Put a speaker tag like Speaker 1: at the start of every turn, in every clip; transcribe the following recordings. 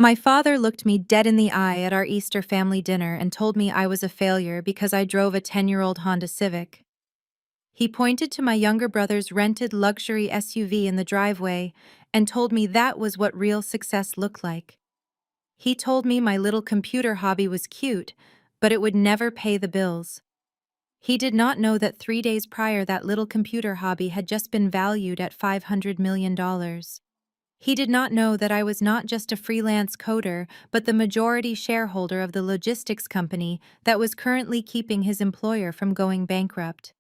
Speaker 1: My father looked me dead in the eye at our Easter family dinner and told me I was a failure because I drove a 10-year-old Honda Civic. He pointed to my younger brother's rented luxury SUV in the driveway and told me that was what real success looked like. He told me my little computer hobby was cute, but it would never pay the bills. He did not know that 3 days prior that little computer hobby had just been valued at $500 million. He did not know that I was not just a freelance coder, but the majority shareholder of the logistics company that was currently keeping his employer from going bankrupt.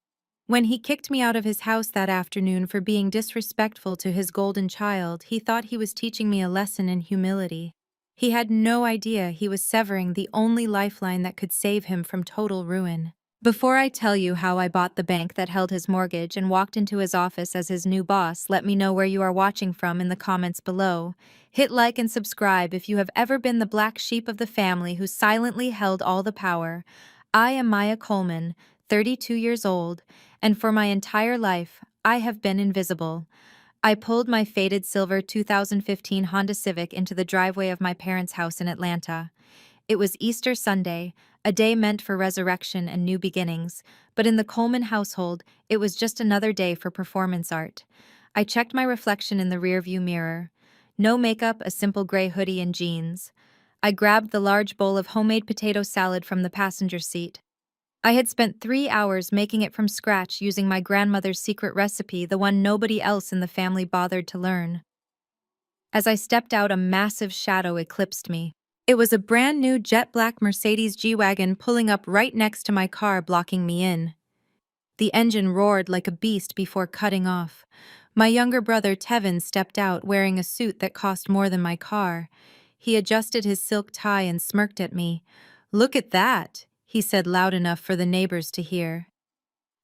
Speaker 1: When he kicked me out of his house that afternoon for being disrespectful to his golden child, he thought he was teaching me a lesson in humility. He had no idea he was severing the only lifeline that could save him from total ruin. Before I tell you how I bought the bank that held his mortgage and walked into his office as his new boss, let me know where you are watching from in the comments below. Hit like and subscribe if you have ever been the black sheep of the family who silently held all the power. I am Maya Coleman, 32 years old, and for my entire life, I have been invisible. I pulled my faded silver 2015 Honda Civic into the driveway of my parents' house in Atlanta. It was Easter Sunday, a day meant for resurrection and new beginnings, but in the Coleman household, it was just another day for performance art. I checked my reflection in the rearview mirror. No makeup, a simple gray hoodie and jeans. I grabbed the large bowl of homemade potato salad from the passenger seat. I had spent 3 hours making it from scratch using my grandmother's secret recipe, the one nobody else in the family bothered to learn. As I stepped out, a massive shadow eclipsed me. It was a brand new jet black Mercedes G-Wagon pulling up right next to my car, blocking me in. The engine roared like a beast before cutting off. My younger brother Tevin stepped out wearing a suit that cost more than my car. He adjusted his silk tie and smirked at me. "Look at that," he said loud enough for the neighbors to hear.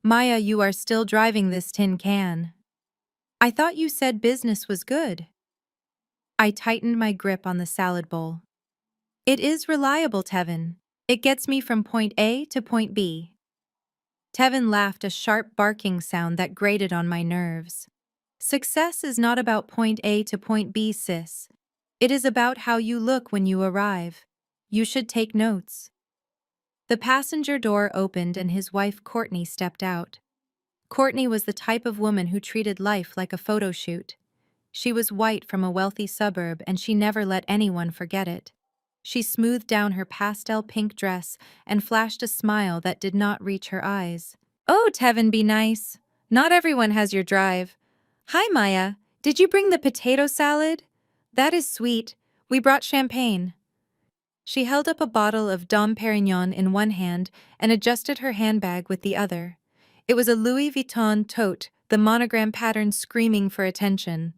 Speaker 1: "Maya, you are still driving this tin can. I thought you said business was good." I tightened my grip on the salad bowl. "It is reliable, Tevin. It gets me from point A to point B." Tevin laughed, a sharp barking sound that grated on my nerves. "Success is not about point A to point B, sis. It is about how you look when you arrive. You should take notes." The passenger door opened and his wife Courtney stepped out. Courtney was the type of woman who treated life like a photo shoot. She was white from a wealthy suburb and she never let anyone forget it. She smoothed down her pastel pink dress and flashed a smile that did not reach her eyes. "Oh, Tevin, be nice. Not everyone has your drive. Hi, Maya. Did you bring the potato salad? That is sweet. We brought champagne." She held up a bottle of Dom Perignon in one hand and adjusted her handbag with the other. It was a Louis Vuitton tote, the monogram pattern screaming for attention.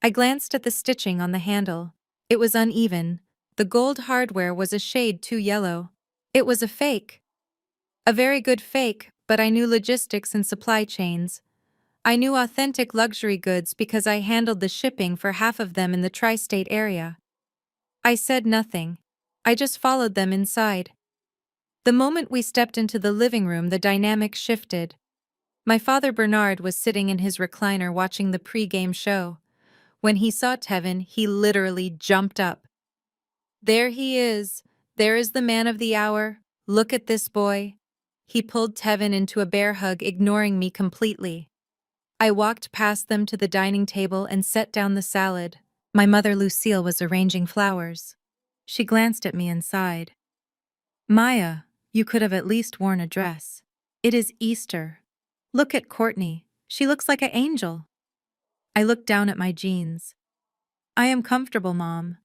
Speaker 1: I glanced at the stitching on the handle. It was uneven. The gold hardware was a shade too yellow. It was a fake. A very good fake, but I knew logistics and supply chains. I knew authentic luxury goods because I handled the shipping for half of them in the tri-state area. I said nothing. I just followed them inside. The moment we stepped into the living room, the dynamic shifted. My father Bernard was sitting in his recliner watching the pre-game show. When he saw Tevin, he literally jumped up. "There he is. There is the man of the hour. Look at this boy." He pulled Tevin into a bear hug, ignoring me completely. I walked past them to the dining table and set down the salad. My mother Lucille was arranging flowers. She glanced at me and sighed. "Maya, you could have at least worn a dress. It is Easter. Look at Courtney. She looks like an angel." I looked down at my jeans. "I am comfortable, Mom.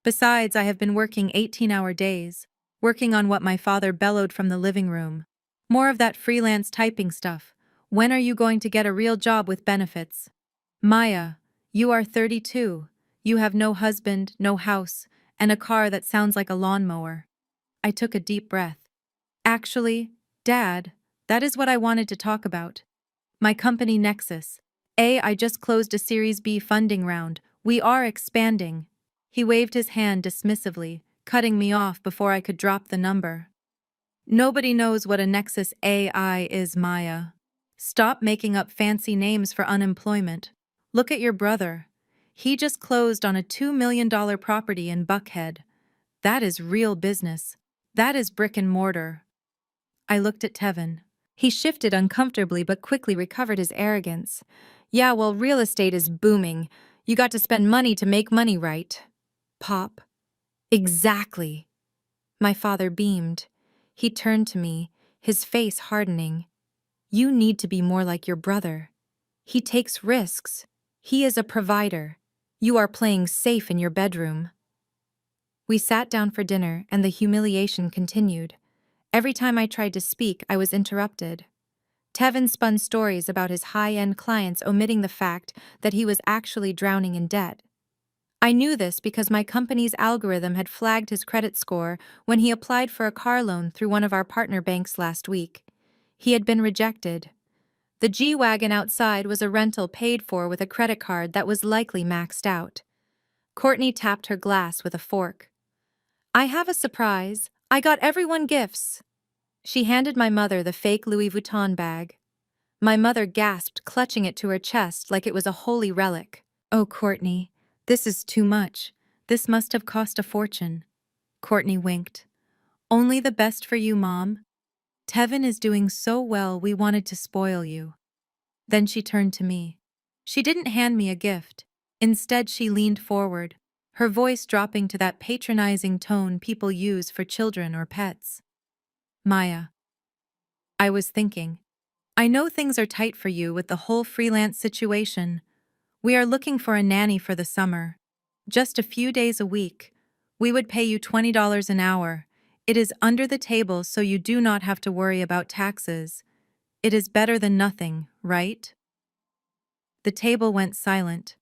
Speaker 1: Besides, I have been working 18-hour days, working on what my father bellowed from the living room. More of that freelance typing stuff. When are you going to get a real job with benefits?" "Maya, you are 32. You have no husband, no house, and a car that sounds like a lawnmower." I took a deep breath. "Actually, Dad, that is what I wanted to talk about. My company Nexus. I just closed a Series B funding round. We are expanding." He waved his hand dismissively, cutting me off before I could drop the number. "Nobody knows what a Nexus AI is, Maya. Stop making up fancy names for unemployment. Look at your brother. He just closed on a $2 million property in Buckhead. That is real business. That is brick and mortar. I looked at Tevin. He shifted uncomfortably but quickly recovered his arrogance. Yeah, well, real estate is booming. You got to spend money to make money, right? Pop. Exactly. My father beamed. He turned to me, his face hardening. You need to be more like your brother. He takes risks. He is a provider. You are playing safe in your bedroom. We sat down for dinner and the humiliation continued. Every time I tried to speak, I was interrupted. Tevin spun stories about his high-end clients, omitting the fact that he was actually drowning in debt. I knew this because my company's algorithm had flagged his credit score when he applied for a car loan through one of our partner banks last week. He had been rejected. The G-Wagon outside was a rental paid for with a credit card that was likely maxed out. Courtney tapped her glass with a fork. I have a surprise. I got everyone gifts. She handed my mother the fake Louis Vuitton bag. My mother gasped, clutching it to her chest like it was a holy relic. Oh, Courtney, this is too much. This must have cost a fortune. Courtney winked. Only the best for you, Mom. Tevin is doing so well, we wanted to spoil you. Then she turned to me. She didn't hand me a gift. Instead, she leaned forward, her voice dropping to that patronizing tone people use for children or pets. Maya. I was thinking. I know things are tight for you with the whole freelance situation. We are looking for a nanny for the summer. Just a few days a week. We would pay you $20 an hour. It is under the table so you do not have to worry about taxes. It is better than nothing, right? The table went silent.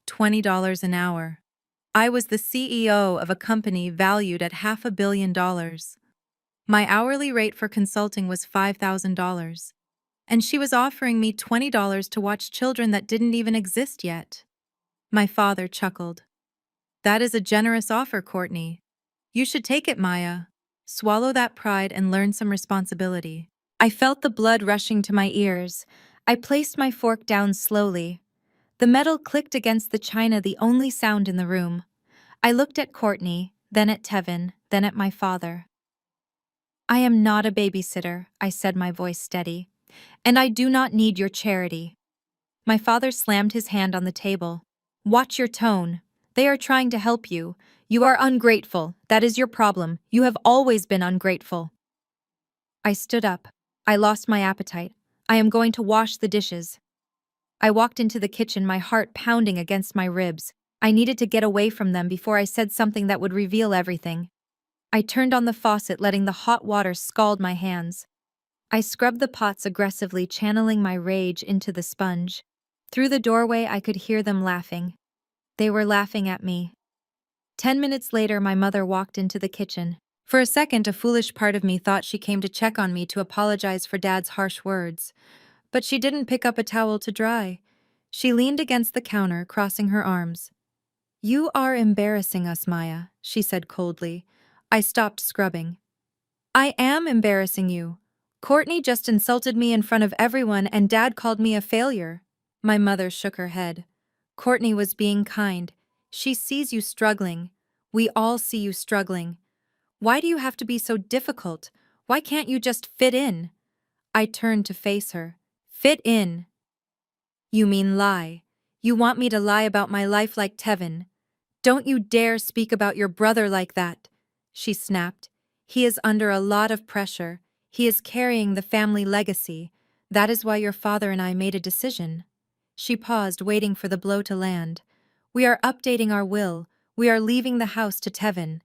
Speaker 1: $20 an hour. I was the CEO of a company valued at $500 million. My hourly rate for consulting was $5,000. And she was offering me $20 to watch children that didn't even exist yet. My father chuckled. That is a generous offer, Courtney. You should take it, Maya. Swallow that pride and learn some responsibility. I felt the blood rushing to my ears. I placed my fork down slowly. The metal clicked against the china, the only sound in the room. I looked at Courtney, then at Tevin, then at my father. I am not a babysitter, I said, my voice steady. And I do not need your charity. My father slammed his hand on the table. Watch your tone. They are trying to help you. You are ungrateful. That is your problem. You have always been ungrateful. I stood up. I lost my appetite. I am going to wash the dishes. I walked into the kitchen, my heart pounding against my ribs. I needed to get away from them before I said something that would reveal everything. I turned on the faucet, letting the hot water scald my hands. I scrubbed the pots aggressively, channeling my rage into the sponge. Through the doorway, I could hear them laughing. They were laughing at me. 10 minutes later, my mother walked into the kitchen. For a second, a foolish part of me thought she came to check on me to apologize for Dad's harsh words. But she didn't pick up a towel to dry. She leaned against the counter, crossing her arms. You are embarrassing us, Maya, she said coldly. I stopped scrubbing. I am embarrassing you. Courtney just insulted me in front of everyone and Dad called me a failure. My mother shook her head. Courtney was being kind. She sees you struggling. We all see you struggling. Why do you have to be so difficult? Why can't you just fit in? I turned to face her. Fit in? You mean lie. You want me to lie about my life like Tevin. Don't you dare speak about your brother like that, she snapped. He is under a lot of pressure. He is carrying the family legacy. That is why your father and I made a decision. She paused, waiting for the blow to land. We are updating our will. We are leaving the house to Tevin.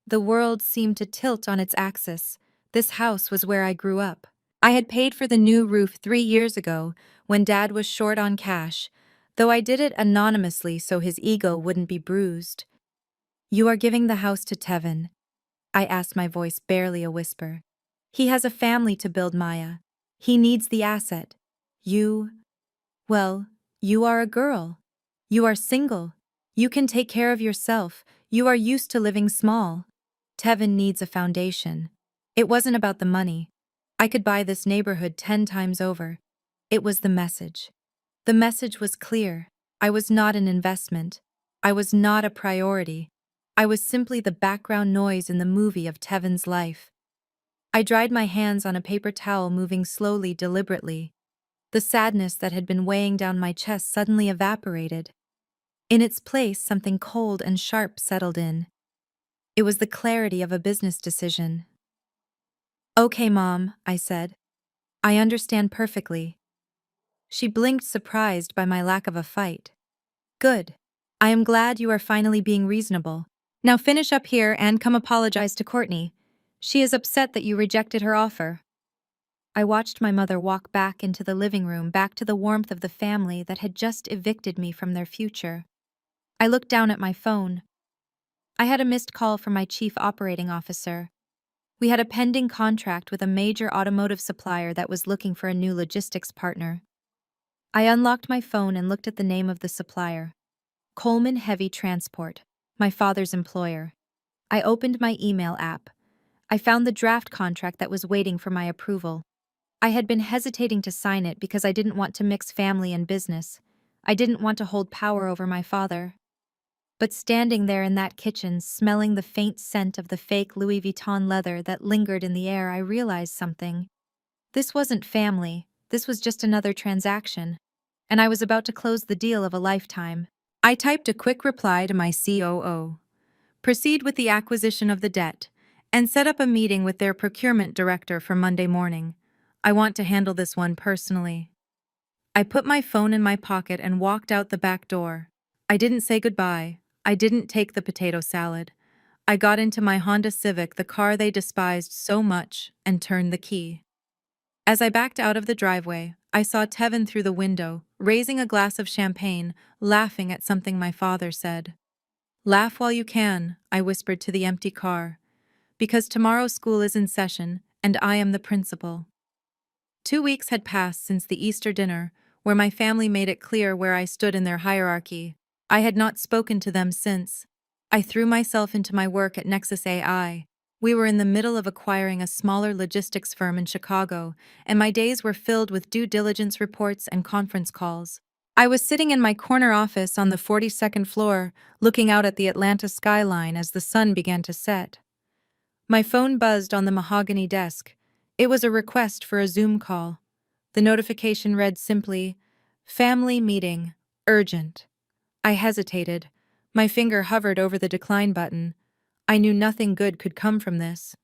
Speaker 1: The world seemed to tilt on its axis. This house was where I grew up. I had paid for the new roof 3 years ago, when Dad was short on cash, though I did it anonymously so his ego wouldn't be bruised. You are giving the house to Tevin, I asked, my voice barely a whisper. He has a family to build, Maya. He needs the asset. Well, you are a girl. You are single. You can take care of yourself. You are used to living small. Tevin needs a foundation. It wasn't about the money. I could buy this neighborhood 10 times over. It was the message. The message was clear. I was not an investment. I was not a priority. I was simply the background noise in the movie of Tevin's life. I dried my hands on a paper towel, moving slowly, deliberately. The sadness that had been weighing down my chest suddenly evaporated. In its place, something cold and sharp settled in. It was the clarity of a business decision. "Okay, Mom," I said. "I understand perfectly." She blinked, surprised by my lack of a fight. "Good. I am glad you are finally being reasonable. Now finish up here and come apologize to Courtney. She is upset that you rejected her offer." I watched my mother walk back into the living room, back to the warmth of the family that had just evicted me from their future. I looked down at my phone. I had a missed call from my chief operating officer. We had a pending contract with a major automotive supplier that was looking for a new logistics partner. I unlocked my phone and looked at the name of the supplier. Coleman Heavy Transport, my father's employer. I opened my email app. I found the draft contract that was waiting for my approval. I had been hesitating to sign it because I didn't want to mix family and business. I didn't want to hold power over my father. But standing there in that kitchen, smelling the faint scent of the fake Louis Vuitton leather that lingered in the air, I realized something. This wasn't family, this was just another transaction. And I was about to close the deal of a lifetime. I typed a quick reply to my COO. Proceed with the acquisition of the debt, and set up a meeting with their procurement director for Monday morning. I want to handle this one personally. I put my phone in my pocket and walked out the back door. I didn't say goodbye. I didn't take the potato salad. I got into my Honda Civic, the car they despised so much, and turned the key. As I backed out of the driveway, I saw Tevin through the window, raising a glass of champagne, laughing at something my father said. "Laugh while you can," I whispered to the empty car, "because tomorrow school is in session, and I am the principal." 2 weeks had passed since the Easter dinner, where my family made it clear where I stood in their hierarchy. I had not spoken to them since. I threw myself into my work at Nexus AI. We were in the middle of acquiring a smaller logistics firm in Chicago, and my days were filled with due diligence reports and conference calls. I was sitting in my corner office on the 42nd floor, looking out at the Atlanta skyline as the sun began to set. My phone buzzed on the mahogany desk. It was a request for a Zoom call. The notification read simply, "Family meeting, urgent." I hesitated. My finger hovered over the decline button. I knew nothing good could come from this.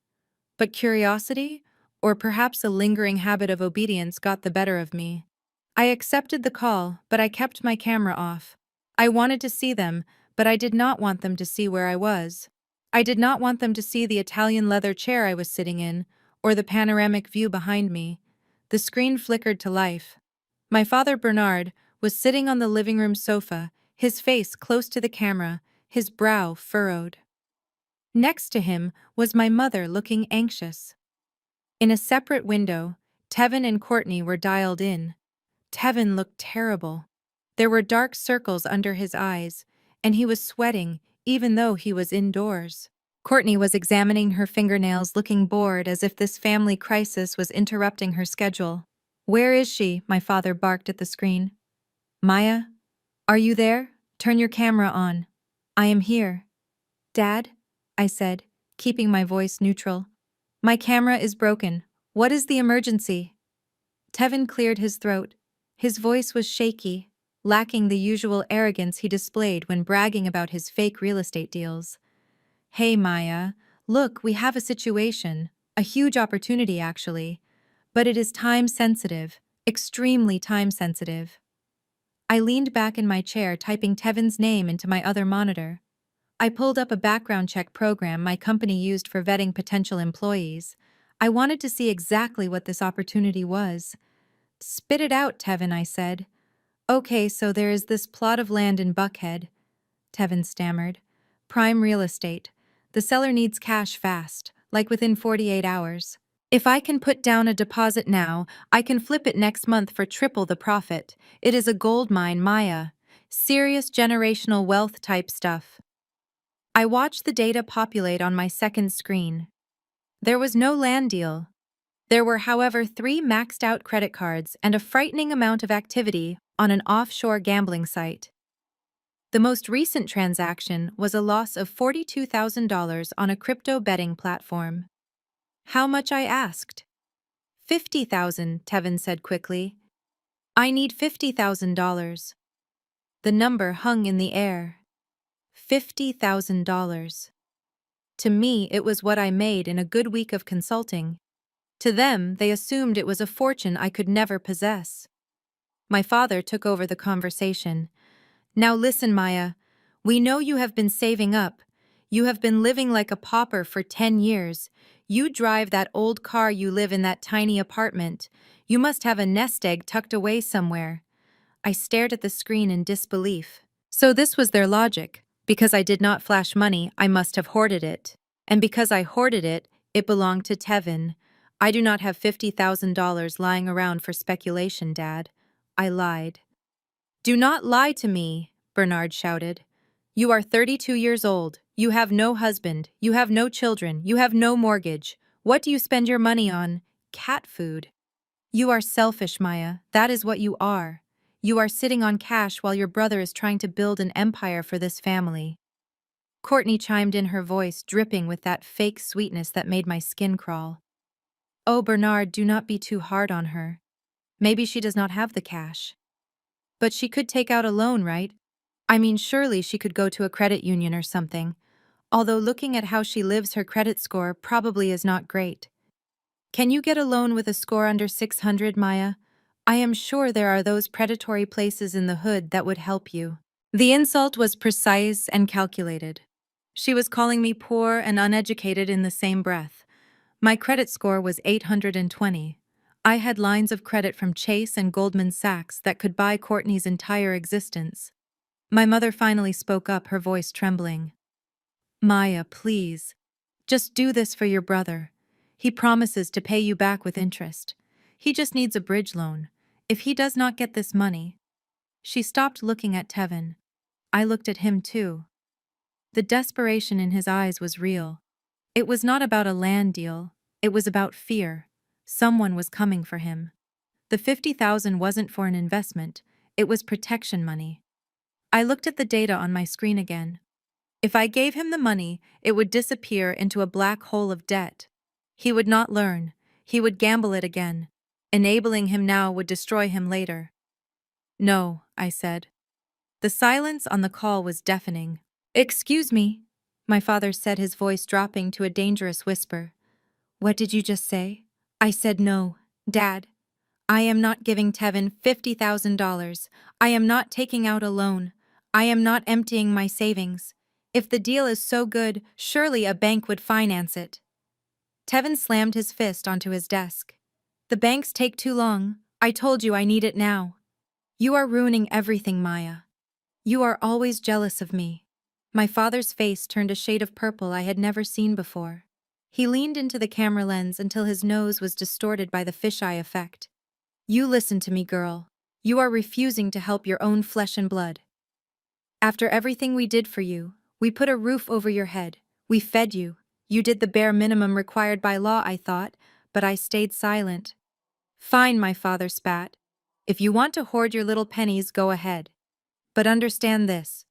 Speaker 1: But curiosity, or perhaps a lingering habit of obedience, got the better of me. I accepted the call, but I kept my camera off. I wanted to see them, but I did not want them to see where I was. I did not want them to see the Italian leather chair I was sitting in, or the panoramic view behind me. The screen flickered to life. My father, Bernard, was sitting on the living room sofa, his face close to the camera, his brow furrowed. Next to him was my mother, looking anxious. In a separate window, Tevin and Courtney were dialed in. Tevin looked terrible. There were dark circles under his eyes, and he was sweating even though he was indoors. Courtney was examining her fingernails, looking bored, as if this family crisis was interrupting her schedule. "Where is she?" my father barked at the screen. "Maya? Are you there? Turn your camera on." "I am here." "Dad?" I said, keeping my voice neutral. "My camera is broken. What is the emergency?" Tevin cleared his throat. His voice was shaky, lacking the usual arrogance he displayed when bragging about his fake real estate deals. "Hey, Maya, look, we have a situation. A huge opportunity, actually. But it is time-sensitive, extremely time-sensitive." I leaned back in my chair, typing Tevin's name into my other monitor. I pulled up a background check program my company used for vetting potential employees. I wanted to see exactly what this opportunity was. "Spit it out, Tevin," I said. "Okay, so there is this plot of land in Buckhead," Tevin stammered. "Prime real estate. The seller needs cash fast, like within 48 hours. If I can put down a deposit now, I can flip it next month for triple the profit. It is a gold mine, Maya. Serious generational wealth type stuff." I watched the data populate on my second screen. There was no land deal. There were, however, 3 maxed-out credit cards and a frightening amount of activity on an offshore gambling site. The most recent transaction was a loss of $42,000 on a crypto betting platform. How much, I asked. 50,000, Tevin said quickly. I need $50,000. The number hung in the air. $50,000. To me, it was what I made in a good week of consulting. To them, they assumed it was a fortune I could never possess. My father took over the conversation. Now listen, Maya. We know you have been saving up. You have been living like a pauper for 10 years. You drive that old car, you live in that tiny apartment. You must have a nest egg tucked away somewhere. I stared at the screen in disbelief. So this was their logic. Because I did not flash money, I must have hoarded it. And because I hoarded it, it belonged to Tevin. I do not have $50,000 lying around for speculation, Dad. I lied. Do not lie to me, Bernard shouted. You are 32 years old. You have no husband. You have no children. You have no mortgage. What do you spend your money on? Cat food. You are selfish, Maya. That is what you are. You are sitting on cash while your brother is trying to build an empire for this family. Courtney chimed in, her voice dripping with that fake sweetness that made my skin crawl. Oh, Bernard, do not be too hard on her. Maybe she does not have the cash. But she could take out a loan, right? I mean, surely she could go to a credit union or something. Although looking at how she lives, her credit score probably is not great. Can you get a loan with a score under 600, Maya? I am sure there are those predatory places in the hood that would help you. The insult was precise and calculated. She was calling me poor and uneducated in the same breath. My credit score was 820. I had lines of credit from Chase and Goldman Sachs that could buy Courtney's entire existence. My mother finally spoke up, her voice trembling. Maya, please. Just do this for your brother. He promises to pay you back with interest. He just needs a bridge loan. If he does not get this money... She stopped looking at Tevin. I looked at him too. The desperation in his eyes was real. It was not about a land deal. It was about fear. Someone was coming for him. The 50,000 wasn't for an investment. It was protection money. I looked at the data on my screen again. If I gave him the money, it would disappear into a black hole of debt. He would not learn. He would gamble it again. Enabling him now would destroy him later. No, I said. The silence on the call was deafening. Excuse me, my father said, his voice dropping to a dangerous whisper. What did you just say? I said no, Dad. I am not giving Tevin $50,000. I am not taking out a loan. I am not emptying my savings. If the deal is so good, surely a bank would finance it. Tevin slammed his fist onto his desk. The banks take too long. I told you I need it now. You are ruining everything, Maya. You are always jealous of me. My father's face turned a shade of purple I had never seen before. He leaned into the camera lens until his nose was distorted by the fisheye effect. You listen to me, girl. You are refusing to help your own flesh and blood. After everything we did for you, we put a roof over your head. We fed you. You did the bare minimum required by law, I thought, but I stayed silent. Fine, my father spat. If you want to hoard your little pennies, go ahead. But understand this.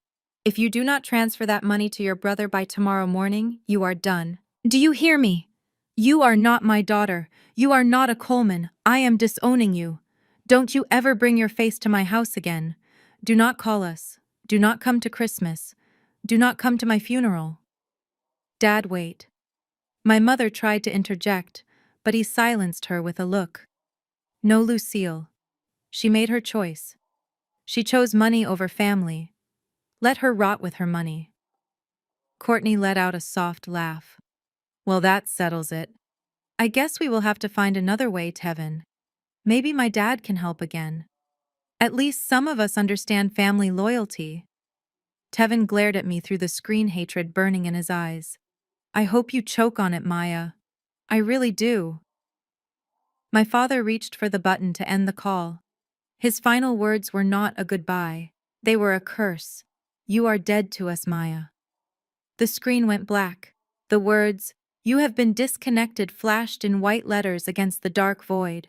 Speaker 1: If you do not transfer that money to your brother by tomorrow morning, you are done. Do you hear me? You are not my daughter. You are not a Coleman. I am disowning you. Don't you ever bring your face to my house again. Do not call us. Do not come to Christmas. Do not come to my funeral. Dad, wait. My mother tried to interject, but he silenced her with a look. No, Lucille. She made her choice. She chose money over family. Let her rot with her money. Courtney let out a soft laugh. Well, that settles it. I guess we will have to find another way, Tevin. Maybe my dad can help again. At least some of us understand family loyalty. Tevin glared at me through the screen, hatred burning in his eyes. I hope you choke on it, Maya. I really do. My father reached for the button to end the call. His final words were not a goodbye. They were a curse. You are dead to us, Maya. The screen went black. The words, "You have been disconnected," flashed in white letters against the dark void.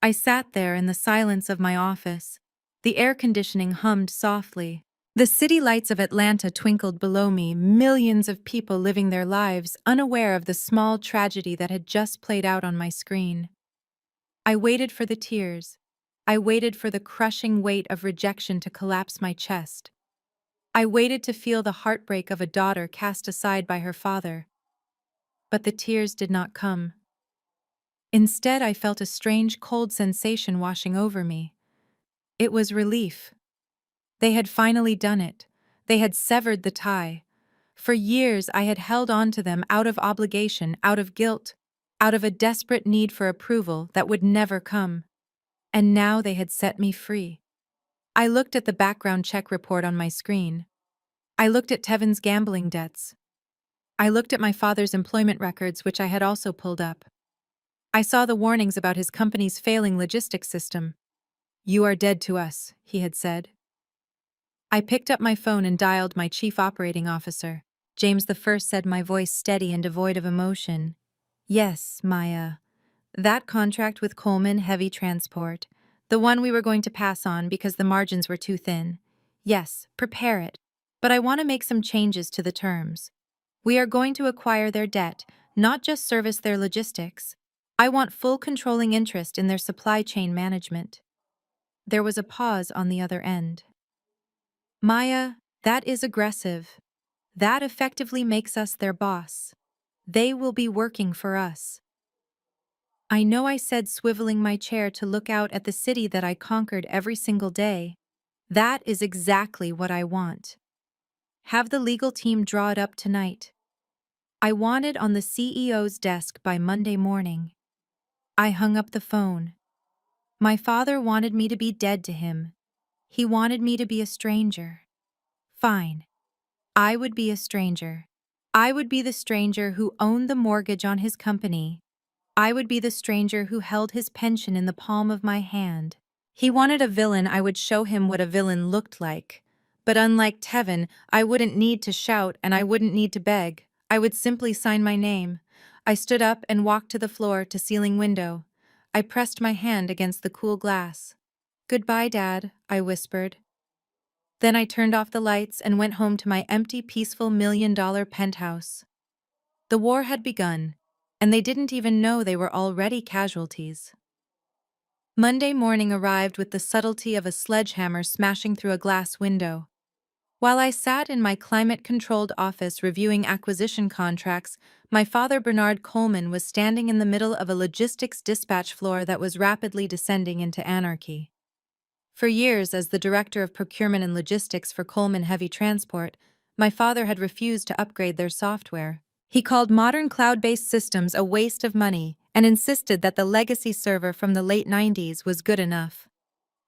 Speaker 1: I sat there in the silence of my office. The air conditioning hummed softly. The city lights of Atlanta twinkled below me, millions of people living their lives unaware of the small tragedy that had just played out on my screen. I waited for the tears. I waited for the crushing weight of rejection to collapse my chest. I waited to feel the heartbreak of a daughter cast aside by her father. But the tears did not come. Instead, I felt a strange cold sensation washing over me. It was relief. They had finally done it. They had severed the tie. For years, I had held on to them out of obligation, out of guilt, out of a desperate need for approval that would never come. And now they had set me free. I looked at the background check report on my screen. I looked at Tevin's gambling debts. I looked at my father's employment records, which I had also pulled up. I saw the warnings about his company's failing logistics system. "You are dead to us," he had said. I picked up my phone and dialed my chief operating officer. James I said, my voice steady and devoid of emotion. "Yes, Maya. That contract with Coleman Heavy Transport. The one we were going to pass on because the margins were too thin. Yes, prepare it. But I want to make some changes to the terms. We are going to acquire their debt, not just service their logistics. I want full controlling interest in their supply chain management." There was a pause on the other end. "Maya, that is aggressive. That effectively makes us their boss. They will be working for us." I know, I said, swiveling my chair to look out at the city that I conquered every single day. "That is exactly what I want. Have the legal team draw it up tonight. I want it on the CEO's desk by Monday morning." I hung up the phone. My father wanted me to be dead to him. He wanted me to be a stranger. Fine. I would be a stranger. I would be the stranger who owned the mortgage on his company. I would be the stranger who held his pension in the palm of my hand. He wanted a villain. I would show him what a villain looked like. But unlike Tevin, I wouldn't need to shout and I wouldn't need to beg. I would simply sign my name. I stood up and walked to the floor-to-ceiling window. I pressed my hand against the cool glass. "Goodbye, Dad," I whispered. Then I turned off the lights and went home to my empty, peaceful $1 million penthouse. The war had begun, and they didn't even know they were already casualties. Monday morning arrived with the subtlety of a sledgehammer smashing through a glass window. While I sat in my climate-controlled office reviewing acquisition contracts, my father, Bernard Coleman, was standing in the middle of a logistics dispatch floor that was rapidly descending into anarchy. For years, as the director of procurement and logistics for Coleman Heavy Transport, my father had refused to upgrade their software. He called modern cloud-based systems a waste of money and insisted that the legacy server from the late 90s was good enough.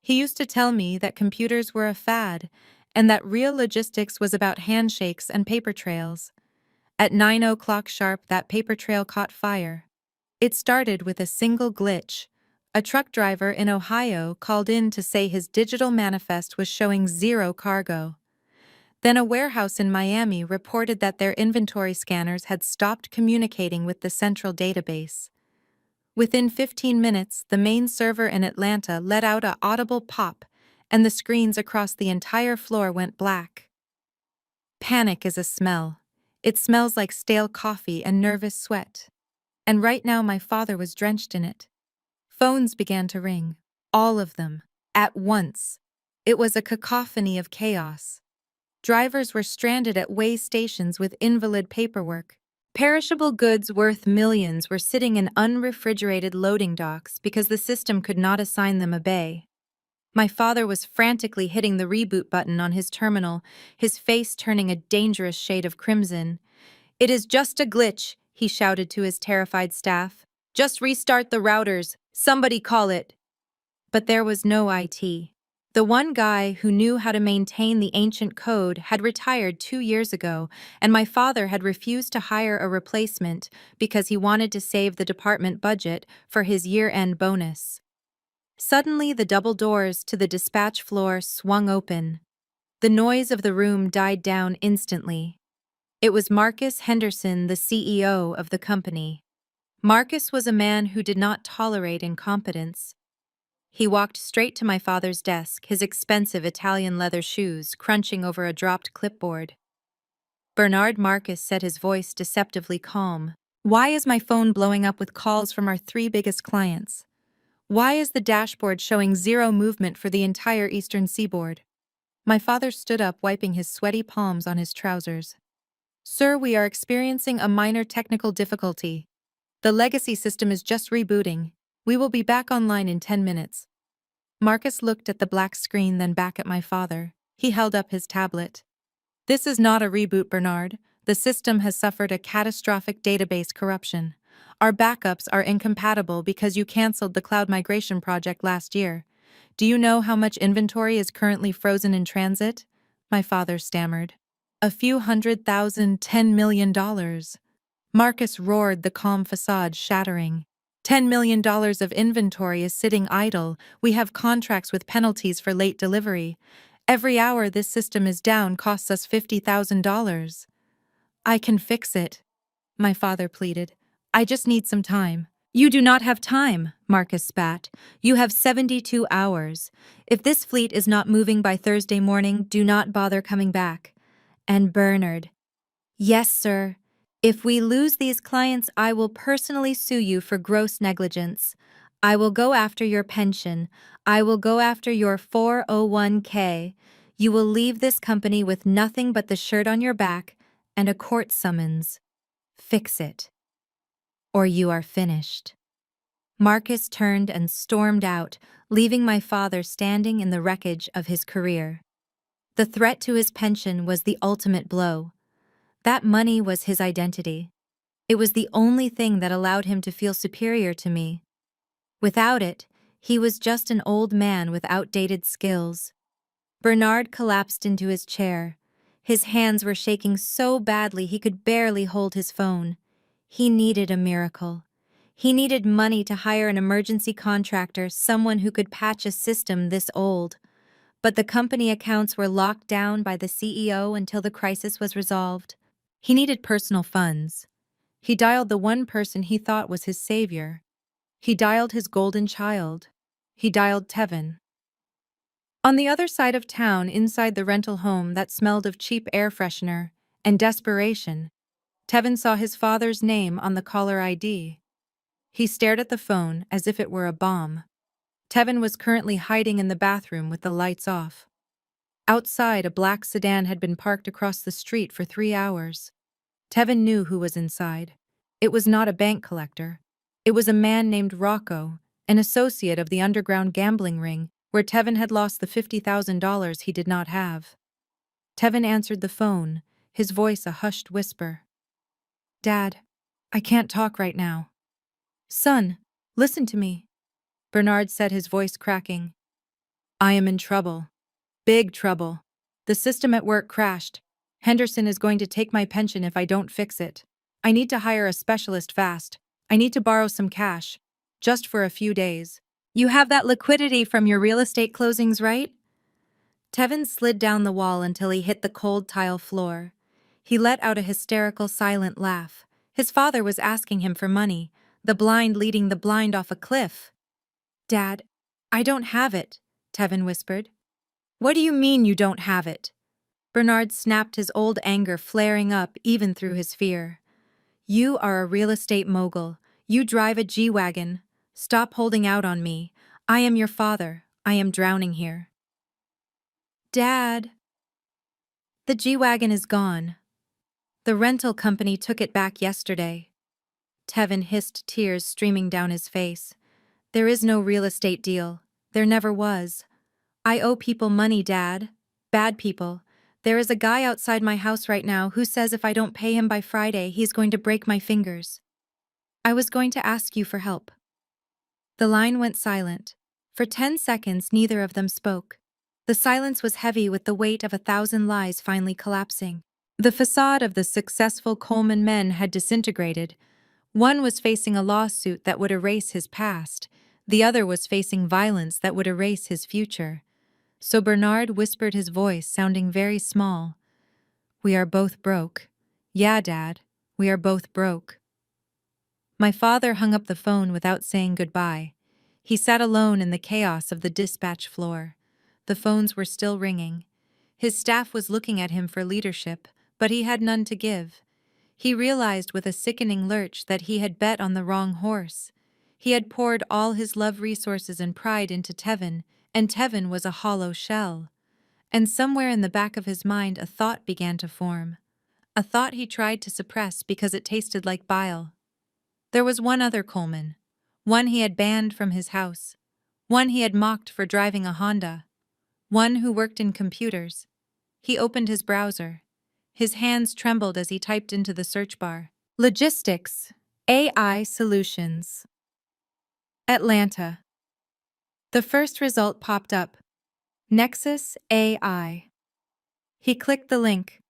Speaker 1: He used to tell me that computers were a fad and that real logistics was about handshakes and paper trails. At 9 o'clock sharp, that paper trail caught fire. It started with a single glitch. A truck driver in Ohio called in to say his digital manifest was showing 0 cargo. Then a warehouse in Miami reported that their inventory scanners had stopped communicating with the central database. Within 15 minutes, the main server in Atlanta let out an audible pop, and the screens across the entire floor went black. Panic is a smell. It smells like stale coffee and nervous sweat. And right now my father was drenched in it. Phones began to ring. All of them. At once. It was a cacophony of chaos. Drivers were stranded at way stations with invalid paperwork. Perishable goods worth millions were sitting in unrefrigerated loading docks because the system could not assign them a bay. My father was frantically hitting the reboot button on his terminal, his face turning a dangerous shade of crimson. "It is just a glitch," he shouted to his terrified staff. "Just restart the routers. Somebody call it." But there was no IT. The one guy who knew how to maintain the ancient code had retired 2 years ago, and my father had refused to hire a replacement because he wanted to save the department budget for his year-end bonus. Suddenly, the double doors to the dispatch floor swung open. The noise of the room died down instantly. It was Marcus Henderson, the CEO of the company. Marcus was a man who did not tolerate incompetence. He walked straight to my father's desk, his expensive Italian leather shoes crunching over a dropped clipboard. Bernard Marcus said, his voice deceptively calm. "Why is my phone blowing up with calls from our three biggest clients? Why is the dashboard showing zero movement for the entire eastern seaboard?" My father stood up, wiping his sweaty palms on his trousers. "Sir, we are experiencing a minor technical difficulty. The legacy system is just rebooting. We will be back online in 10 minutes. Marcus looked at the black screen, then back at my father. He held up his tablet. "This is not a reboot, Bernard. The system has suffered a catastrophic database corruption. Our backups are incompatible because you canceled the cloud migration project last year. Do you know how much inventory is currently frozen in transit?" My father stammered. "A few $100,000, $10 million. Marcus roared, the calm facade shattering. $10 million of inventory is sitting idle. We have contracts with penalties for late delivery. Every hour this system is down costs us $50,000. "I can fix it," my father pleaded. "I just need some time." "You do not have time," Marcus spat. "You have 72 hours. If this fleet is not moving by Thursday morning, do not bother coming back." And Bernard, "Yes, sir. If we lose these clients, I will personally sue you for gross negligence. I will go after your pension. I will go after your 401k. You will leave this company with nothing but the shirt on your back and a court summons. Fix it, or you are finished." Marcus turned and stormed out, leaving my father standing in the wreckage of his career. The threat to his pension was the ultimate blow. That money was his identity. It was the only thing that allowed him to feel superior to me. Without it, he was just an old man with outdated skills. Bernard collapsed into his chair. His hands were shaking so badly he could barely hold his phone. He needed a miracle. He needed money to hire an emergency contractor, someone who could patch a system this old. But the company accounts were locked down by the CEO until the crisis was resolved. He needed personal funds. He dialed the one person he thought was his savior. He dialed his golden child. He dialed Tevin. On the other side of town, inside the rental home that smelled of cheap air freshener and desperation, Tevin saw his father's name on the caller ID. He stared at the phone as if it were a bomb. Tevin was currently hiding in the bathroom with the lights off. Outside, a black sedan had been parked across the street for 3 hours. Tevin knew who was inside. It was not a bank collector. It was a man named Rocco, an associate of the underground gambling ring where Tevin had lost the $50,000 he did not have. Tevin answered the phone, his voice a hushed whisper. "Dad, I can't talk right now." "Son, listen to me," Bernard said, his voice cracking. "I am in trouble. Big trouble. The system at work crashed. Henderson is going to take my pension if I don't fix it. I need to hire a specialist fast. I need to borrow some cash. Just for a few days." "You have that liquidity from your real estate closings, right?" Tevin slid down the wall until he hit the cold tile floor. He let out a hysterical, silent laugh. His father was asking him for money, the blind leading the blind off a cliff. "Dad, I don't have it," Tevin whispered. "What do you mean you don't have it?" Bernard snapped, his old anger flaring up even through his fear. "You are a real estate mogul. You drive a G-Wagon. Stop holding out on me. I am your father. I am drowning here." "Dad." "The G-Wagon is gone. The rental company took it back yesterday." Tevin hissed, tears streaming down his face. "There is no real estate deal. There never was. I owe people money, Dad. Bad people. There is a guy outside my house right now who says if I don't pay him by Friday, he's going to break my fingers. I was going to ask you for help." The line went silent. For 10 seconds, neither of them spoke. The silence was heavy with the weight of 1,000 lies finally collapsing. The facade of the successful Coleman men had disintegrated. One was facing a lawsuit that would erase his past. The other was facing violence that would erase his future. So Bernard whispered, his voice sounding very small. "We are both broke. Yeah, Dad, we are both broke." My father hung up the phone without saying goodbye. He sat alone in the chaos of the dispatch floor. The phones were still ringing. His staff was looking at him for leadership, but he had none to give. He realized with a sickening lurch that he had bet on the wrong horse. He had poured all his love, resources, and pride into Tevin, and Tevin was a hollow shell. And somewhere in the back of his mind a thought began to form. A thought he tried to suppress because it tasted like bile. There was one other Coleman. One he had banned from his house. One he had mocked for driving a Honda. One who worked in computers. He opened his browser. His hands trembled as he typed into the search bar. Logistics. AI Solutions. Atlanta. The first result popped up. Nexus AI. He clicked the link.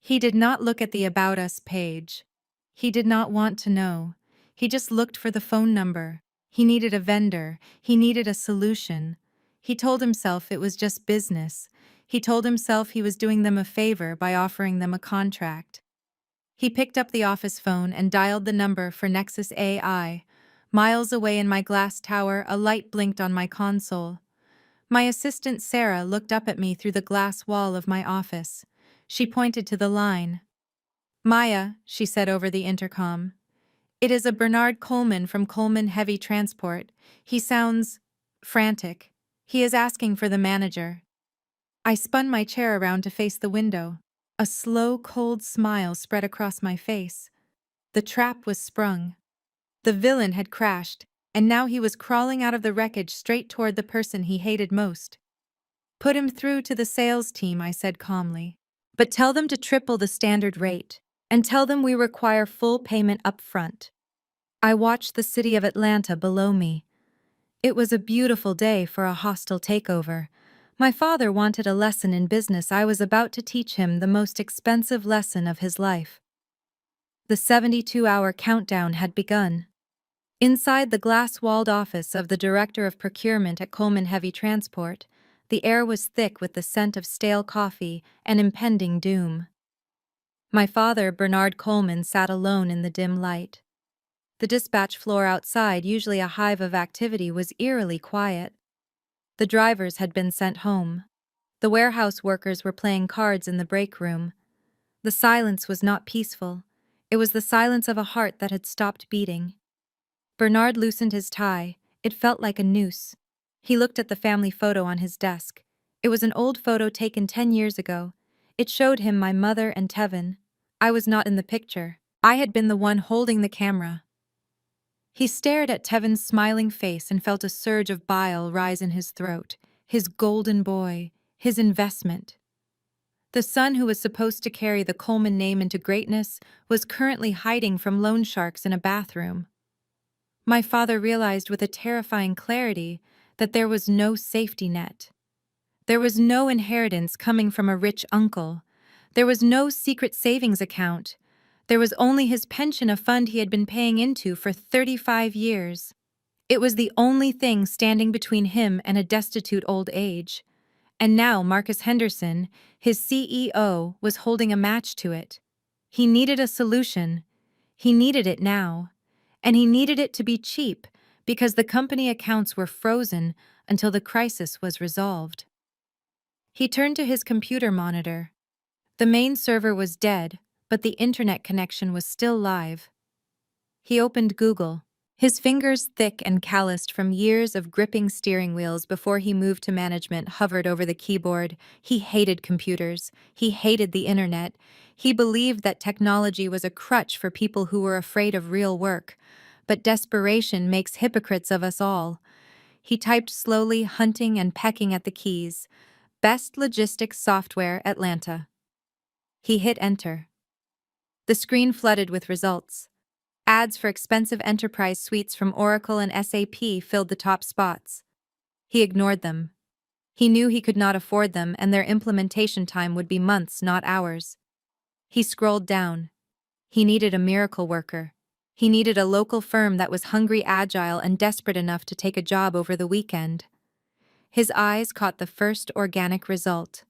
Speaker 1: He did not look at the About Us page. He did not want to know. He just looked for the phone number. He needed a vendor. He needed a solution. He told himself it was just business. He told himself he was doing them a favor by offering them a contract. He picked up the office phone and dialed the number for Nexus AI. Miles away in my glass tower, a light blinked on my console. My assistant Sarah looked up at me through the glass wall of my office. She pointed to the line. "Maya," she said over the intercom. "It is a Bernard Coleman from Coleman Heavy Transport. He sounds frantic. He is asking for the manager." I spun my chair around to face the window. A slow, cold smile spread across my face. The trap was sprung. The villain had crashed, and now he was crawling out of the wreckage straight toward the person he hated most. "Put him through to the sales team," I said calmly. "But tell them to triple the standard rate, and tell them we require full payment up front." I watched the city of Atlanta below me. It was a beautiful day for a hostile takeover. My father wanted a lesson in business. I was about to teach him the most expensive lesson of his life. The 72-hour countdown had begun. Inside the glass-walled office of the Director of Procurement at Coleman Heavy Transport, the air was thick with the scent of stale coffee and impending doom. My father, Bernard Coleman, sat alone in the dim light. The dispatch floor outside, usually a hive of activity, was eerily quiet. The drivers had been sent home. The warehouse workers were playing cards in the break room. The silence was not peaceful. It was the silence of a heart that had stopped beating. Bernard loosened his tie. It felt like a noose. He looked at the family photo on his desk. It was an old photo taken 10 years ago. It showed him, my mother, and Tevin. I was not in the picture. I had been the one holding the camera. He stared at Tevin's smiling face and felt a surge of bile rise in his throat. His golden boy, his investment. The son who was supposed to carry the Coleman name into greatness was currently hiding from loan sharks in a bathroom. My father realized with a terrifying clarity that there was no safety net. There was no inheritance coming from a rich uncle. There was no secret savings account. There was only his pension, a fund he had been paying into for 35 years. It was the only thing standing between him and a destitute old age. And now Marcus Henderson, his CEO, was holding a match to it. He needed a solution. He needed it now. And he needed it to be cheap because the company accounts were frozen until the crisis was resolved. He turned to his computer monitor. The main server was dead, but the internet connection was still live. He opened Google, his fingers thick and calloused from years of gripping steering wheels before he moved to management, hovered over the keyboard. He hated computers. He hated the internet. He believed that technology was a crutch for people who were afraid of real work. But desperation makes hypocrites of us all. He typed slowly, hunting and pecking at the keys. Best logistics software, Atlanta. He hit enter. The screen flooded with results. Ads for expensive enterprise suites from Oracle and SAP filled the top spots. He ignored them. He knew he could not afford them, and their implementation time would be months, not hours. He scrolled down. He needed a miracle worker. He needed a local firm that was hungry, agile, and desperate enough to take a job over the weekend. His eyes caught the first organic result.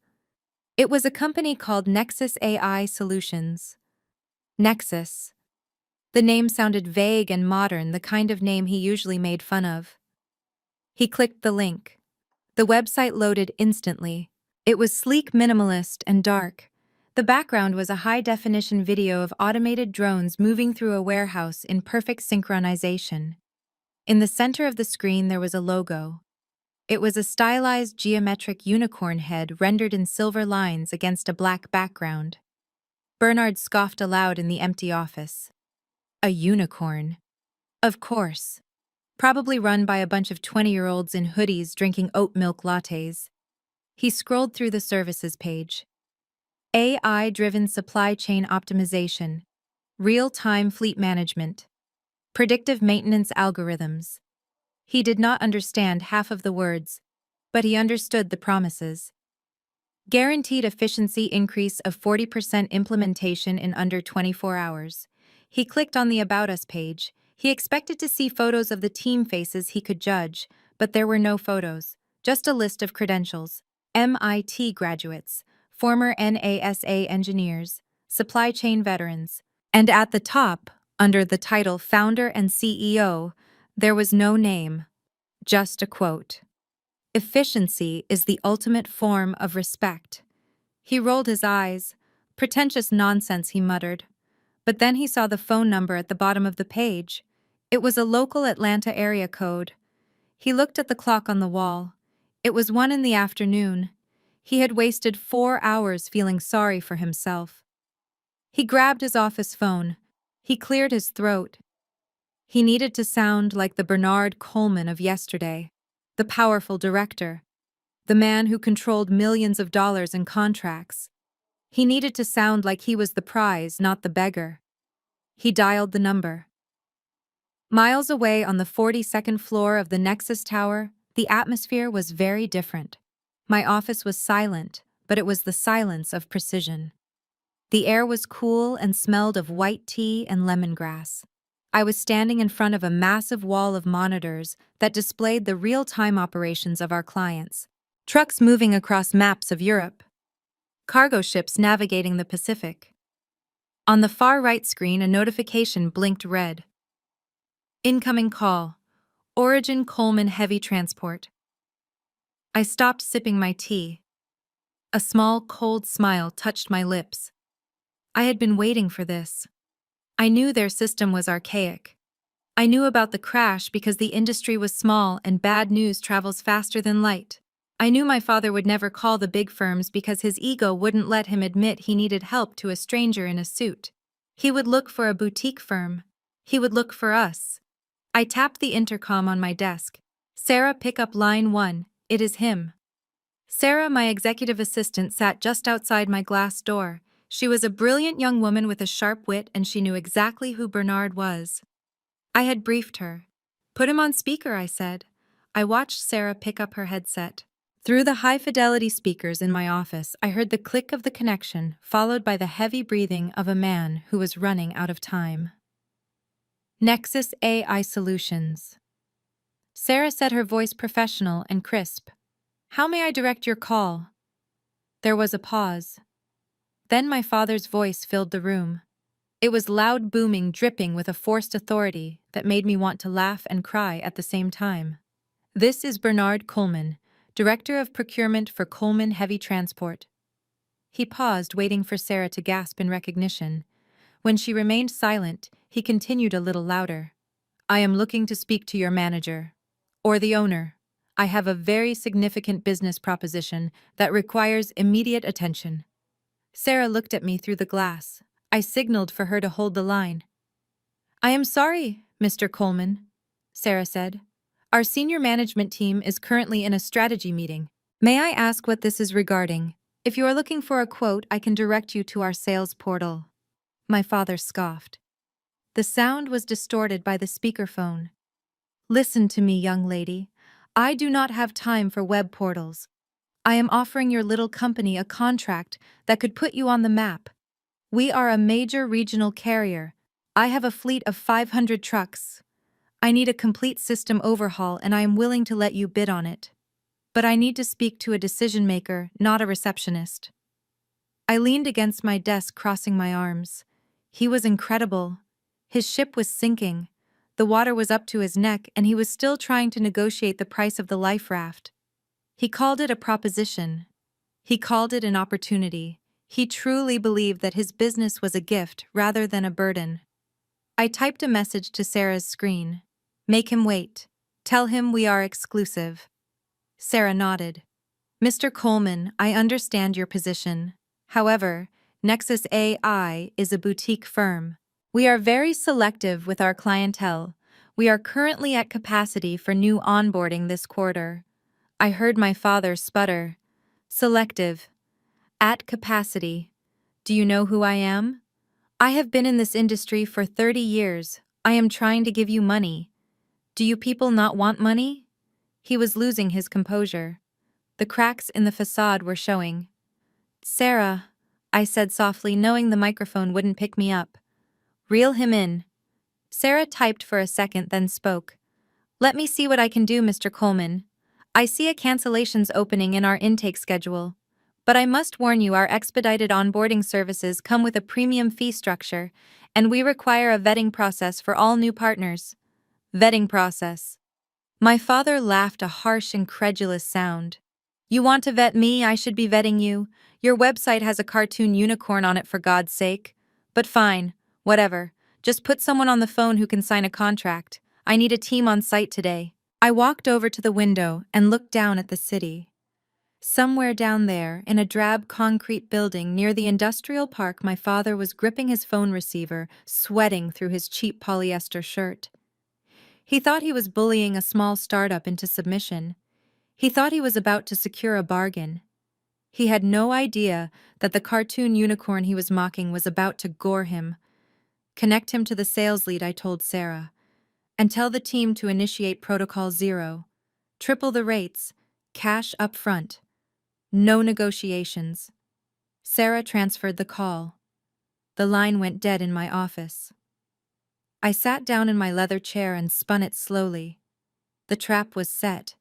Speaker 1: It was a company called Nexus AI Solutions. Nexus. The name sounded vague and modern, the kind of name he usually made fun of. He clicked the link. The website loaded instantly. It was sleek, minimalist, and dark. The background was a high-definition video of automated drones moving through a warehouse in perfect synchronization. In the center of the screen there was a logo. It was a stylized geometric unicorn head rendered in silver lines against a black background. Bernard scoffed aloud in the empty office. A unicorn. Of course. Probably run by a bunch of 20-year-olds in hoodies drinking oat milk lattes. He scrolled through the services page. AI-driven supply chain optimization, real-time fleet management, predictive maintenance algorithms. He did not understand half of the words, but he understood the promises. Guaranteed efficiency increase of 40% implementation in under 24 hours. He clicked on the About Us page. He expected to see photos of the team faces he could judge, but there were no photos, just a list of credentials. MIT graduates, former NASA engineers, supply chain veterans. And at the top, under the title Founder and CEO, there was no name, just a quote. Efficiency is the ultimate form of respect. He rolled his eyes. Pretentious nonsense, he muttered. But then he saw the phone number at the bottom of the page. It was a local Atlanta area code. He looked at the clock on the wall. It was 1 in the afternoon. He had wasted 4 hours feeling sorry for himself. He grabbed his office phone. He cleared his throat. He needed to sound like the Bernard Coleman of yesterday, the powerful director, the man who controlled millions of dollars in contracts. He needed to sound like he was the prize, not the beggar. He dialed the number. Miles away on the 42nd floor of the Nexus Tower, the atmosphere was very different. My office was silent, but it was the silence of precision. The air was cool and smelled of white tea and lemongrass. I was standing in front of a massive wall of monitors that displayed the real-time operations of our clients. Trucks moving across maps of Europe. Cargo ships navigating the Pacific. On the far right screen, a notification blinked red. Incoming call. Origin Coleman Heavy Transport. I stopped sipping my tea. A small, cold smile touched my lips. I had been waiting for this. I knew their system was archaic. I knew about the crash because the industry was small and bad news travels faster than light. I knew my father would never call the big firms because his ego wouldn't let him admit he needed help to a stranger in a suit. He would look for a boutique firm. He would look for us. I tapped the intercom on my desk. Sarah, pick up line 1. It is him. Sarah, my executive assistant, sat just outside my glass door. She was a brilliant young woman with a sharp wit, and she knew exactly who Bernard was. I had briefed her. Put him on speaker, I said. I watched Sarah pick up her headset. Through the high-fidelity speakers in my office, I heard the click of the connection, followed by the heavy breathing of a man who was running out of time. Nexus AI Solutions. Sarah said, her voice professional and crisp. How may I direct your call? There was a pause. Then my father's voice filled the room. It was loud, booming, dripping with a forced authority that made me want to laugh and cry at the same time. This is Bernard Coleman, Director of Procurement for Coleman Heavy Transport. He paused, waiting for Sarah to gasp in recognition. When she remained silent, he continued a little louder. I am looking to speak to your manager. Or the owner. I have a very significant business proposition that requires immediate attention. Sarah looked at me through the glass. I signaled for her to hold the line. I am sorry, Mr. Coleman, Sarah said. Our senior management team is currently in a strategy meeting. May I ask what this is regarding? If you are looking for a quote, I can direct you to our sales portal. My father scoffed. The sound was distorted by the speakerphone. Listen to me, young lady. I do not have time for web portals. I am offering your little company a contract that could put you on the map. We are a major regional carrier. I have a fleet of 500 trucks. I need a complete system overhaul, and I am willing to let you bid on it. But I need to speak to a decision maker, not a receptionist. I leaned against my desk, crossing my arms. He was incredible. His ship was sinking. The water was up to his neck and he was still trying to negotiate the price of the life raft. He called it a proposition. He called it an opportunity. He truly believed that his business was a gift rather than a burden. I typed a message to Sarah's screen. Make him wait. Tell him we are exclusive. Sarah nodded. Mr. Coleman, I understand your position. However, Nexus AI is a boutique firm. We are very selective with our clientele. We are currently at capacity for new onboarding this quarter. I heard my father sputter. Selective. At capacity. Do you know who I am? I have been in this industry for 30 years. I am trying to give you money. Do you people not want money? He was losing his composure. The cracks in the facade were showing. Sarah, I said softly, knowing the microphone wouldn't pick me up. Reel him in. Sarah typed for a second, then spoke. Let me see what I can do, Mr. Coleman. I see a cancellations opening in our intake schedule. But I must warn you, our expedited onboarding services come with a premium fee structure, and we require a vetting process for all new partners. Vetting process. My father laughed, a harsh, incredulous sound. You want to vet me? I should be vetting you. Your website has a cartoon unicorn on it, for God's sake. But fine, whatever. Just put someone on the phone who can sign a contract. I need a team on site today. I walked over to the window and looked down at the city. Somewhere down there, in a drab concrete building near the industrial park, my father was gripping his phone receiver, sweating through his cheap polyester shirt. He thought he was bullying a small startup into submission. He thought he was about to secure a bargain. He had no idea that the cartoon unicorn he was mocking was about to gore him. Connect him to the sales lead, I told Sarah, and tell the team to initiate Protocol 0. Triple the rates, cash up front. No negotiations. Sarah transferred the call. The line went dead in my office. I sat down in my leather chair and spun it slowly. The trap was set.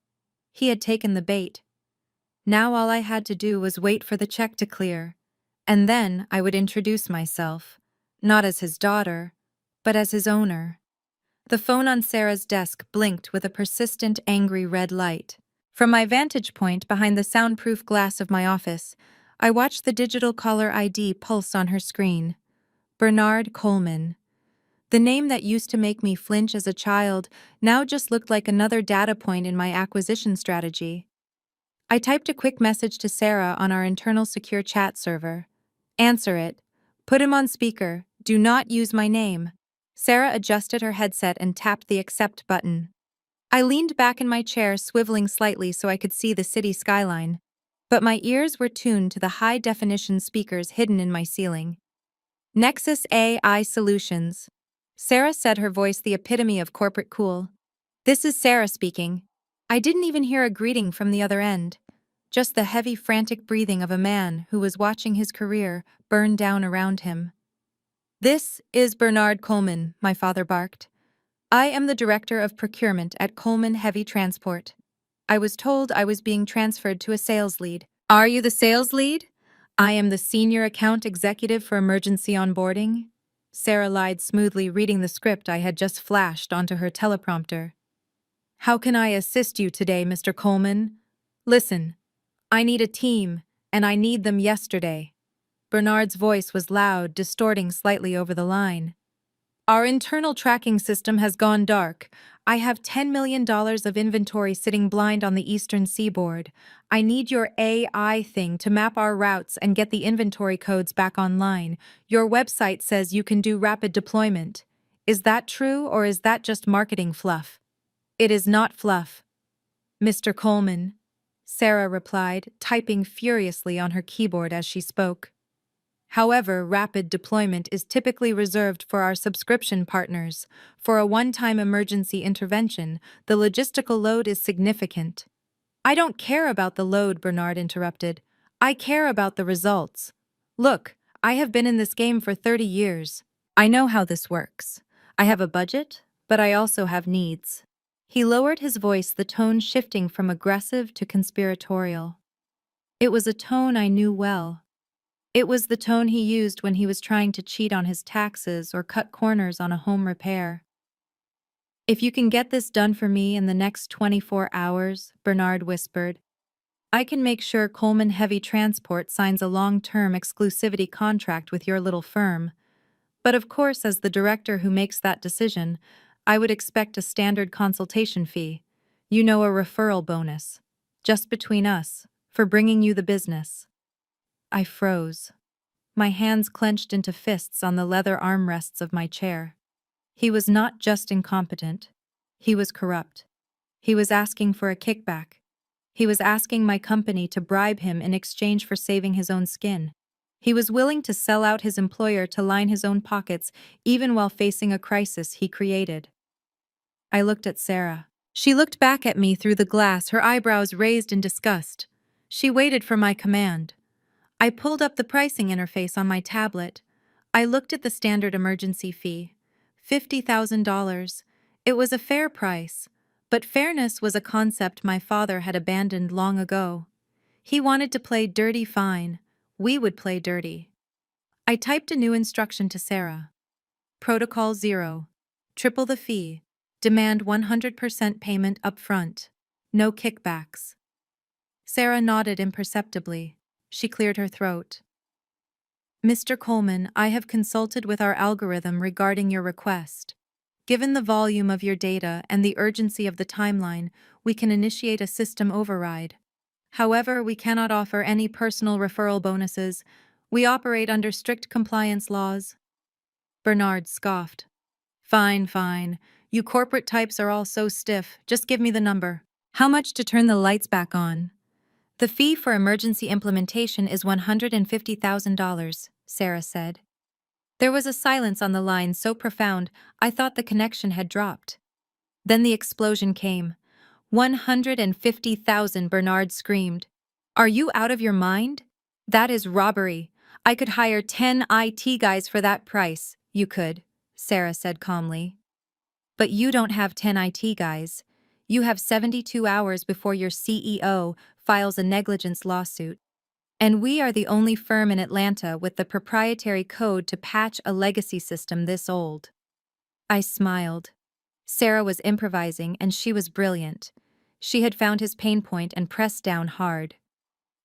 Speaker 1: He had taken the bait. Now all I had to do was wait for the check to clear, and then I would introduce myself, not as his daughter, but as his owner. The phone on Sarah's desk blinked with a persistent, angry red light. From my vantage point behind the soundproof glass of my office, I watched the digital caller ID pulse on her screen. Bernard Coleman. The name that used to make me flinch as a child now just looked like another data point in my acquisition strategy. I typed a quick message to Sarah on our internal secure chat server. Answer it. Put him on speaker. Do not use my name. Sarah adjusted her headset and tapped the accept button. I leaned back in my chair, swiveling slightly so I could see the city skyline. But my ears were tuned to the high-definition speakers hidden in my ceiling. Nexus AI Solutions. Sarah said, her voice the epitome of corporate cool. This is Sarah speaking. I didn't even hear a greeting from the other end. Just the heavy, frantic breathing of a man who was watching his career burn down around him. This is Bernard Coleman, my father barked. I am the director of procurement at Coleman Heavy Transport. I was told I was being transferred to a sales lead. Are you the sales lead? I am the senior account executive for emergency onboarding. Sarah lied smoothly, reading the script I had just flashed onto her teleprompter. How can I assist you today, Mr. Coleman? Listen, I need a team, and I need them yesterday. Bernard's voice was loud, distorting slightly over the line. Our internal tracking system has gone dark. I have $10 million of inventory sitting blind on the eastern seaboard. I need your AI thing to map our routes and get the inventory codes back online. Your website says you can do rapid deployment. Is that true, or is that just marketing fluff? It is not fluff. Mr. Coleman, Sarah replied, typing furiously on her keyboard as she spoke. However, rapid deployment is typically reserved for our subscription partners. For a one-time emergency intervention, the logistical load is significant. I don't care about the load, Bernard interrupted. I care about the results. Look, I have been in this game for 30 years. I know how this works. I have a budget, but I also have needs. He lowered his voice, the tone shifting from aggressive to conspiratorial. It was a tone I knew well. It was the tone he used when he was trying to cheat on his taxes or cut corners on a home repair. If you can get this done for me in the next 24 hours, Bernard whispered, I can make sure Coleman Heavy Transport signs a long-term exclusivity contract with your little firm. But of course, as the director who makes that decision, I would expect a standard consultation fee. You know, a referral bonus. Just between us, for bringing you the business. I froze. My hands clenched into fists on the leather armrests of my chair. He was not just incompetent. He was corrupt. He was asking for a kickback. He was asking my company to bribe him in exchange for saving his own skin. He was willing to sell out his employer to line his own pockets, even while facing a crisis he created. I looked at Sarah. She looked back at me through the glass, her eyebrows raised in disgust. She waited for my command. I pulled up the pricing interface on my tablet. I looked at the standard emergency fee. $50,000. It was a fair price, but fairness was a concept my father had abandoned long ago. He wanted to play dirty fine. We would play dirty. I typed a new instruction to Sarah. Protocol 0. Triple the fee. Demand 100% payment up front. No kickbacks. Sarah nodded imperceptibly. She cleared her throat. Mr. Coleman, I have consulted with our algorithm regarding your request. Given the volume of your data and the urgency of the timeline, we can initiate a system override. However, we cannot offer any personal referral bonuses. We operate under strict compliance laws. Bernard scoffed. Fine, fine. You corporate types are all so stiff. Just give me the number. How much to turn the lights back on? The fee for emergency implementation is $150,000, Sarah said. There was a silence on the line so profound I thought the connection had dropped. Then the explosion came. 150,000, Bernard screamed. Are you out of your mind? That is robbery. I could hire 10 IT guys for that price. You could, Sarah said calmly. But you don't have 10 IT guys. You have 72 hours before your CEO files a negligence lawsuit. And we are the only firm in Atlanta with the proprietary code to patch a legacy system this old. I smiled. Sarah was improvising, and she was brilliant. She had found his pain point and pressed down hard.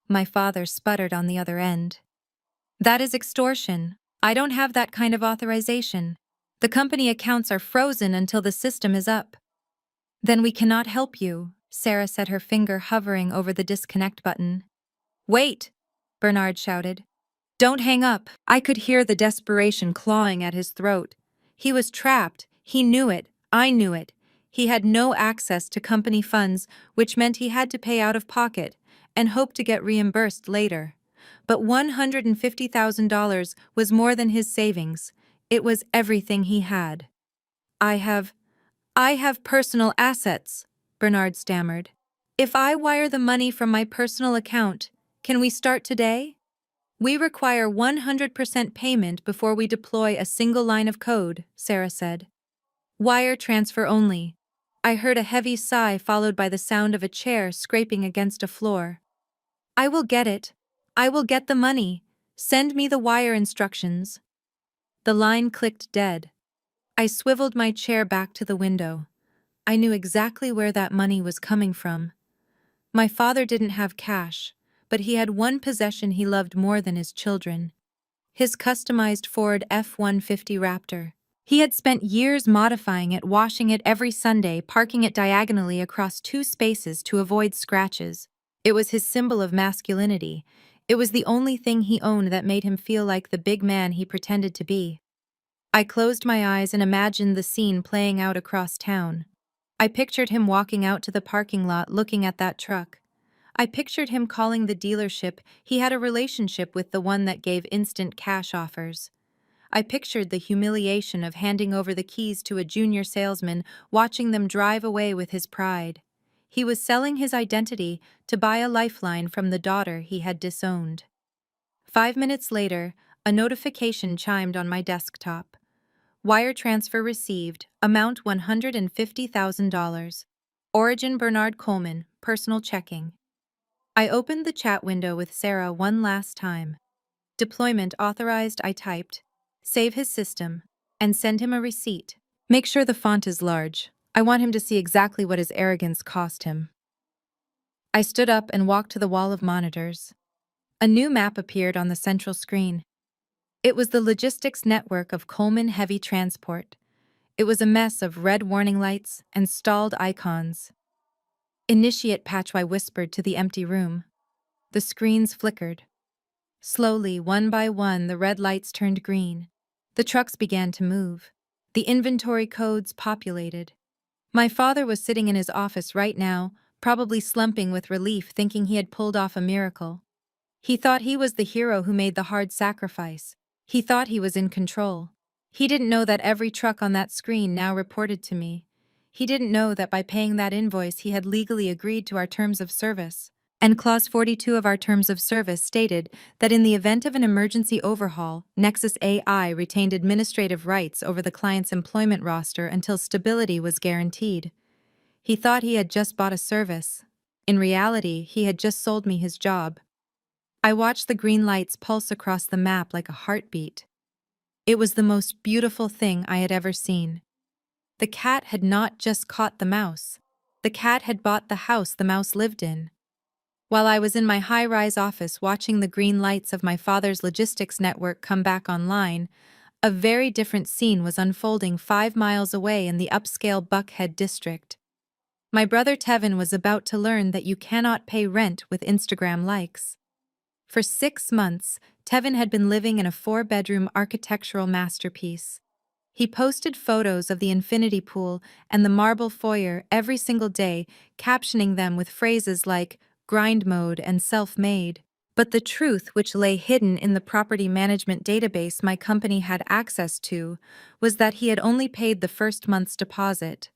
Speaker 1: My father sputtered on the other end. That is extortion. I don't have that kind of authorization. The company accounts are frozen until the system is up. Then we cannot help you, Sarah said, her finger hovering over the disconnect button. Wait, Bernard shouted. Don't hang up. I could hear the desperation clawing at his throat. He was trapped. He knew it. I knew it. He had no access to company funds, which meant he had to pay out of pocket and hope to get reimbursed later. But $150,000 was more than his savings. It was everything he had. I have personal assets, Bernard stammered. If I wire the money from my personal account, can we start today? We require 100% payment before we deploy a single line of code, Sarah said. Wire transfer only. I heard a heavy sigh followed by the sound of a chair scraping against a floor. I will get it. I will get the money. Send me the wire instructions. The line clicked dead. I swiveled my chair back to the window. I knew exactly where that money was coming from. My father didn't have cash, but he had one possession he loved more than his children. His customized Ford F-150 Raptor. He had spent years modifying it, washing it every Sunday, parking it diagonally across two spaces to avoid scratches. It was his symbol of masculinity. It was the only thing he owned that made him feel like the big man he pretended to be. I closed my eyes and imagined the scene playing out across town. I pictured him walking out to the parking lot looking at that truck. I pictured him calling the dealership. He had a relationship with the one that gave instant cash offers. I pictured the humiliation of handing over the keys to a junior salesman, watching them drive away with his pride. He was selling his identity to buy a lifeline from the daughter he had disowned. 5 minutes later, a notification chimed on my desktop. Wire transfer received, amount $150,000. Origin Bernard Coleman, personal checking. I opened the chat window with Sarah one last time. Deployment authorized, I typed. Save his system, and send him a receipt. Make sure the font is large. I want him to see exactly what his arrogance cost him. I stood up and walked to the wall of monitors. A new map appeared on the central screen. It was the logistics network of Coleman Heavy Transport. It was a mess of red warning lights and stalled icons. Initiate patch, I whispered to the empty room. The screens flickered. Slowly, one by one, the red lights turned green. The trucks began to move. The inventory codes populated. My father was sitting in his office right now, probably slumping with relief, thinking he had pulled off a miracle. He thought he was the hero who made the hard sacrifice. He thought he was in control. He didn't know that every truck on that screen now reported to me. He didn't know that by paying that invoice he had legally agreed to our terms of service. And Clause 42 of our terms of service stated that in the event of an emergency overhaul, Nexus AI retained administrative rights over the client's employment roster until stability was guaranteed. He thought he had just bought a service. In reality, he had just sold me his job. I watched the green lights pulse across the map like a heartbeat. It was the most beautiful thing I had ever seen. The cat had not just caught the mouse. The cat had bought the house the mouse lived in. While I was in my high-rise office watching the green lights of my father's logistics network come back online, a very different scene was unfolding 5 miles away in the upscale Buckhead district. My brother Tevin was about to learn that you cannot pay rent with Instagram likes. For 6 months, Tevin had been living in a 4-bedroom architectural masterpiece. He posted photos of the infinity pool and the marble foyer every single day, captioning them with phrases like grind mode and self-made. But the truth, which lay hidden in the property management database my company had access to, was that he had only paid the first month's deposit.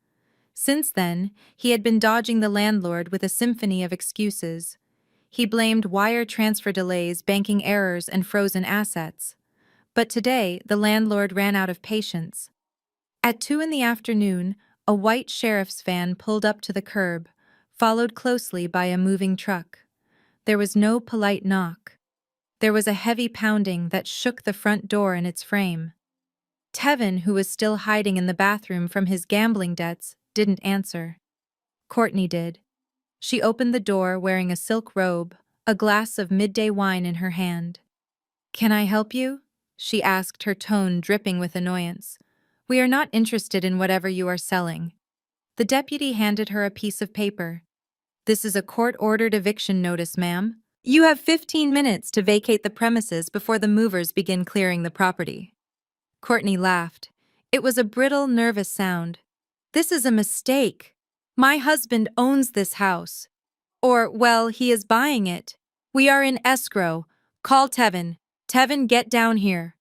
Speaker 1: Since then, he had been dodging the landlord with a symphony of excuses. He blamed wire transfer delays, banking errors, and frozen assets. But today, the landlord ran out of patience. At 2 in the afternoon, a white sheriff's van pulled up to the curb, followed closely by a moving truck. There was no polite knock. There was a heavy pounding that shook the front door in its frame. Tevin, who was still hiding in the bathroom from his gambling debts, didn't answer. Courtney did. She opened the door wearing a silk robe, a glass of midday wine in her hand. "Can I help you?" she asked, her tone dripping with annoyance. "We are not interested in whatever you are selling." The deputy handed her a piece of paper. "This is a court-ordered eviction notice, ma'am. You have 15 minutes to vacate the premises before the movers begin clearing the property." Courtney laughed. It was a brittle, nervous sound. "This is a mistake. My husband owns this house. Or, well, he is buying it. We are in escrow. Call Tevin. Tevin, get down here."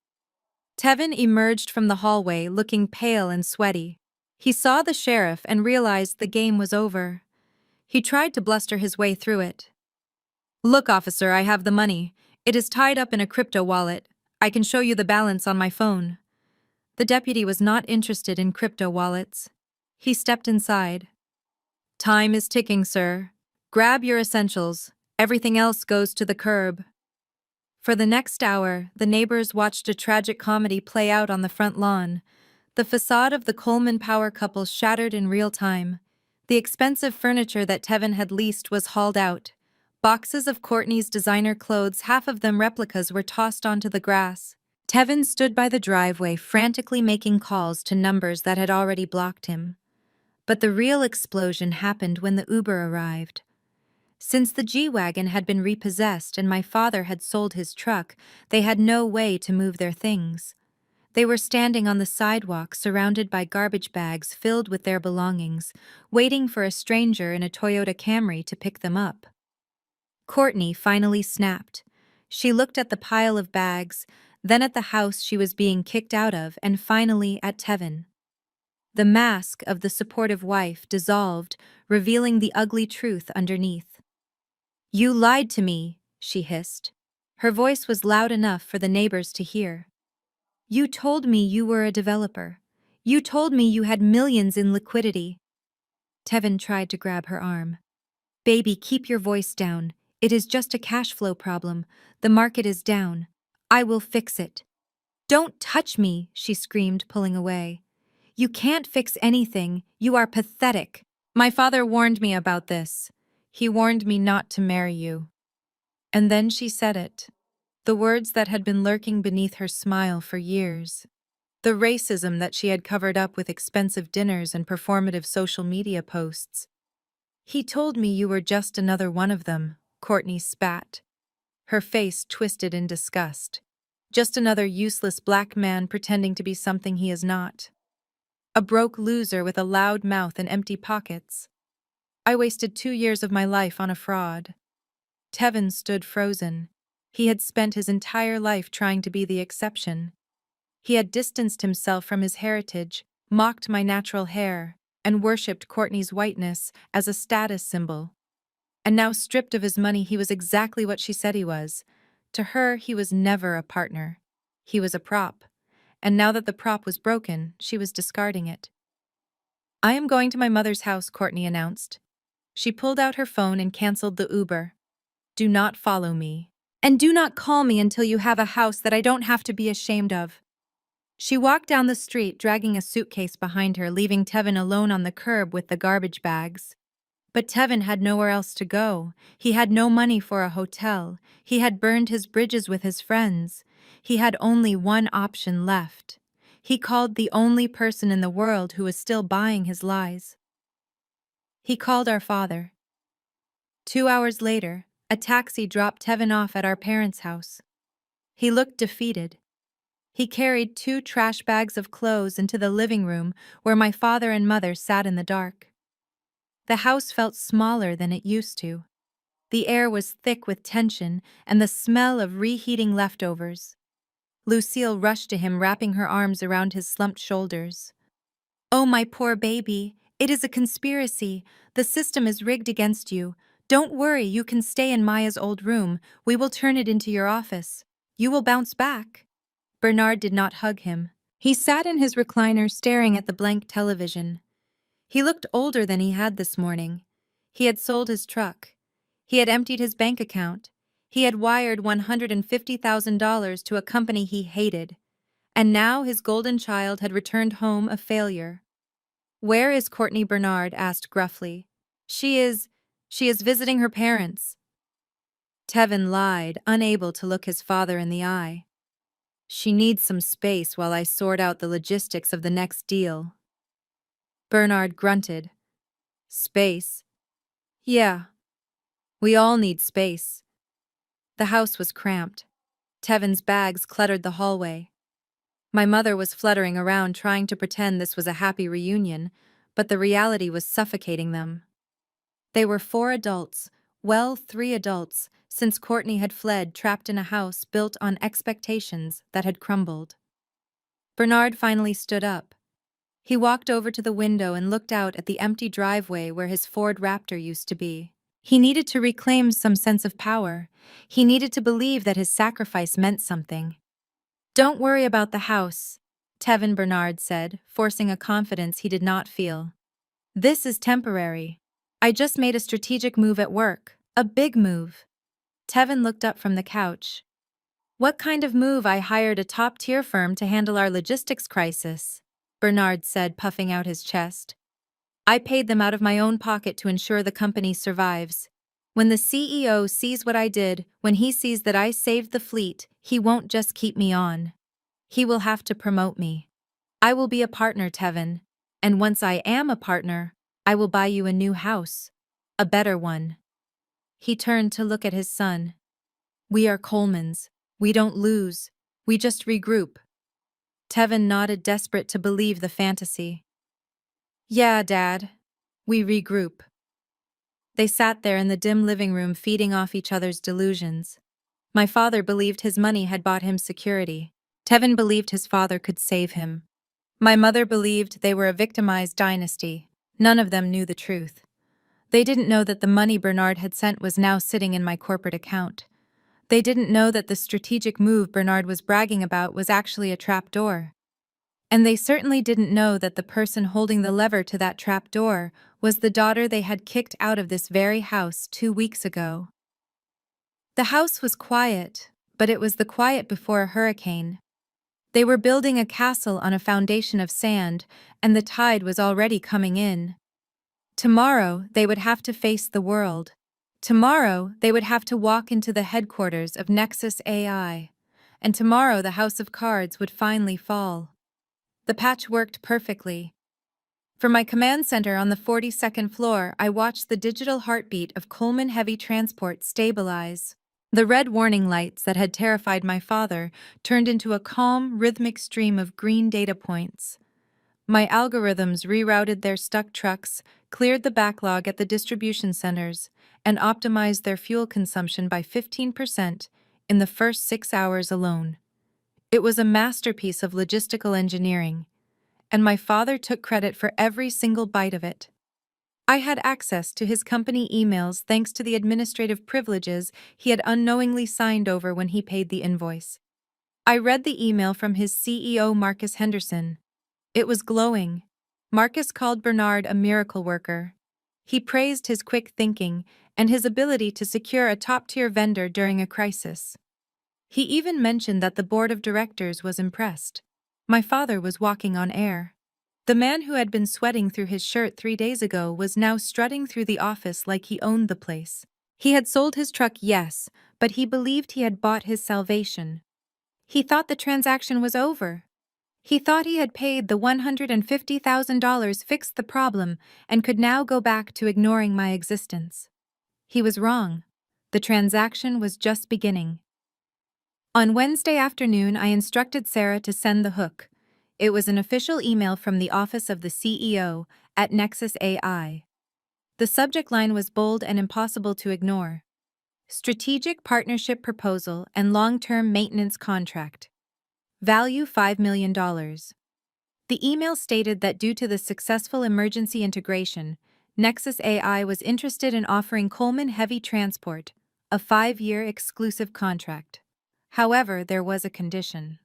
Speaker 1: Tevin emerged from the hallway looking pale and sweaty. He saw the sheriff and realized the game was over. He tried to bluster his way through it. "Look, officer, I have the money. It is tied up in a crypto wallet. I can show you the balance on my phone." The deputy was not interested in crypto wallets. He stepped inside. "Time is ticking, sir. Grab your essentials. Everything else goes to the curb." For the next hour, the neighbors watched a tragic comedy play out on the front lawn. The facade of the Coleman power couple shattered in real time. The expensive furniture that Tevin had leased was hauled out. Boxes of Courtney's designer clothes, half of them replicas, were tossed onto the grass. Tevin stood by the driveway, frantically making calls to numbers that had already blocked him. But the real explosion happened when the Uber arrived. Since the G-Wagon had been repossessed and my father had sold his truck, they had no way to move their things. They were standing on the sidewalk surrounded by garbage bags filled with their belongings, waiting for a stranger in a Toyota Camry to pick them up. Courtney finally snapped. She looked at the pile of bags, then at the house she was being kicked out of, and finally at Tevin. The mask of the supportive wife dissolved, revealing the ugly truth underneath. "You lied to me," she hissed. Her voice was loud enough for the neighbors to hear. "You told me you were a developer. You told me you had millions in liquidity." Tevin tried to grab her arm. "Baby, keep your voice down. It is just a cash flow problem. The market is down. I will fix it." "Don't touch me," she screamed, pulling away. You can't fix anything. You are pathetic. My father warned me about this. He warned me not to marry you. And then she said it. The words that had been lurking beneath her smile for years. The racism that she had covered up with expensive dinners and performative social media posts. He told me you were just another one of them, Courtney spat. Her face twisted in disgust. Just another useless black man pretending to be something he is not. A broke loser with a loud mouth and empty pockets. I wasted 2 years of my life on a fraud. Tevin stood frozen. He had spent his entire life trying to be the exception. He had distanced himself from his heritage, mocked my natural hair, and worshipped Courtney's whiteness as a status symbol. And now, stripped of his money, he was exactly what she said he was. To her, he was never a partner. He was a prop. And now that the prop was broken, she was discarding it. I am going to my mother's house, Courtney announced. She pulled out her phone and canceled the Uber. Do not follow me. And do not call me until you have a house that I don't have to be ashamed of. She walked down the street, dragging a suitcase behind her, leaving Tevin alone on the curb with the garbage bags. But Tevin had nowhere else to go. He had no money for a hotel. He had burned his bridges with his friends. He had only one option left. He called the only person in the world who was still buying his lies. He called our father. 2 hours later, a taxi dropped Tevin off at our parents' house. He looked defeated. He carried 2 trash bags of clothes into the living room where my father and mother sat in the dark. The house felt smaller than it used to. The air was thick with tension and the smell of reheating leftovers. Lucille rushed to him, wrapping her arms around his slumped shoulders. Oh, my poor baby, it is a conspiracy. The system is rigged against you. Don't worry, you can stay in Maya's old room. We will turn it into your office. You will bounce back. Bernard did not hug him. He sat in his recliner staring at the blank television. He looked older than he had this morning. He had sold his truck. He had emptied his bank account. He had wired $150,000 to a company he hated. And now his golden child had returned home a failure. Where is Courtney? Bernard asked gruffly. She is visiting her parents. Tevin lied, unable to look his father in the eye. She needs some space while I sort out the logistics of the next deal. Bernard grunted. Space? Yeah. We all need space. The house was cramped. Tevin's bags cluttered the hallway. My mother was fluttering around trying to pretend this was a happy reunion, but the reality was suffocating them. They were 4 adults, well, 3 adults, since Courtney had fled, trapped in a house built on expectations that had crumbled. Bernard finally stood up. He walked over to the window and looked out at the empty driveway where his Ford Raptor used to be. He needed to reclaim some sense of power. He needed to believe that his sacrifice meant something. Don't worry about the house, Tevin, Bernard said, forcing a confidence he did not feel. This is temporary. I just made a strategic move at work. A big move. Tevin looked up from the couch. What kind of move? I hired a top-tier firm to handle our logistics crisis, Bernard said, puffing out his chest. I paid them out of my own pocket to ensure the company survives. When the CEO sees what I did, when he sees that I saved the fleet, he won't just keep me on. He will have to promote me. I will be a partner, Tevin. And once I am a partner, I will buy you a new house. A better one. He turned to look at his son. We are Colemans. We don't lose. We just regroup. Tevin nodded, desperate to believe the fantasy. Yeah, Dad. We regroup. They sat there in the dim living room feeding off each other's delusions. My father believed his money had bought him security. Tevin believed his father could save him. My mother believed they were a victimized dynasty. None of them knew the truth. They didn't know that the money Bernard had sent was now sitting in my corporate account. They didn't know that the strategic move Bernard was bragging about was actually a trapdoor. And they certainly didn't know that the person holding the lever to that trapdoor was the daughter they had kicked out of this very house 2 weeks ago. The house was quiet, but it was the quiet before a hurricane. They were building a castle on a foundation of sand, and the tide was already coming in. Tomorrow, they would have to face the world. Tomorrow, they would have to walk into the headquarters of Nexus AI. And tomorrow, the house of cards would finally fall. The patch worked perfectly. From my command center on the 42nd floor, I watched the digital heartbeat of Coleman Heavy Transport stabilize. The red warning lights that had terrified my father turned into a calm, rhythmic stream of green data points. My algorithms rerouted their stuck trucks, cleared the backlog at the distribution centers, and optimized their fuel consumption by 15% in the first 6 hours alone. It was a masterpiece of logistical engineering, and my father took credit for every single bite of it. I had access to his company emails thanks to the administrative privileges he had unknowingly signed over when he paid the invoice. I read the email from his CEO, Marcus Henderson. It was glowing. Marcus called Bernard a miracle worker. He praised his quick thinking and his ability to secure a top-tier vendor during a crisis. He even mentioned that the board of directors was impressed. My father was walking on air. The man who had been sweating through his shirt 3 days ago was now strutting through the office like he owned the place. He had sold his truck, yes, but he believed he had bought his salvation. He thought the transaction was over. He thought he had paid the $150,000, fixed the problem, and could now go back to ignoring my existence. He was wrong. The transaction was just beginning. On Wednesday afternoon, I instructed Sarah to send the hook. It was an official email from the office of the CEO at Nexus AI. The subject line was bold and impossible to ignore. Strategic Partnership Proposal and Long-Term Maintenance Contract. Value $5 million. The email stated that due to the successful emergency integration, Nexus AI was interested in offering Coleman Heavy Transport a 5-year exclusive contract. However, there was a condition.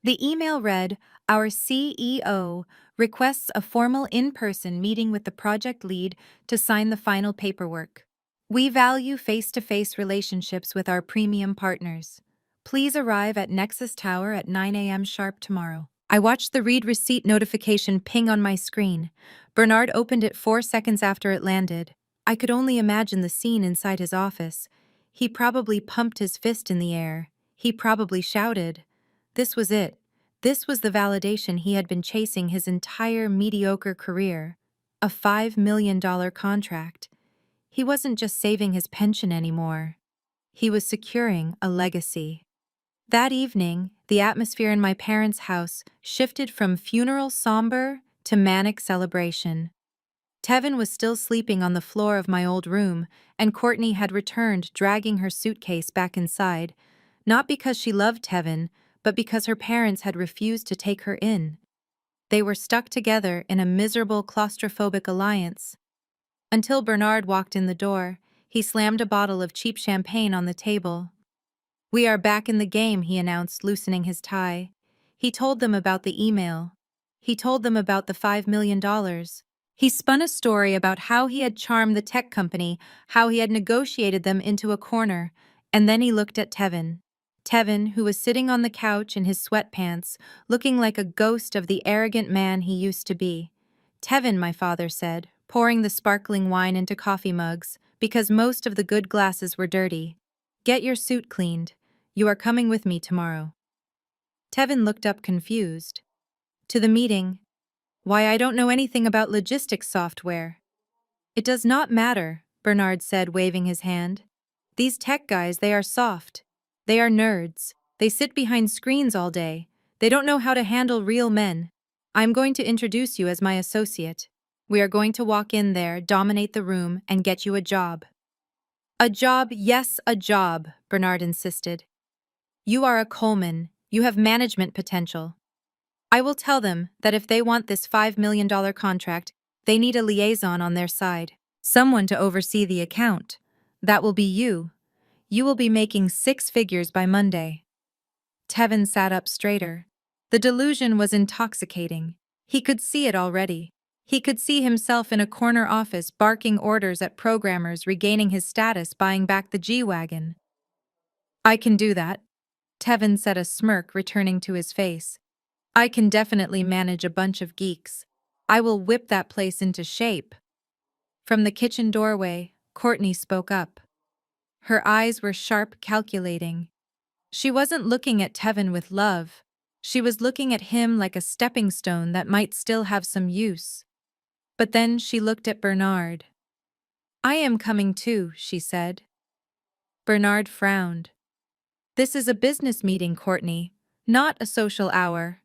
Speaker 1: The email read, "Our CEO requests a formal in-person meeting with the project lead to sign the final paperwork. We value face-to-face relationships with our premium partners. Please arrive at Nexus Tower at 9 a.m. sharp tomorrow." I watched the read receipt notification ping on my screen. Bernard opened it 4 seconds after it landed. I could only imagine the scene inside his office. He probably pumped his fist in the air. He probably shouted. This was it. This was the validation he had been chasing his entire mediocre career. A $5 million contract. He wasn't just saving his pension anymore. He was securing a legacy. That evening, the atmosphere in my parents' house shifted from funeral somber to manic celebration. Tevin was still sleeping on the floor of my old room, and Courtney had returned, dragging her suitcase back inside, not because she loved Tevin, but because her parents had refused to take her in. They were stuck together in a miserable claustrophobic alliance. Until Bernard walked in the door, he slammed a bottle of cheap champagne on the table. "We are back in the game," he announced, loosening his tie. He told them about the email. He told them about the $5 million. He spun a story about how he had charmed the tech company, how he had negotiated them into a corner, and then he looked at Tevin. Tevin, who was sitting on the couch in his sweatpants, looking like a ghost of the arrogant man he used to be. "Tevin," my father said, pouring the sparkling wine into coffee mugs, because most of the good glasses were dirty. "Get your suit cleaned. You are coming with me tomorrow." Tevin looked up confused. "To the meeting? Why, I don't know anything about logistics software." "It does not matter," Bernard said, waving his hand. "These tech guys, they are soft. They are nerds. They sit behind screens all day. They don't know how to handle real men. I'm going to introduce you as my associate. We are going to walk in there, dominate the room, and get you a job." "A job, yes, a job," Bernard insisted. "You are a Coleman. You have management potential. I will tell them that if they want this $5 million contract, they need a liaison on their side. Someone to oversee the account. That will be you. You will be making 6 figures by Monday." Tevin sat up straighter. The delusion was intoxicating. He could see it already. He could see himself in a corner office barking orders at programmers, regaining his status, buying back the G-Wagon. "I can do that." Tevin said, a smirk returning to his face. I can definitely manage a bunch of geeks. I will whip that place into shape. From the kitchen doorway, Courtney spoke up. Her eyes were sharp, calculating. She wasn't looking at Tevin with love. She was looking at him like a stepping stone that might still have some use. But then she looked at Bernard. I am coming too, she said. Bernard frowned. This is a business meeting, Courtney, not a social hour.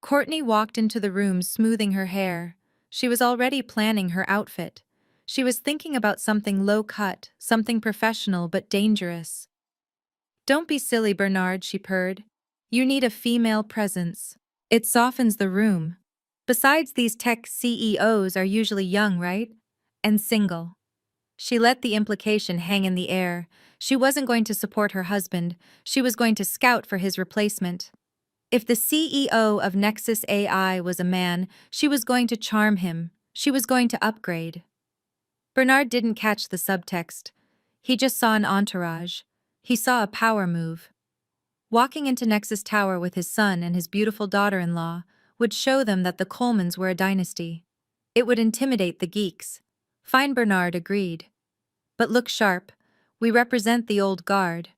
Speaker 1: Courtney walked into the room, smoothing her hair. She was already planning her outfit. She was thinking about something low-cut, something professional but dangerous. Don't be silly, Bernard, she purred. You need a female presence. It softens the room. Besides, these tech CEOs are usually young, right? And single. She let the implication hang in the air. She wasn't going to support her husband. She was going to scout for his replacement. If the CEO of Nexus AI was a man, she was going to charm him. She was going to upgrade. Bernard didn't catch the subtext. He just saw an entourage. He saw a power move. Walking into Nexus Tower with his son and his beautiful daughter-in-law would show them that the Colemans were a dynasty. It would intimidate the geeks. Fine, Bernard agreed. But look sharp. We represent the old guard.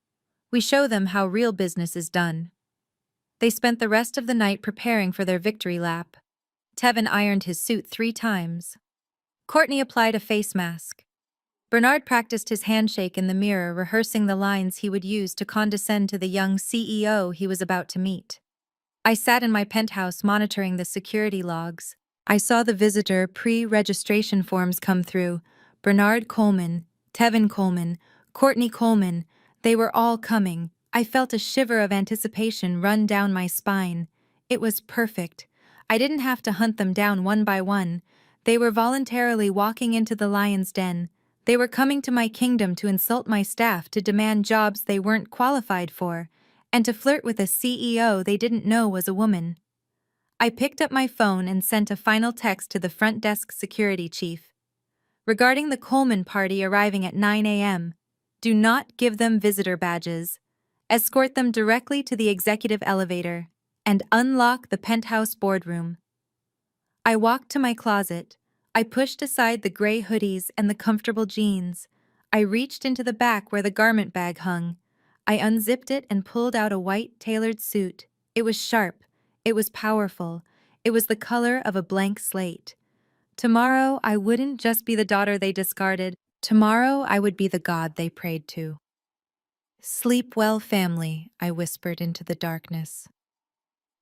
Speaker 1: We show them how real business is done. They spent the rest of the night preparing for their victory lap. Tevin ironed his suit 3 times. Courtney applied a face mask. Bernard practiced his handshake in the mirror, rehearsing the lines he would use to condescend to the young CEO he was about to meet. I sat in my penthouse monitoring the security logs. I saw the visitor pre-registration forms come through. Bernard Coleman, Tevin Coleman, Courtney Coleman, they were all coming. I felt a shiver of anticipation run down my spine. It was perfect. I didn't have to hunt them down one by one. They were voluntarily walking into the lion's den. They were coming to my kingdom to insult my staff, to demand jobs they weren't qualified for, and to flirt with a CEO they didn't know was a woman. I picked up my phone and sent a final text to the front desk security chief. Regarding the Coleman party arriving at 9 a.m., do not give them visitor badges. Escort them directly to the executive elevator and unlock the penthouse boardroom. I walked to my closet. I pushed aside the gray hoodies and the comfortable jeans. I reached into the back where the garment bag hung. I unzipped it and pulled out a white tailored suit. It was sharp. It was powerful. It was the color of a blank slate. Tomorrow, I wouldn't just be the daughter they discarded. Tomorrow, I would be the god they prayed to. Sleep well, family, I whispered into the darkness.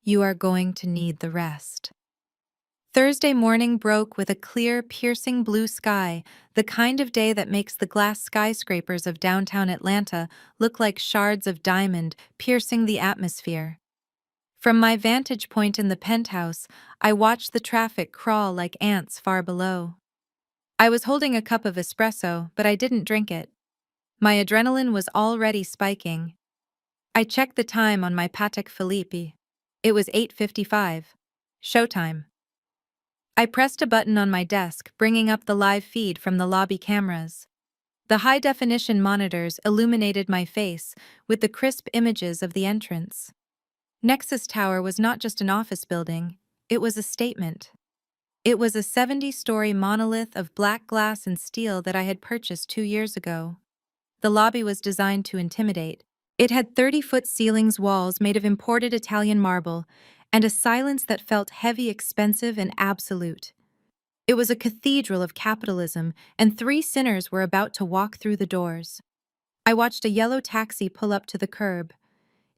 Speaker 1: You are going to need the rest. Thursday morning broke with a clear, piercing blue sky, the kind of day that makes the glass skyscrapers of downtown Atlanta look like shards of diamond piercing the atmosphere. From my vantage point in the penthouse, I watched the traffic crawl like ants far below. I was holding a cup of espresso, but I didn't drink it. My adrenaline was already spiking. I checked the time on my Patek Philippe. It was 8:55. Showtime. I pressed a button on my desk, bringing up the live feed from the lobby cameras. The high-definition monitors illuminated my face with the crisp images of the entrance. Nexus Tower was not just an office building, it was a statement. It was a 70-story monolith of black glass and steel that I had purchased 2 years ago. The lobby was designed to intimidate. It had 30-foot ceilings, walls made of imported Italian marble, and a silence that felt heavy, expensive, and absolute. It was a cathedral of capitalism, and 3 sinners were about to walk through the doors. I watched a yellow taxi pull up to the curb.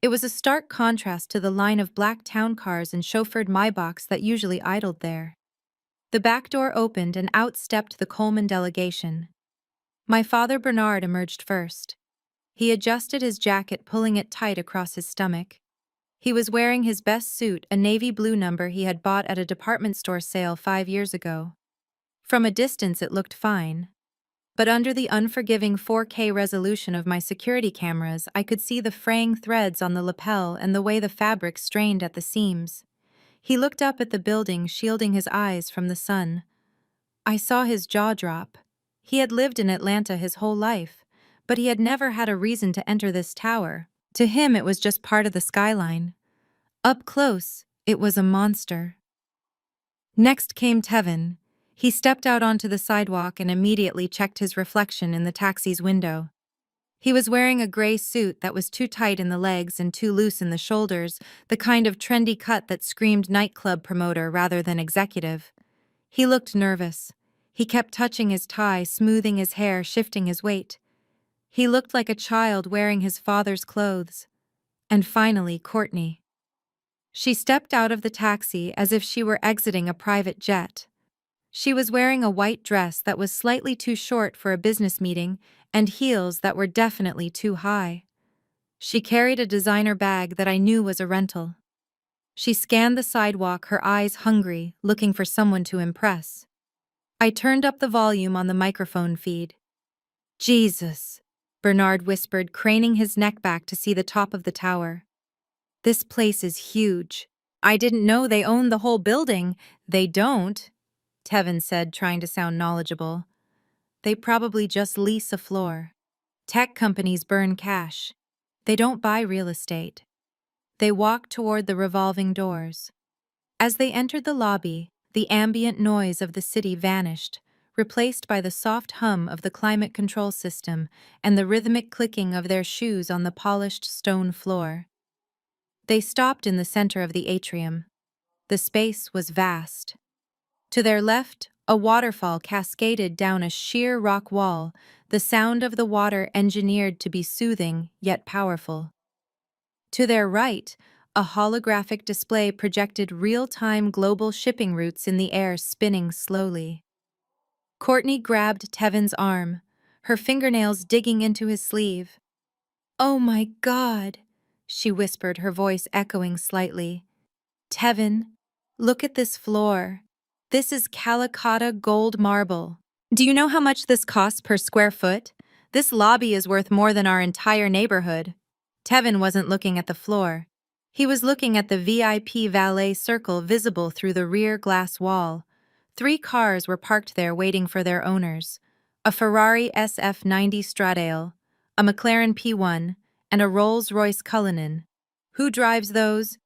Speaker 1: It was a stark contrast to the line of black town cars and chauffeured Maybachs that usually idled there. The back door opened and out stepped the Coleman delegation. My father Bernard emerged first. He adjusted his jacket, pulling it tight across his stomach. He was wearing his best suit, a navy blue number he had bought at a department store sale 5 years ago. From a distance it looked fine. But under the unforgiving 4K resolution of my security cameras, I could see the fraying threads on the lapel and the way the fabric strained at the seams. He looked up at the building, shielding his eyes from the sun. I saw his jaw drop. He had lived in Atlanta his whole life, but he had never had a reason to enter this tower. To him, it was just part of the skyline. Up close, it was a monster. Next came Tevin. He stepped out onto the sidewalk and immediately checked his reflection in the taxi's window. He was wearing a gray suit that was too tight in the legs and too loose in the shoulders, the kind of trendy cut that screamed nightclub promoter rather than executive. He looked nervous. He kept touching his tie, smoothing his hair, shifting his weight. He looked like a child wearing his father's clothes. And finally, Courtney. She stepped out of the taxi as if she were exiting a private jet. She was wearing a white dress that was slightly too short for a business meeting and heels that were definitely too high. She carried a designer bag that I knew was a rental. She scanned the sidewalk, her eyes hungry, looking for someone to impress. I turned up the volume on the microphone feed. Jesus, Bernard whispered, craning his neck back to see the top of the tower. This place is huge. I didn't know they owned the whole building. They don't, Tevin said, trying to sound knowledgeable. They probably just lease a floor. Tech companies burn cash. They don't buy real estate. They walked toward the revolving doors. As they entered the lobby, the ambient noise of the city vanished, replaced by the soft hum of the climate control system and the rhythmic clicking of their shoes on the polished stone floor. They stopped in the center of the atrium. The space was vast. To their left, a waterfall cascaded down a sheer rock wall, the sound of the water engineered to be soothing yet powerful. To their right, a holographic display projected real-time global shipping routes in the air, spinning slowly. Courtney grabbed Tevin's arm, her fingernails digging into his sleeve. "Oh my God," she whispered, her voice echoing slightly. "Tevin, look at this floor. This is Calicotta gold marble. Do you know how much this costs per square foot? This lobby is worth more than our entire neighborhood." Tevin wasn't looking at the floor. He was looking at the VIP valet circle visible through the rear glass wall. 3 cars were parked there waiting for their owners. A Ferrari SF90 Stradale, a McLaren P1, and a Rolls-Royce Cullinan. "Who drives those?"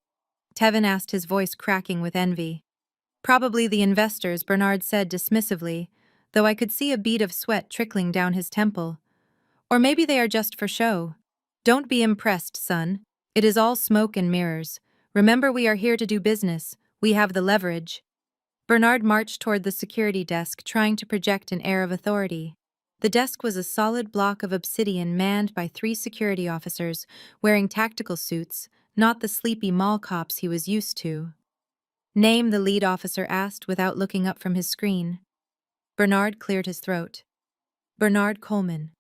Speaker 1: Tevin asked, his voice cracking with envy. "Probably the investors," Bernard said dismissively, though I could see a bead of sweat trickling down his temple. "Or maybe they are just for show. Don't be impressed, son. It is all smoke and mirrors. Remember, we are here to do business. We have the leverage." Bernard marched toward the security desk, trying to project an air of authority. The desk was a solid block of obsidian manned by 3 security officers wearing tactical suits, not the sleepy mall cops he was used to. "Name," the lead officer asked without looking up from his screen. Bernard cleared his throat. "Bernard Coleman,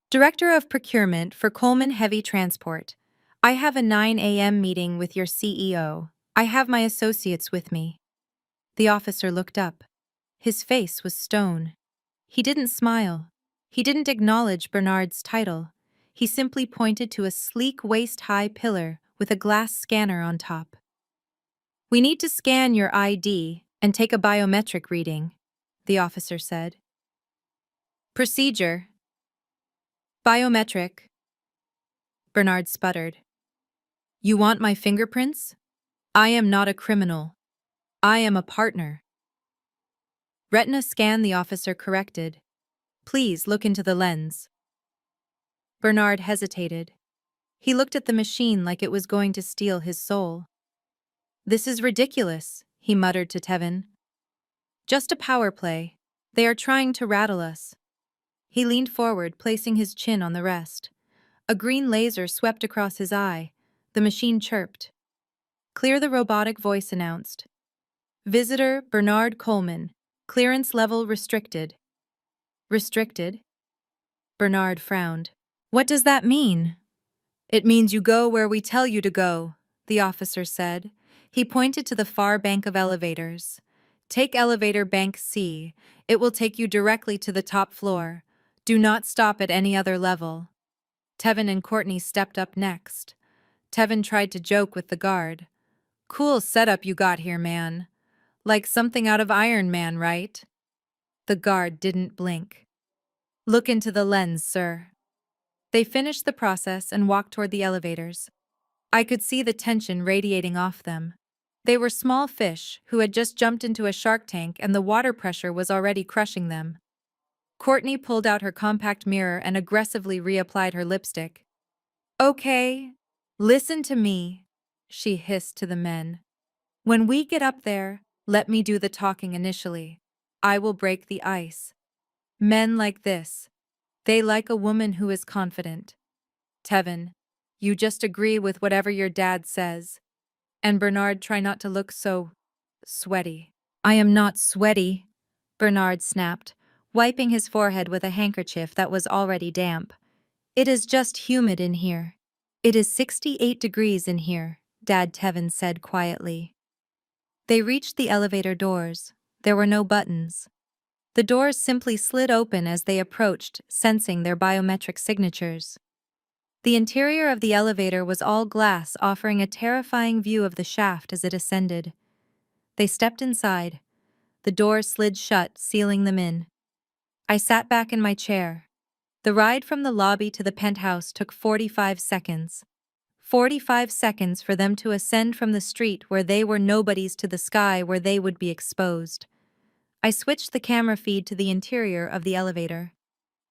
Speaker 1: Director of Procurement for Coleman Heavy Transport. I have a 9 a.m. meeting with your CEO. I have my associates with me." The officer looked up. His face was stone. He didn't smile. He didn't acknowledge Bernard's title. He simply pointed to a sleek waist-high pillar with a glass scanner on top. "We need to scan your ID and take a biometric reading," the officer said. "Procedure. Biometric." Bernard sputtered. "You want my fingerprints? I am not a criminal. I am a partner." "Retina scan," the officer corrected. "Please look into the lens." Bernard hesitated. He looked at the machine like it was going to steal his soul. "This is ridiculous," he muttered to Tevin. "Just a power play. They are trying to rattle us." He leaned forward, placing his chin on the rest. A green laser swept across his eye. The machine chirped. "Clear," the robotic voice announced. "Visitor Bernard Coleman. Clearance level restricted." "Restricted?" Bernard frowned. "What does that mean?" "It means you go where we tell you to go," the officer said. He pointed to the far bank of elevators. "Take elevator bank C. It will take you directly to the top floor. Do not stop at any other level." Tevin and Courtney stepped up next. Tevin tried to joke with the guard. "Cool setup you got here, man. Like something out of Iron Man, right?" The guard didn't blink. "Look into the lens, sir." They finished the process and walked toward the elevators. I could see the tension radiating off them. They were small fish who had just jumped into a shark tank and the water pressure was already crushing them. Courtney pulled out her compact mirror and aggressively reapplied her lipstick. "Okay, listen to me," she hissed to the men. "When we get up there, let me do the talking initially. I will break the ice. Men like this. They like a woman who is confident. Tevin, you just agree with whatever your dad says. And Bernard, try not to look so sweaty." "I am not sweaty," Bernard snapped, wiping his forehead with a handkerchief that was already damp. "It is just humid in here." "It is 68 degrees in here," Dad Tevin said quietly. They reached the elevator doors. There were no buttons. The doors simply slid open as they approached, sensing their biometric signatures. The interior of the elevator was all glass, offering a terrifying view of the shaft as it ascended. They stepped inside. The doors slid shut, sealing them in. I sat back in my chair. The ride from the lobby to the penthouse took 45 seconds. 45 seconds for them to ascend from the street where they were nobodies to the sky where they would be exposed. I switched the camera feed to the interior of the elevator.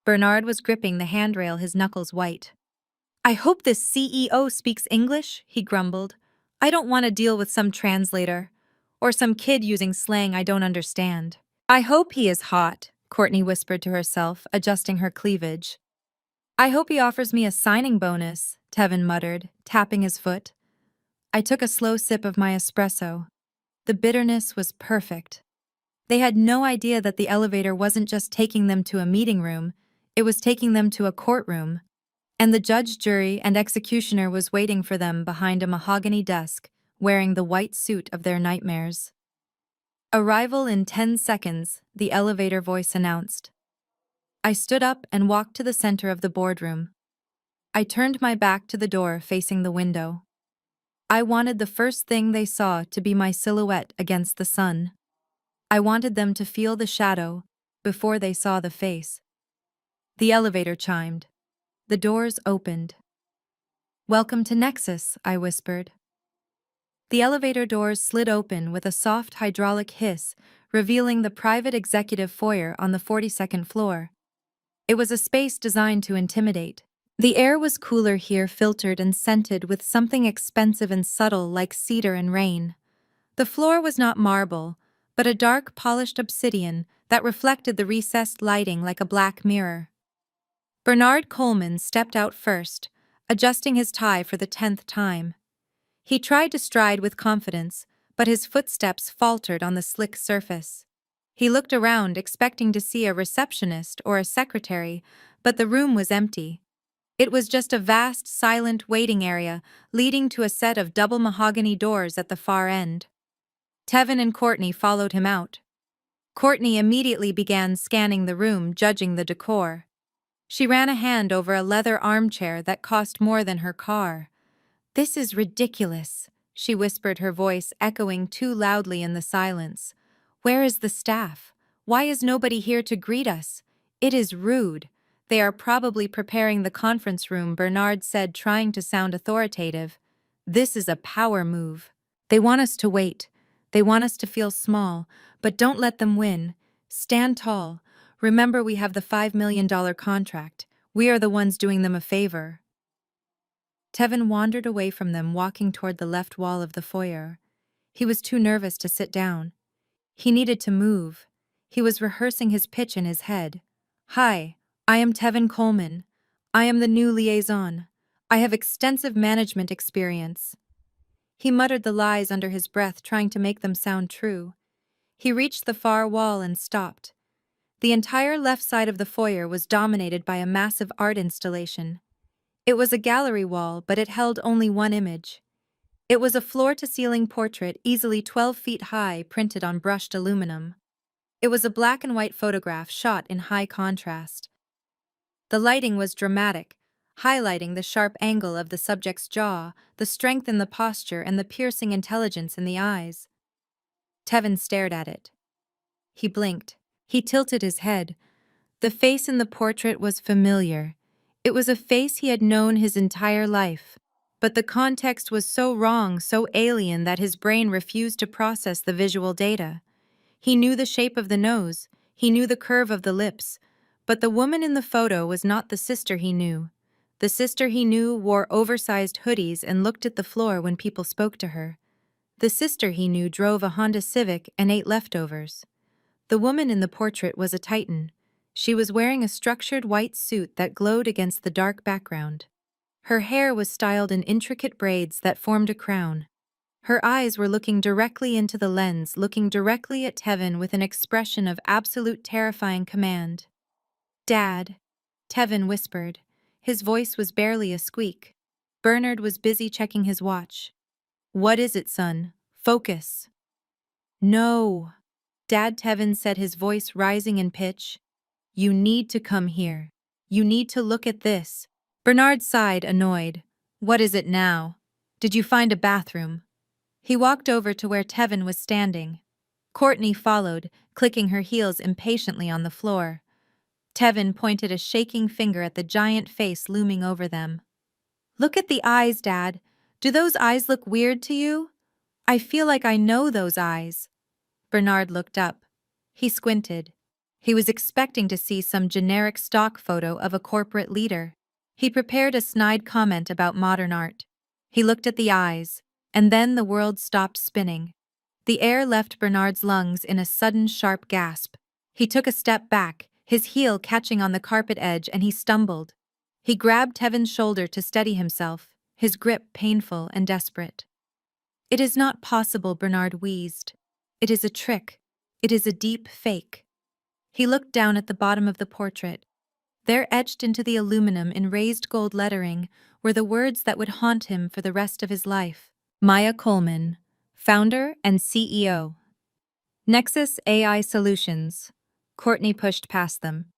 Speaker 1: Bernard was gripping the handrail, his knuckles white. "I hope this CEO speaks English," he grumbled. "I don't want to deal with some translator. Or some kid using slang I don't understand." "I hope he is hot," Courtney whispered to herself, adjusting her cleavage. "I hope he offers me a signing bonus," Tevin muttered, tapping his foot. I took a slow sip of my espresso. The bitterness was perfect. They had no idea that the elevator wasn't just taking them to a meeting room, it was taking them to a courtroom. And the judge, jury, and executioner was waiting for them behind a mahogany desk, wearing the white suit of their nightmares. "Arrival in 10 seconds," the elevator voice announced. I stood up and walked to the center of the boardroom. I turned my back to the door facing the window. I wanted the first thing they saw to be my silhouette against the sun. I wanted them to feel the shadow before they saw the face. The elevator chimed. The doors opened. "Welcome to Nexus," I whispered. The elevator doors slid open with a soft hydraulic hiss, revealing the private executive foyer on the 42nd floor. It was a space designed to intimidate. The air was cooler here, filtered and scented with something expensive and subtle like cedar and rain. The floor was not marble, but a dark, polished obsidian that reflected the recessed lighting like a black mirror. Bernard Coleman stepped out first, adjusting his tie for the 10th time. He tried to stride with confidence, but his footsteps faltered on the slick surface. He looked around, expecting to see a receptionist or a secretary, but the room was empty. It was just a vast, silent waiting area leading to a set of double mahogany doors at the far end. Tevin and Courtney followed him out. Courtney immediately began scanning the room, judging the decor. She ran a hand over a leather armchair that cost more than her car. "This is ridiculous," she whispered, her voice echoing too loudly in the silence. "Where is the staff? Why is nobody here to greet us? It is rude. They are probably preparing the conference room," Bernard said, trying to sound authoritative. "This is a power move. They want us to wait. They want us to feel small, but don't let them win. Stand tall. Remember, we have the $5 million contract. We are the ones doing them a favor." Tevin wandered away from them, walking toward the left wall of the foyer. He was too nervous to sit down. He needed to move. He was rehearsing his pitch in his head. "Hi, I am Tevin Coleman. I am the new liaison. I have extensive management experience." He muttered the lies under his breath, trying to make them sound true. He reached the far wall and stopped. The entire left side of the foyer was dominated by a massive art installation. It was a gallery wall, but it held only one image. It was a floor-to-ceiling portrait, easily 12 feet high, printed on brushed aluminum. It was a black and white photograph shot in high contrast. The lighting was dramatic, highlighting the sharp angle of the subject's jaw, the strength in the posture, and the piercing intelligence in the eyes. Tevin stared at it. He blinked. He tilted his head. The face in the portrait was familiar. It was a face he had known his entire life. But the context was so wrong, so alien that his brain refused to process the visual data. He knew the shape of the nose, he knew the curve of the lips, but the woman in the photo was not the sister he knew. The sister he knew wore oversized hoodies and looked at the floor when people spoke to her. The sister he knew drove a Honda Civic and ate leftovers. The woman in the portrait was a titan. She was wearing a structured white suit that glowed against the dark background. Her hair was styled in intricate braids that formed a crown. Her eyes were looking directly into the lens, looking directly at Tevin with an expression of absolute terrifying command. "Dad," Tevin whispered. His voice was barely a squeak. Bernard was busy checking his watch. "What is it, son? Focus." "No." Dad, Tevin said, his voice rising in pitch. "You need to come here. You need to look at this." Bernard sighed, annoyed. "What is it now? Did you find a bathroom?" He walked over to where Tevin was standing. Courtney followed, clicking her heels impatiently on the floor. Tevin pointed a shaking finger at the giant face looming over them. "Look at the eyes, Dad. Do those eyes look weird to you? I feel like I know those eyes." Bernard looked up. He squinted. He was expecting to see some generic stock photo of a corporate leader. He prepared a snide comment about modern art. He looked at the eyes, and then the world stopped spinning. The air left Bernard's lungs in a sudden sharp gasp. He took a step back, his heel catching on the carpet edge, and he stumbled. He grabbed Tevin's shoulder to steady himself, his grip painful and desperate. "It is not possible," Bernard wheezed. "It is a trick. It is a deep fake." He looked down at the bottom of the portrait. There, etched into the aluminum in raised gold lettering, were the words that would haunt him for the rest of his life. Maya Coleman, founder and CEO. Nexus AI Solutions. Courtney pushed past them.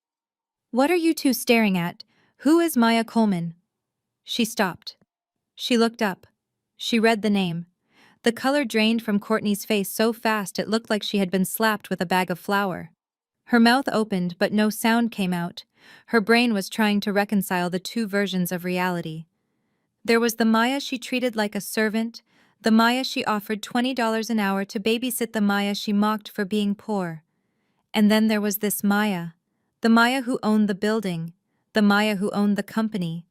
Speaker 1: "What are you two staring at? Who is Maya Coleman?" She stopped. She looked up. She read the name. The color drained from Courtney's face so fast it looked like she had been slapped with a bag of flour. Her mouth opened, but no sound came out. Her brain was trying to reconcile the two versions of reality. There was the Maya she treated like a servant, the Maya she offered $20 an hour to babysit, the Maya she mocked for being poor. And then there was this Maya, the Maya who owned the building, the Maya who owned the company,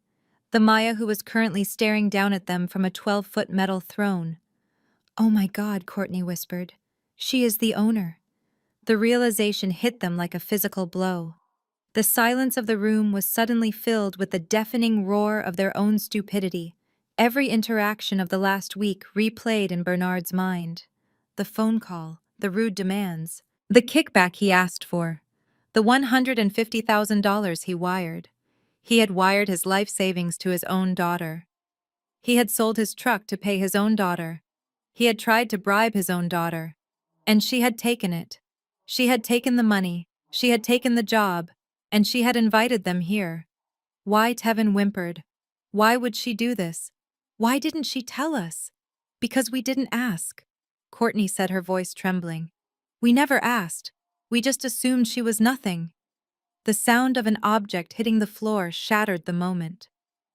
Speaker 1: the Maya who was currently staring down at them from a 12-foot metal throne. "Oh my God," Courtney whispered. "She is the owner." The realization hit them like a physical blow. The silence of the room was suddenly filled with the deafening roar of their own stupidity. Every interaction of the last week replayed in Bernard's mind. The phone call, the rude demands, the kickback he asked for, the $150,000 he wired. He had wired his life savings to his own daughter. He had sold his truck to pay his own daughter. He had tried to bribe his own daughter. And she had taken it. She had taken the money, she had taken the job, and she had invited them here. Why? Tevin whimpered. Why would she do this? Why didn't she tell us? Because we didn't ask. Courtney said, her voice trembling. We never asked. We just assumed she was nothing. The sound of an object hitting the floor shattered the moment.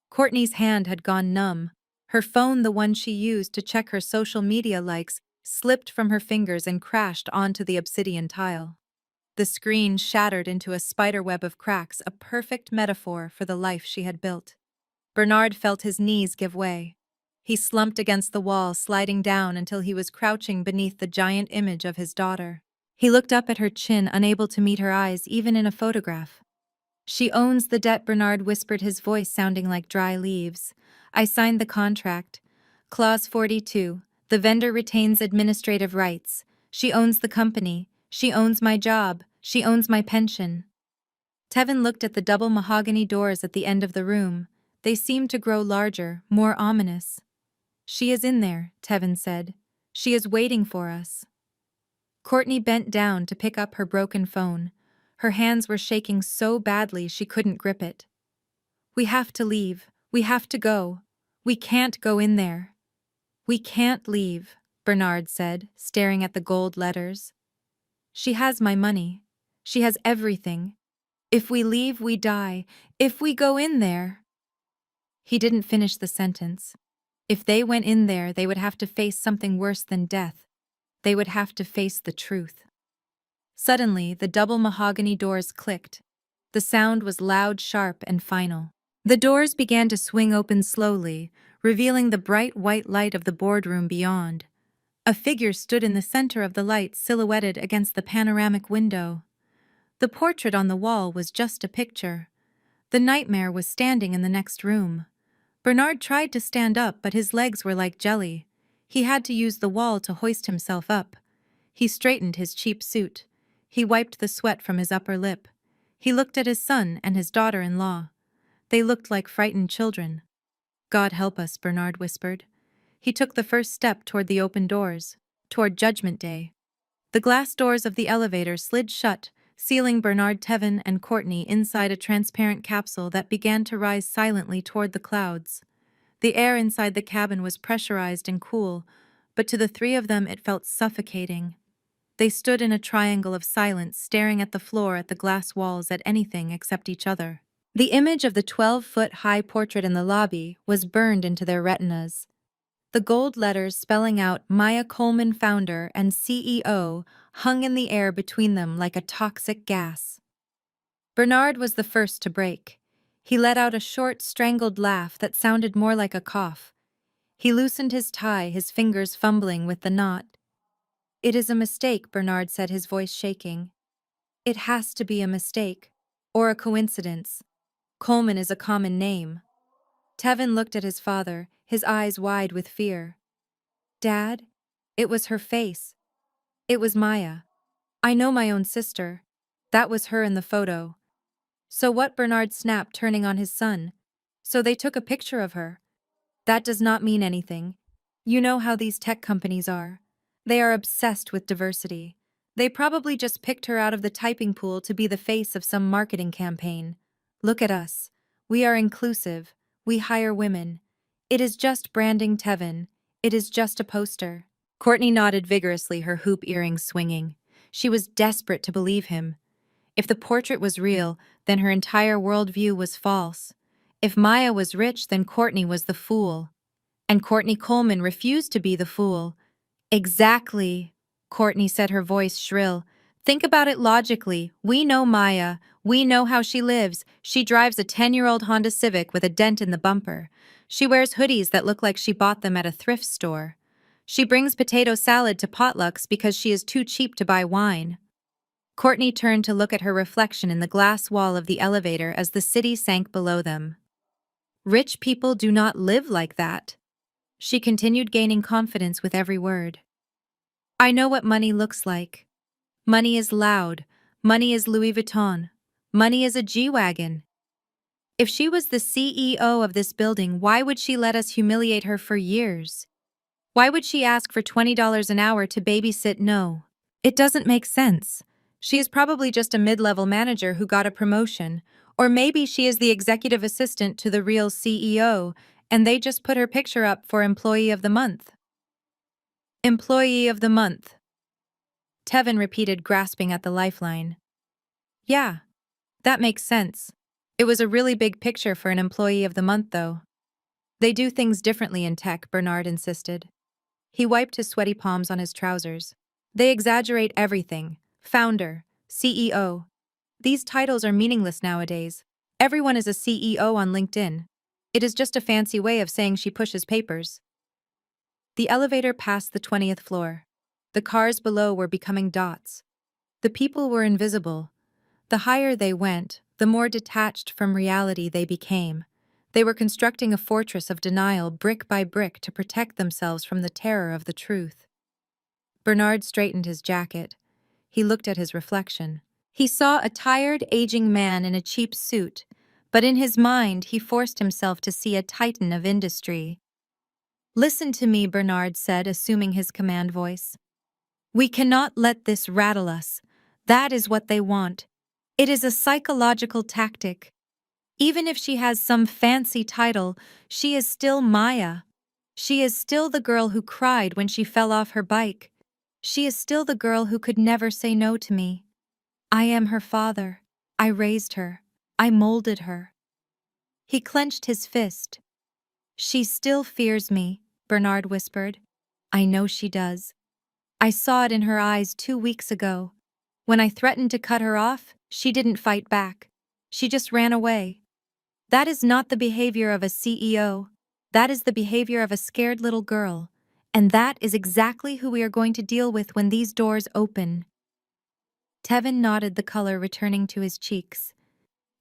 Speaker 1: Courtney's hand had gone numb. Her phone, the one she used to check her social media likes, slipped from her fingers and crashed onto the obsidian tile. The screen shattered into a spiderweb of cracks, a perfect metaphor for the life she had built. Bernard felt his knees give way. He slumped against the wall, sliding down until he was crouching beneath the giant image of his daughter. He looked up at her chin, unable to meet her eyes even in a photograph. She owns the debt, Bernard whispered, his voice sounding like dry leaves. I signed the contract. Clause 42. The vendor retains administrative rights. She owns the company. She owns my job. She owns my pension. Tevin looked at the double mahogany doors at the end of the room. They seemed to grow larger, more ominous. She is in there, Tevin said. She is waiting for us. Courtney bent down to pick up her broken phone. Her hands were shaking so badly she couldn't grip it. We have to leave. We have to go. We can't go in there. We can't leave, Bernard said, staring at the gold letters. She has my money. She has everything. If we leave, we die. If we go in there. He didn't finish the sentence. If they went in there, they would have to face something worse than death. They would have to face the truth. Suddenly, the double mahogany doors clicked. The sound was loud, sharp, and final. The doors began to swing open slowly, revealing the bright white light of the boardroom beyond. A figure stood in the center of the light, silhouetted against the panoramic window. The portrait on the wall was just a picture. The nightmare was standing in the next room. Bernard tried to stand up, but his legs were like jelly. He had to use the wall to hoist himself up. He straightened his cheap suit. He wiped the sweat from his upper lip. He looked at his son and his daughter-in-law. They looked like frightened children. "God help us," Bernard whispered. He took the first step toward the open doors, toward Judgment Day. The glass doors of the elevator slid shut, sealing Bernard, Tevin, and Courtney inside a transparent capsule that began to rise silently toward the clouds. The air inside the cabin was pressurized and cool, but to the three of them it felt suffocating. They stood in a triangle of silence, staring at the floor, at the glass walls, at anything except each other. The image of the 12-foot-high portrait in the lobby was burned into their retinas. The gold letters spelling out Maya Coleman, founder and CEO, hung in the air between them like a toxic gas. Bernard was the first to break. He let out a short, strangled laugh that sounded more like a cough. He loosened his tie, his fingers fumbling with the knot. "It is a mistake," Bernard said, his voice shaking. "It has to be a mistake. Or a coincidence. Coleman is a common name." Tevin looked at his father, his eyes wide with fear. "Dad, it was her face. It was Maya. I know my own sister. That was her in the photo." "So what?" Bernard snapped, turning on his son. "So they took a picture of her. That does not mean anything. You know how these tech companies are. They are obsessed with diversity. They probably just picked her out of the typing pool to be the face of some marketing campaign. Look at us. We are inclusive. We hire women. It is just branding, Tevin. It is just a poster." Courtney nodded vigorously, her hoop earrings swinging. She was desperate to believe him. If the portrait was real, then her entire worldview was false. If Maya was rich, then Courtney was the fool. And Courtney Coleman refused to be the fool. "Exactly," Courtney said, her voice shrill. "Think about it logically. We know Maya. We know how she lives. She drives a 10-year-old Honda Civic with a dent in the bumper. She wears hoodies that look like she bought them at a thrift store. She brings potato salad to potlucks because she is too cheap to buy wine." Courtney turned to look at her reflection in the glass wall of the elevator as the city sank below them. "Rich people do not live like that." She continued, gaining confidence with every word. "I know what money looks like. Money is loud. Money is Louis Vuitton. Money is a G-Wagon. If she was the CEO of this building, why would she let us humiliate her for years? Why would she ask for $20 an hour to babysit? No. It doesn't make sense. She is probably just a mid-level manager who got a promotion, or maybe she is the executive assistant to the real CEO, and they just put her picture up for Employee of the Month." "Employee of the Month," Tevin repeated, grasping at the lifeline. "Yeah, that makes sense. It was a really big picture for an Employee of the Month, though." "They do things differently in tech," Bernard insisted. He wiped his sweaty palms on his trousers. "They exaggerate everything. Founder, CEO. These titles are meaningless nowadays. Everyone is a CEO on LinkedIn. It is just a fancy way of saying she pushes papers." The elevator passed the 20th floor. The cars below were becoming dots. The people were invisible. The higher they went, the more detached from reality they became. They were constructing a fortress of denial brick by brick to protect themselves from the terror of the truth. Bernard straightened his jacket. He looked at his reflection. He saw a tired, aging man in a cheap suit, but in his mind he forced himself to see a titan of industry. "Listen to me," Bernard said, assuming his command voice. "We cannot let this rattle us. That is what they want. It is a psychological tactic. Even if she has some fancy title, she is still Maya. She is still the girl who cried when she fell off her bike. She is still the girl who could never say no to me. I am her father. I raised her. I molded her. He clenched his fist. She still fears me, Bernard whispered. I know she does. I saw it in her eyes 2 weeks ago. When I threatened to cut her off, she didn't fight back. She just ran away. That is not the behavior of a CEO. That is the behavior of a scared little girl. And that is exactly who we are going to deal with when these doors open. Tevin nodded, the color returning to his cheeks.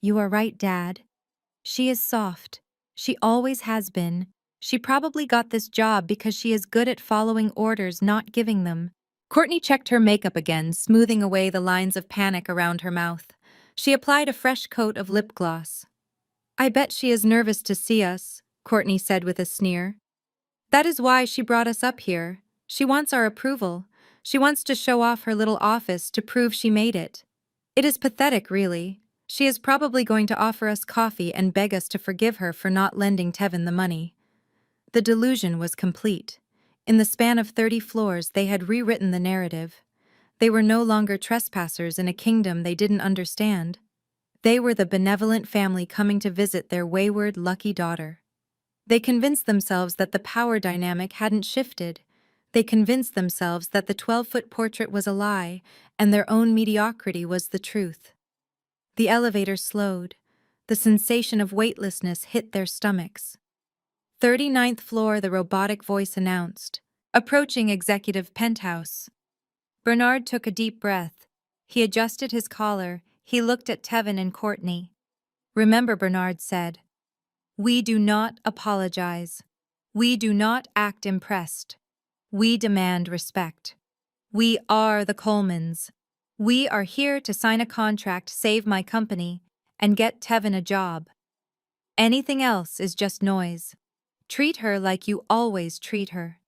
Speaker 1: You are right, Dad. She is soft. She always has been. She probably got this job because she is good at following orders, not giving them. Courtney checked her makeup again, smoothing away the lines of panic around her mouth. She applied a fresh coat of lip gloss. I bet she is nervous to see us, Courtney said with a sneer. That is why she brought us up here. She wants our approval. She wants to show off her little office to prove she made it. It is pathetic, really. She is probably going to offer us coffee and beg us to forgive her for not lending Tevin the money. The delusion was complete. In the span of 30 floors, they had rewritten the narrative. They were no longer trespassers in a kingdom they didn't understand. They were the benevolent family coming to visit their wayward, lucky daughter. They convinced themselves that the power dynamic hadn't shifted. They convinced themselves that the 12-foot portrait was a lie, and their own mediocrity was the truth. The elevator slowed. The sensation of weightlessness hit their stomachs. 39th floor, the robotic voice announced. Approaching executive penthouse. Bernard took a deep breath. He adjusted his collar. He looked at Tevin and Courtney. Remember, Bernard said. We do not apologize. We do not act impressed. We demand respect. We are the Colemans. We are here to sign a contract, save my company, and get Tevin a job. Anything else is just noise. Treat her like you always treat her.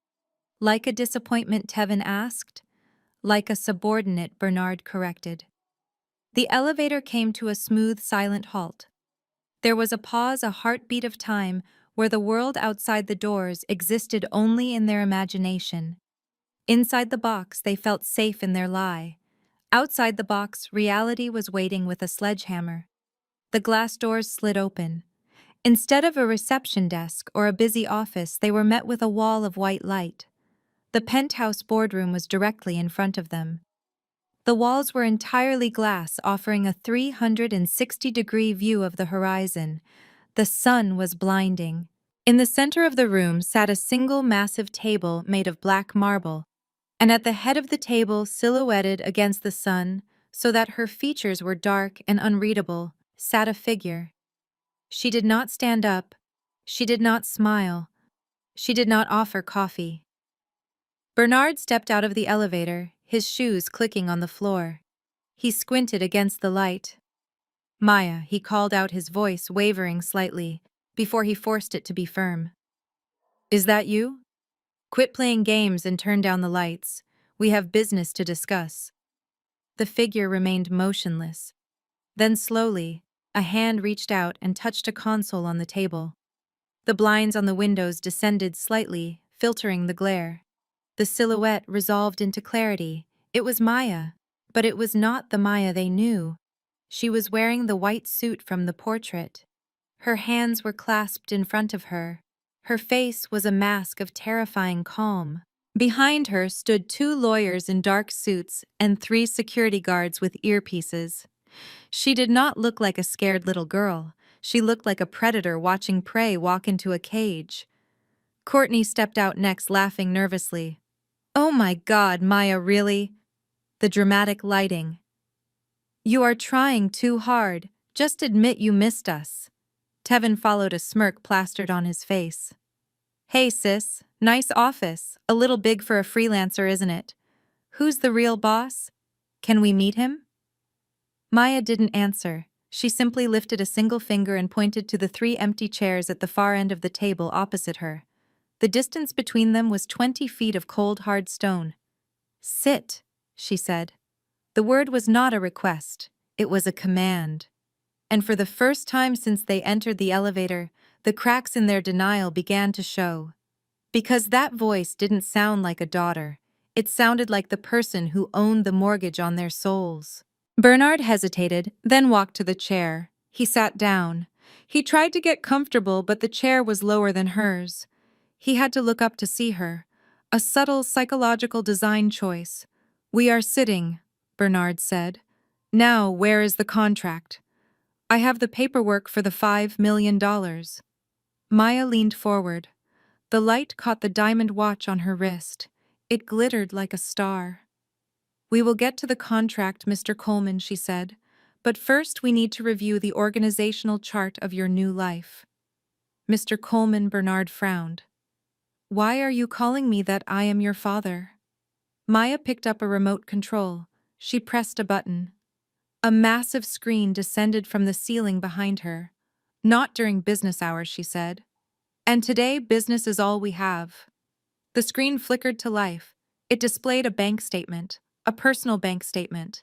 Speaker 1: Like a disappointment, Tevin asked. Like a subordinate, Bernard corrected. The elevator came to a smooth, silent halt. There was a pause, a heartbeat of time, where the world outside the doors existed only in their imagination. Inside the box, they felt safe in their lie. Outside the box, reality was waiting with a sledgehammer. The glass doors slid open. Instead of a reception desk or a busy office, they were met with a wall of white light. The penthouse boardroom was directly in front of them. The walls were entirely glass, offering a 360-degree view of the horizon. The sun was blinding. In the center of the room sat a single massive table made of black marble, and at the head of the table, silhouetted against the sun, so that her features were dark and unreadable, sat a figure. She did not stand up. She did not smile. She did not offer coffee. Bernard stepped out of the elevator, his shoes clicking on the floor. He squinted against the light. Maya, he called out, his voice wavering slightly, before he forced it to be firm. Is that you? Quit playing games and turn down the lights. We have business to discuss. The figure remained motionless. Then slowly, a hand reached out and touched a console on the table. The blinds on the windows descended slightly, filtering the glare. The silhouette resolved into clarity. It was Maya, but it was not the Maya they knew. She was wearing the white suit from the portrait. Her hands were clasped in front of her. Her face was a mask of terrifying calm. Behind her stood 2 lawyers in dark suits and 3 security guards with earpieces. She did not look like a scared little girl. She looked like a predator watching prey walk into a cage. Courtney stepped out next, laughing nervously. Oh my God, Maya, really? The dramatic lighting. You are trying too hard. Just admit you missed us. Tevin followed a smirk plastered on his face. Hey sis, nice office. A little big for a freelancer, isn't it? Who's the real boss? Can we meet him? Maya didn't answer. She simply lifted a single finger and pointed to the 3 empty chairs at the far end of the table opposite her. The distance between them was 20 feet of cold, hard stone. Sit, she said. The word was not a request. It was a command. And for the first time since they entered the elevator, the cracks in their denial began to show. Because that voice didn't sound like a daughter. It sounded like the person who owned the mortgage on their souls. Bernard hesitated, then walked to the chair. He sat down. He tried to get comfortable, but the chair was lower than hers. He had to look up to see her. A subtle psychological design choice. "We are sitting," Bernard said. "Now, where is the contract?" "I have the paperwork for the $5 million. Maya leaned forward. The light caught the diamond watch on her wrist. It glittered like a star. "We will get to the contract, Mr. Coleman," she said. "But first we need to review the organizational chart of your new life." Mr. Coleman Bernard frowned. "Why are you calling me that? I am your father." Maya picked up a remote control. She pressed a button. A massive screen descended from the ceiling behind her. "Not during business hours," she said. "And today business is all we have." The screen flickered to life. It displayed a bank statement, a personal bank statement.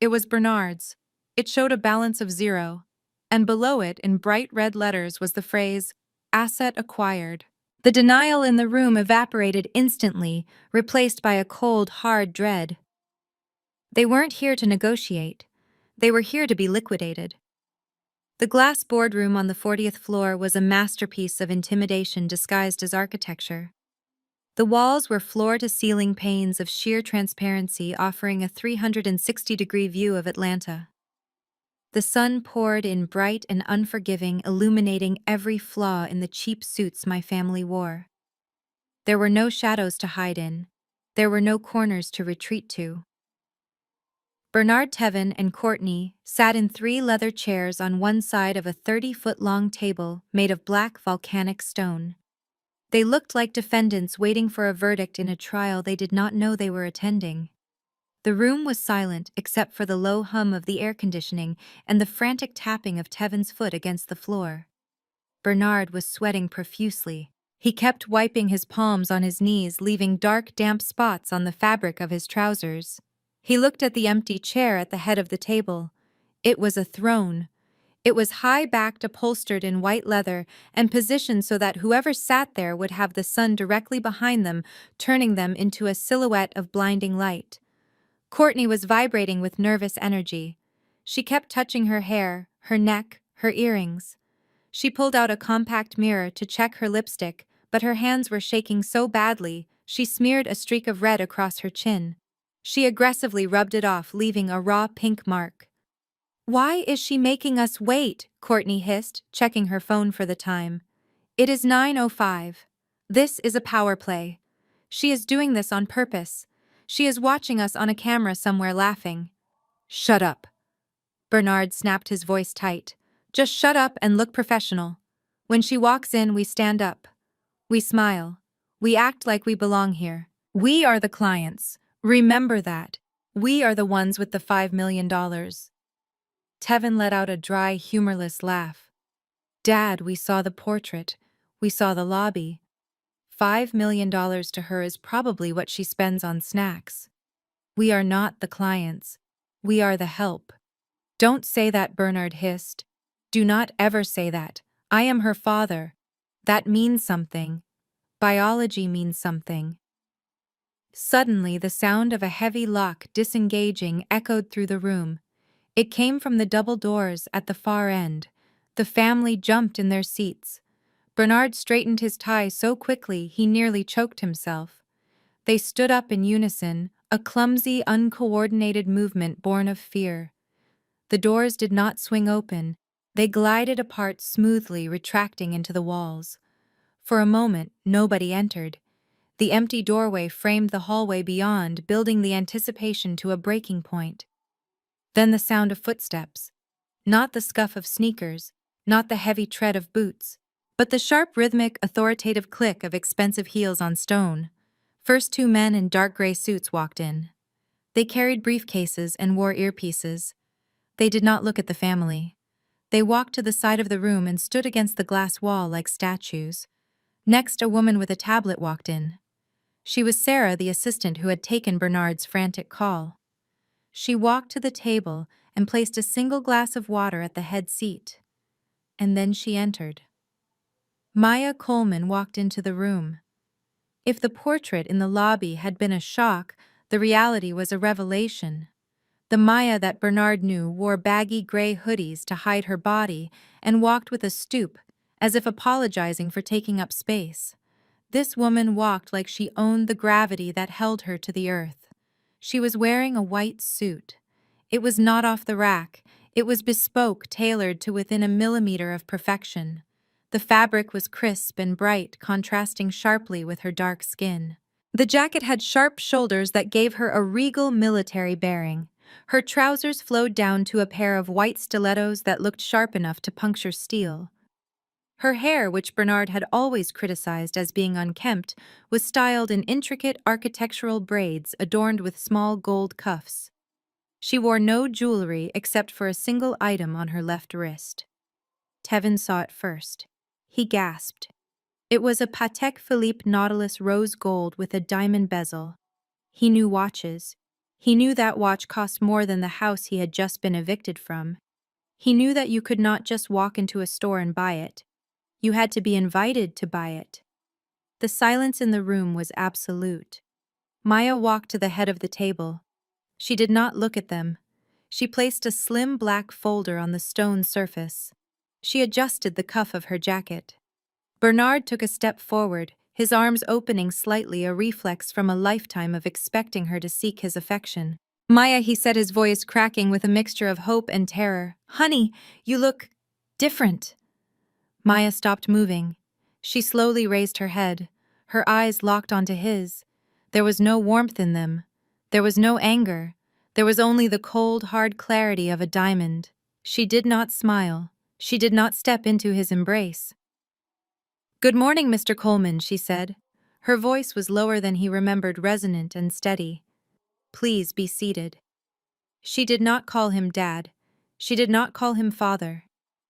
Speaker 1: It was Bernard's. It showed a balance of 0, and below it, in bright red letters, was the phrase, "Asset acquired." The denial in the room evaporated instantly, replaced by a cold, hard dread. They weren't here to negotiate. They were here to be liquidated. The glass boardroom on the 40th floor was a masterpiece of intimidation disguised as architecture. The walls were floor-to-ceiling panes of sheer transparency offering a 360-degree view of Atlanta. The sun poured in bright and unforgiving, illuminating every flaw in the cheap suits my family wore. There were no shadows to hide in. There were no corners to retreat to. Bernard Tevin and Courtney sat in 3 leather chairs on one side of a 30-foot-long table made of black volcanic stone. They looked like defendants waiting for a verdict in a trial they did not know they were attending. The room was silent except for the low hum of the air conditioning and the frantic tapping of Tevin's foot against the floor. Bernard was sweating profusely. He kept wiping his palms on his knees, leaving dark, damp spots on the fabric of his trousers. He looked at the empty chair at the head of the table. It was a throne. It was high-backed, upholstered in white leather, and positioned so that whoever sat there would have the sun directly behind them, turning them into a silhouette of blinding light. Courtney was vibrating with nervous energy. She kept touching her hair, her neck, her earrings. She pulled out a compact mirror to check her lipstick, but her hands were shaking so badly, she smeared a streak of red across her chin. She aggressively rubbed it off, leaving a raw pink mark. "Why is she making us wait?" Courtney hissed, checking her phone for the time. "It is 9:05. This is a power play. She is doing this on purpose. She is watching us on a camera somewhere laughing." "Shut up." Bernard snapped his voice tight. "Just shut up and look professional. When she walks in, we stand up. We smile. We act like we belong here. We are the clients. Remember that. We are the ones with the $5 million. Tevin let out a dry, humorless laugh. "Dad, we saw the portrait. We saw the lobby. $5 million to her is probably what she spends on snacks. We are not the clients. We are the help." "Don't say that," Bernard hissed. "Do not ever say that. I am her father. That means something. Biology means something." Suddenly, the sound of a heavy lock disengaging echoed through the room. It came from the double doors at the far end. The family jumped in their seats. Bernard straightened his tie so quickly he nearly choked himself. They stood up in unison, a clumsy, uncoordinated movement born of fear. The doors did not swing open. They glided apart smoothly, retracting into the walls. For a moment, nobody entered. The empty doorway framed the hallway beyond, building the anticipation to a breaking point. Then the sound of footsteps. Not the scuff of sneakers, not the heavy tread of boots, but the sharp, rhythmic, authoritative click of expensive heels on stone. First, 2 men in dark gray suits walked in. They carried briefcases and wore earpieces. They did not look at the family. They walked to the side of the room and stood against the glass wall like statues. Next, a woman with a tablet walked in. She was Sarah, the assistant who had taken Bernard's frantic call. She walked to the table and placed a single glass of water at the head seat. And then she entered. Maya Coleman walked into the room. If the portrait in the lobby had been a shock, the reality was a revelation. The Maya that Bernard knew wore baggy gray hoodies to hide her body and walked with a stoop, as if apologizing for taking up space. This woman walked like she owned the gravity that held her to the earth. She was wearing a white suit. It was not off the rack. It was bespoke, tailored to within a millimeter of perfection. The fabric was crisp and bright, contrasting sharply with her dark skin. The jacket had sharp shoulders that gave her a regal military bearing. Her trousers flowed down to a pair of white stilettos that looked sharp enough to puncture steel. Her hair, which Bernard had always criticized as being unkempt, was styled in intricate architectural braids adorned with small gold cuffs. She wore no jewelry except for a single item on her left wrist. Tevin saw it first. He gasped. It was a Patek Philippe Nautilus rose gold with a diamond bezel. He knew watches. He knew that watch cost more than the house he had just been evicted from. He knew that you could not just walk into a store and buy it. You had to be invited to buy it. The silence in the room was absolute. Maya walked to the head of the table. She did not look at them. She placed a slim black folder on the stone surface. She adjusted the cuff of her jacket. Bernard took a step forward, his arms opening slightly, a reflex from a lifetime of expecting her to seek his affection. "Maya," he said, his voice cracking with a mixture of hope and terror. "Honey, you look different." Maya stopped moving. She slowly raised her head. Her eyes locked onto his. There was no warmth in them. There was no anger. There was only the cold, hard clarity of a diamond. She did not smile. She did not step into his embrace. "Good morning, Mr. Coleman," she said. Her voice was lower than he remembered, resonant and steady. "Please be seated." She did not call him Dad. She did not call him Father.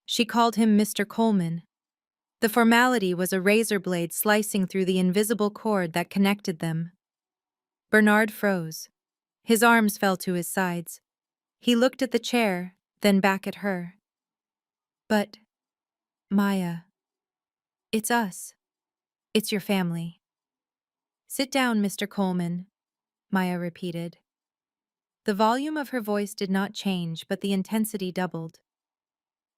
Speaker 1: She called him Mr. Coleman. The formality was a razor blade slicing through the invisible cord that connected them. Bernard froze. His arms fell to his sides. He looked at the chair, then back at her. "But, Maya, it's us. It's your family." "Sit down, Mr. Coleman," Maya repeated. The volume of her voice did not change, but the intensity doubled.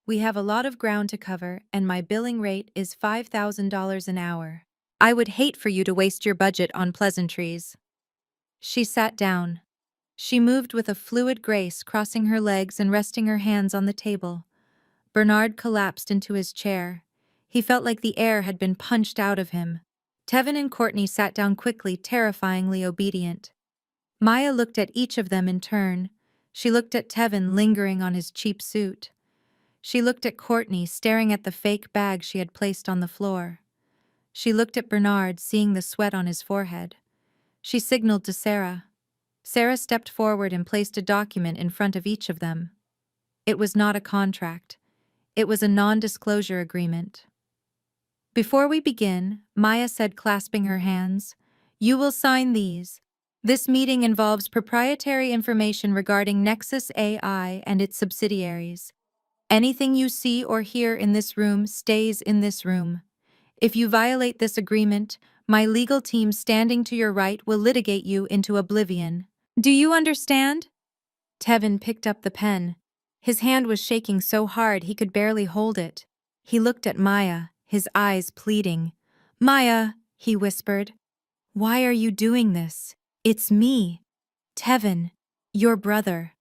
Speaker 1: "We have a lot of ground to cover, and my billing rate is $5,000 an hour. I would hate for you to waste your budget on pleasantries." She sat down. She moved with a fluid grace, crossing her legs and resting her hands on the table. Bernard collapsed into his chair. He felt like the air had been punched out of him. Tevin and Courtney sat down quickly, terrifyingly obedient. Maya looked at each of them in turn. She looked at Tevin, lingering on his cheap suit. She looked at Courtney, staring at the fake bag she had placed on the floor. She looked at Bernard, seeing the sweat on his forehead. She signaled to Sarah. Sarah stepped forward and placed a document in front of each of them. It was not a contract. It was a non-disclosure agreement. "Before we begin," Maya said, clasping her hands, "you will sign these. This meeting involves proprietary information regarding Nexus AI and its subsidiaries. Anything you see or hear in this room stays in this room. If you violate this agreement, my legal team standing to your right will litigate you into oblivion. Do you understand?" Tevin picked up the pen. His hand was shaking so hard he could barely hold it. He looked at Maya, his eyes pleading. "Maya," he whispered, "why are you doing this? It's me, Tevin, your brother."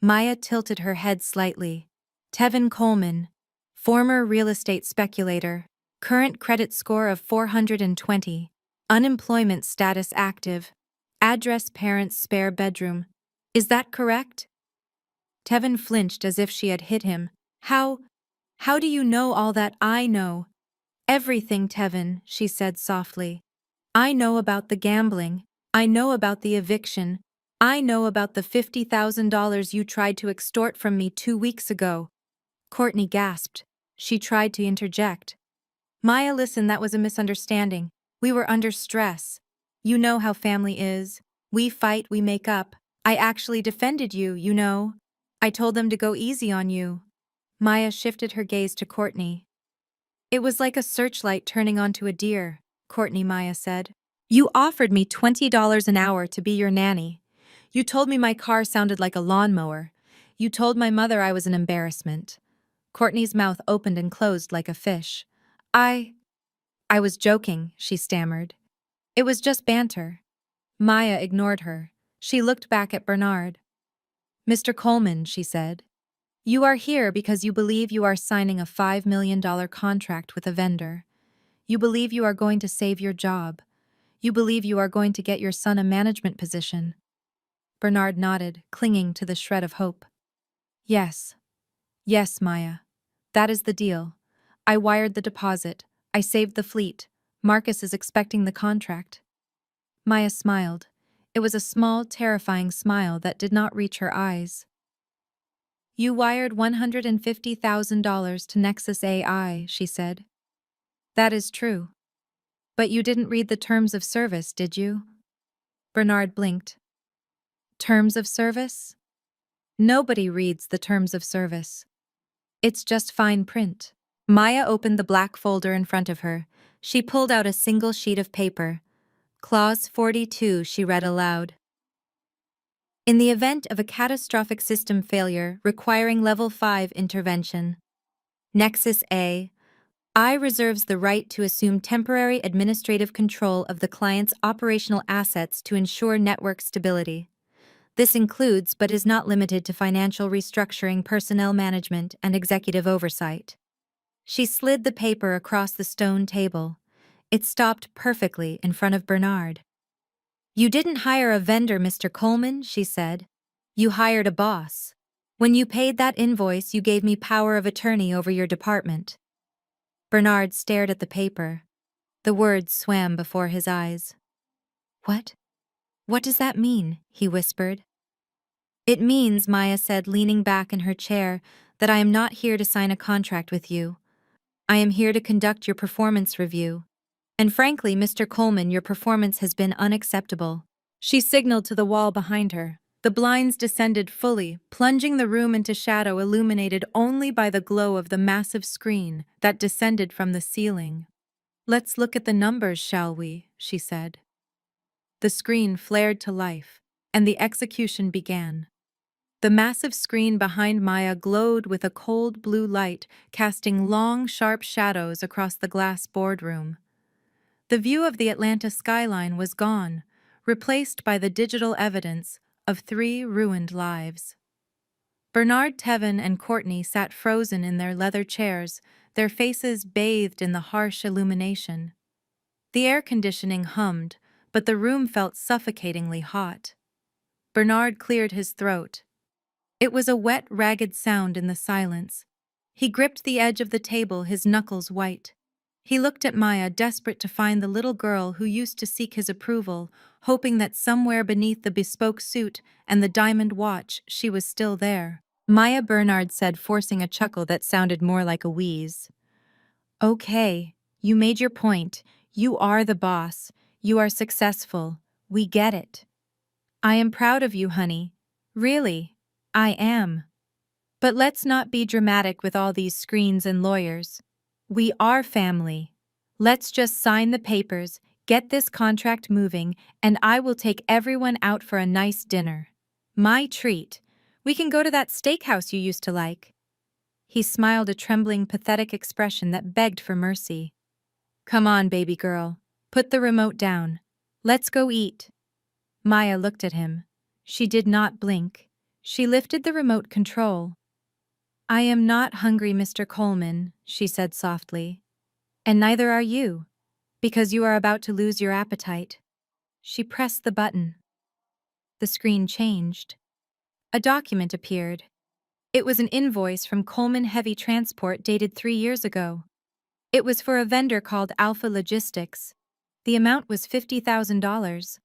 Speaker 1: Maya tilted her head slightly. "Tevin Coleman, former real estate speculator, current credit score of 420, unemployment status active, address parents' spare bedroom. Is that correct?" Tevin flinched as if she had hit him. How do you know all that?" "I know everything, Tevin," she said softly. "I know about the gambling. I know about the eviction. I know about the $50,000 you tried to extort from me 2 weeks ago." Courtney gasped. She tried to interject. "Maya, listen, that was a misunderstanding. We were under stress. You know how family is. We fight, we make up. I actually defended you, you know. I told them to go easy on you." Maya shifted her gaze to Courtney. "It was like a searchlight turning onto a deer," Courtney, Maya said. "You offered me $20 an hour to be your nanny. You told me my car sounded like a lawnmower. You told my mother I was an embarrassment. Courtney's mouth opened and closed like a fish. I was joking, she stammered. It was just banter. Maya ignored her. She looked back at Bernard. Mr. Coleman, she said. You are here because you believe you are signing a $5 million contract with a vendor. You believe you are going to save your job. You believe you are going to get your son a management position. Bernard nodded, clinging to the shred of hope. Yes. Yes, Maya. That is the deal. I wired the deposit. I saved the fleet. Marcus is expecting the contract. Maya smiled. It was a small, terrifying smile that did not reach her eyes. You wired $150,000 to Nexus AI, she said. That is true. But you didn't read the terms of service, did you? Bernard blinked. Terms of service? Nobody reads the terms of service. It's just fine print. Maya opened the black folder in front of her. She pulled out a single sheet of paper. Clause 42, she read aloud. In the event of a catastrophic system failure requiring Level 5 intervention, Nexus I reserves the right to assume temporary administrative control of the client's operational assets to ensure network stability. This includes but is not limited to financial restructuring, personnel management, and executive oversight. She slid the paper across the stone table. It stopped perfectly in front of Bernard. You didn't hire a vendor, Mr. Coleman, she said. You hired a boss. When you paid that invoice, you gave me power of attorney over your department. Bernard stared at the paper. The words swam before his eyes. What? What does that mean? He whispered. It means, Maya said, leaning back in her chair, that I am not here to sign a contract with you. I am here to conduct your performance review. And frankly, Mr. Coleman, your performance has been unacceptable. She signaled to the wall behind her. The blinds descended fully, plunging the room into shadow illuminated only by the glow of the massive screen that descended from the ceiling. Let's look at the numbers, shall we? She said. The screen flared to life, and the execution began. The massive screen behind Maya glowed with a cold blue light, casting long, sharp shadows across the glass boardroom. The view of the Atlanta skyline was gone, replaced by the digital evidence of 3 ruined lives. Bernard, Tevin, and Courtney sat frozen in their leather chairs, their faces bathed in the harsh illumination. The air conditioning hummed, but the room felt suffocatingly hot. Bernard cleared his throat. It was a wet, ragged sound in the silence. He gripped the edge of the table, his knuckles white. He looked at Maya, desperate to find the little girl who used to seek his approval, hoping that somewhere beneath the bespoke suit and the diamond watch she was still there. Maya, Bernard said, forcing a chuckle that sounded more like a wheeze. Okay, you made your point. You are the boss. You are successful. We get it. I am proud of you, honey. Really, I am. But let's not be dramatic with all these screens and lawyers. We are family. Let's just sign the papers, get this contract moving, and I will take everyone out for a nice dinner. My treat. We can go to that steakhouse you used to like. He smiled, a trembling, pathetic expression that begged for mercy. Come on, baby girl. Put the remote down. Let's go eat. Maya looked at him. She did not blink. She lifted the remote control. I am not hungry, Mr. Coleman, she said softly. And neither are you, because you are about to lose your appetite. She pressed the button. The screen changed. A document appeared. It was an invoice from Coleman Heavy Transport dated 3 years ago. It was for a vendor called Alpha Logistics. The amount was $50,000.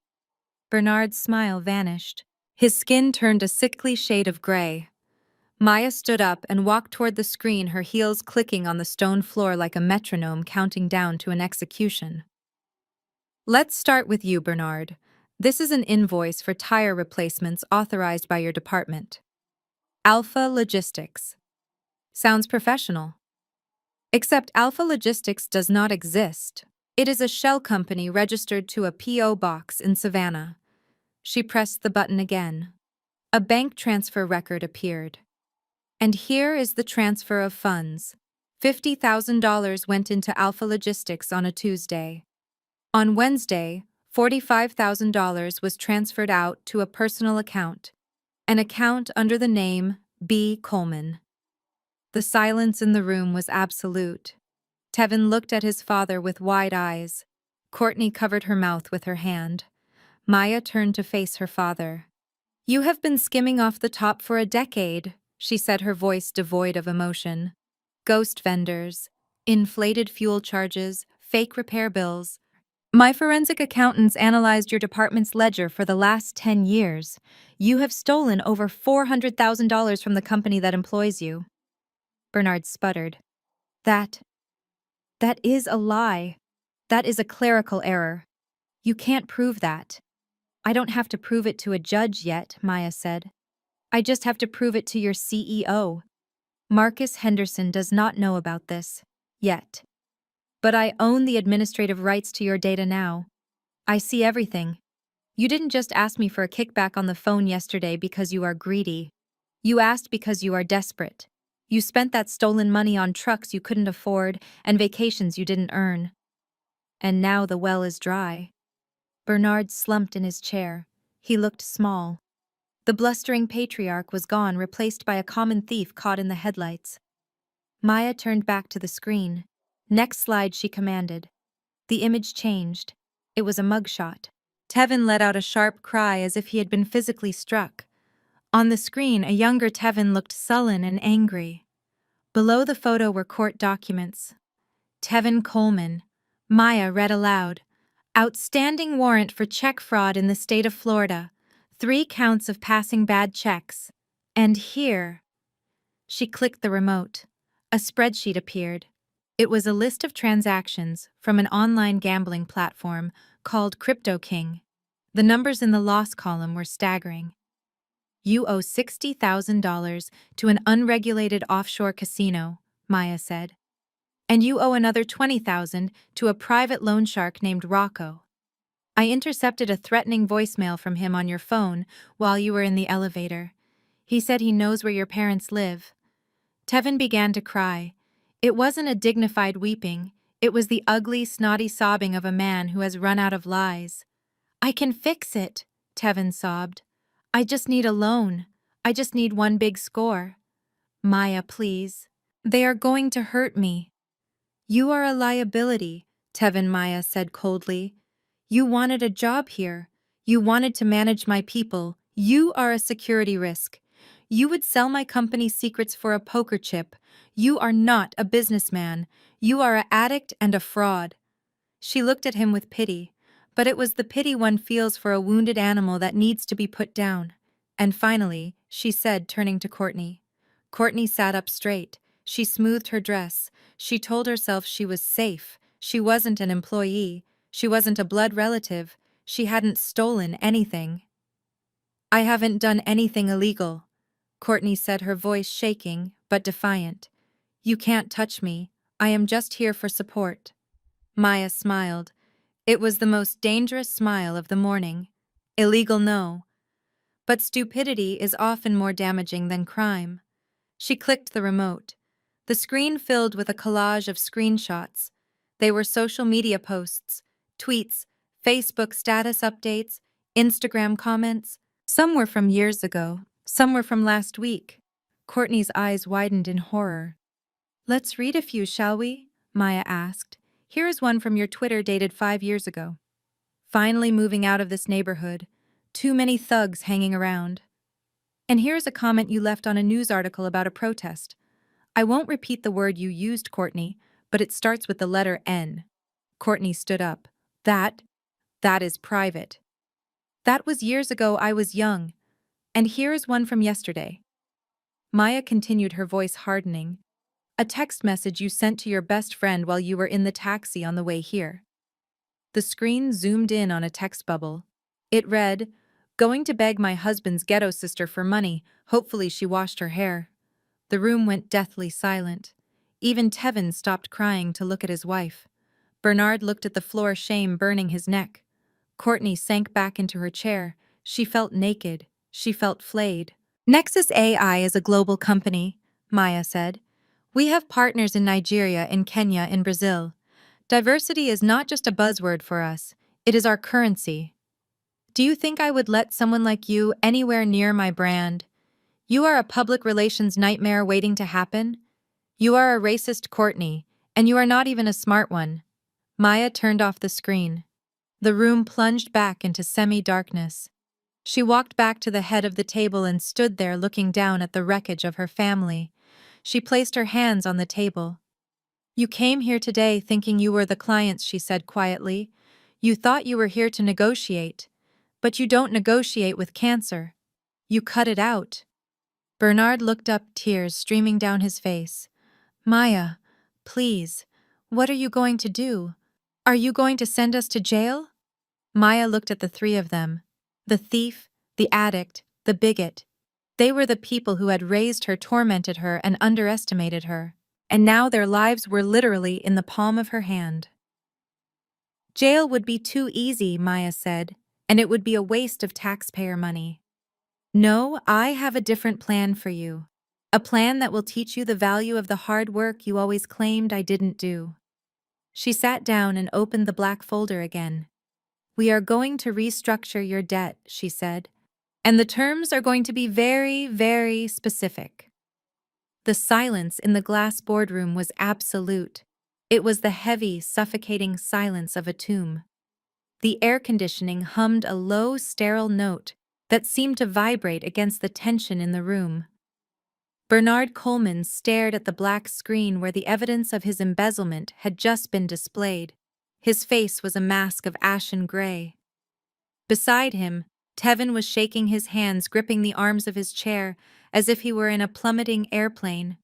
Speaker 1: Bernard's smile vanished. His skin turned a sickly shade of gray. Maya stood up and walked toward the screen, her heels clicking on the stone floor like a metronome counting down to an execution. Let's start with you, Bernard. This is an invoice for tire replacements authorized by your department. Alpha Logistics. Sounds professional. Except Alpha Logistics does not exist. It is a shell company registered to a P.O. box in Savannah. She pressed the button again. A bank transfer record appeared. And here is the transfer of funds. $50,000 went into Alpha Logistics on a Tuesday. On Wednesday, $45,000 was transferred out to a personal account, an account under the name B. Coleman. The silence in the room was absolute. Tevin looked at his father with wide eyes. Courtney covered her mouth with her hand. Maya turned to face her father. "You have been skimming off the top for a decade," she said, her voice devoid of emotion. "Ghost vendors, inflated fuel charges, fake repair bills. My forensic accountants analyzed your department's ledger for the last 10 years. You have stolen over $400,000 from the company that employs you." Bernard sputtered. That is a lie. That is a clerical error. You can't prove that." "I don't have to prove it to a judge yet," Maya said. "I just have to prove it to your CEO. Marcus Henderson does not know about this. Yet. But I own the administrative rights to your data now. I see everything. You didn't just ask me for a kickback on the phone yesterday because you are greedy. You asked because you are desperate. You spent that stolen money on trucks you couldn't afford and vacations you didn't earn. And now the well is dry." Bernard slumped in his chair. He looked small. The blustering patriarch was gone, replaced by a common thief caught in the headlights. Maya turned back to the screen. "Next slide," she commanded. The image changed. It was a mugshot. Tevin let out a sharp cry as if he had been physically struck. On the screen, a younger Tevin looked sullen and angry. Below the photo were court documents. Tevin Coleman. Maya read aloud. "Outstanding warrant for check fraud in the state of Florida. 3 counts of passing bad checks. And here." She clicked the remote. A spreadsheet appeared. It was a list of transactions from an online gambling platform called Crypto King. The numbers in the loss column were staggering. "You owe $60,000 to an unregulated offshore casino," Maya said. "And you owe another $20,000 to a private loan shark named Rocco. I intercepted a threatening voicemail from him on your phone while you were in the elevator. He said he knows where your parents live." Tevin began to cry. It wasn't a dignified weeping. It was the ugly, snotty sobbing of a man who has run out of lies. "I can fix it," Tevin sobbed. "I just need a loan. I just need one big score. Maya, please. They are going to hurt me." "You are a liability," Tevin Maya said coldly. "You wanted a job here. You wanted to manage my people. You are a security risk. You would sell my company's secrets for a poker chip. You are not a businessman. You are an addict and a fraud." She looked at him with pity, but it was the pity one feels for a wounded animal that needs to be put down. And finally, she said, turning to Courtney. Courtney sat up straight. She smoothed her dress. She told herself she was safe. She wasn't an employee. She wasn't a blood relative. She hadn't stolen anything. "I haven't done anything illegal," Courtney said, her voice shaking but defiant. "You can't touch me. I am just here for support." Maya smiled. It was the most dangerous smile of the morning. Illegal, no. But stupidity is often more damaging than crime. She clicked the remote. The screen filled with a collage of screenshots. They were social media posts, tweets, Facebook status updates, Instagram comments. Some were from years ago, some were from last week. Courtney's eyes widened in horror. "Let's read a few, shall we?" Maya asked. "Here is one from your Twitter dated 5 years ago. Finally moving out of this neighborhood. Too many thugs hanging around." And here's a comment you left on a news article about a protest. I won't repeat the word you used, Courtney, but it starts with the letter N. Courtney stood up. That is private. "That was years ago. I was young. And here is one from yesterday." Maya continued, her voice hardening. "A text message you sent to your best friend while you were in the taxi on the way here." The screen zoomed in on a text bubble. It read, "Going to beg my husband's ghetto sister for money. Hopefully she washed her hair." The room went deathly silent. Even Tevin stopped crying to look at his wife. Bernard looked at the floor, shame burning his neck. Courtney sank back into her chair. She felt naked. She felt flayed. Nexus AI is a global company, Maya said. We have partners in Nigeria, in Kenya, in Brazil. Diversity is not just a buzzword for us, it is our currency. Do you think I would let someone like you anywhere near my brand? You are a public relations nightmare waiting to happen. You are a racist Courtney, and you are not even a smart one. Maya turned off the screen. The room plunged back into semi-darkness. She walked back to the head of the table and stood there looking down at the wreckage of her family. She placed her hands on the table. You came here today thinking you were the clients, she said quietly. You thought you were here to negotiate. But you don't negotiate with cancer. You cut it out. Bernard looked up, tears streaming down his face. Maya, please, what are you going to do? Are you going to send us to jail? Maya looked at the three of them. The thief, the addict, the bigot. They were the people who had raised her, tormented her, and underestimated her. And now their lives were literally in the palm of her hand. Jail would be too easy, Maya said, and it would be a waste of taxpayer money. No, I have a different plan for you. A plan that will teach you the value of the hard work you always claimed I didn't do. She sat down and opened the black folder again. We are going to restructure your debt, she said, and the terms are going to be very, very specific. The silence in the glass boardroom was absolute. It was the heavy, suffocating silence of a tomb. The air conditioning hummed a low, sterile note that seemed to vibrate against the tension in the room. Bernard Coleman stared at the black screen where the evidence of his embezzlement had just been displayed. His face was a mask of ashen gray. Beside him, Tevin was shaking his hands, gripping the arms of his chair as if he were in a plummeting airplane.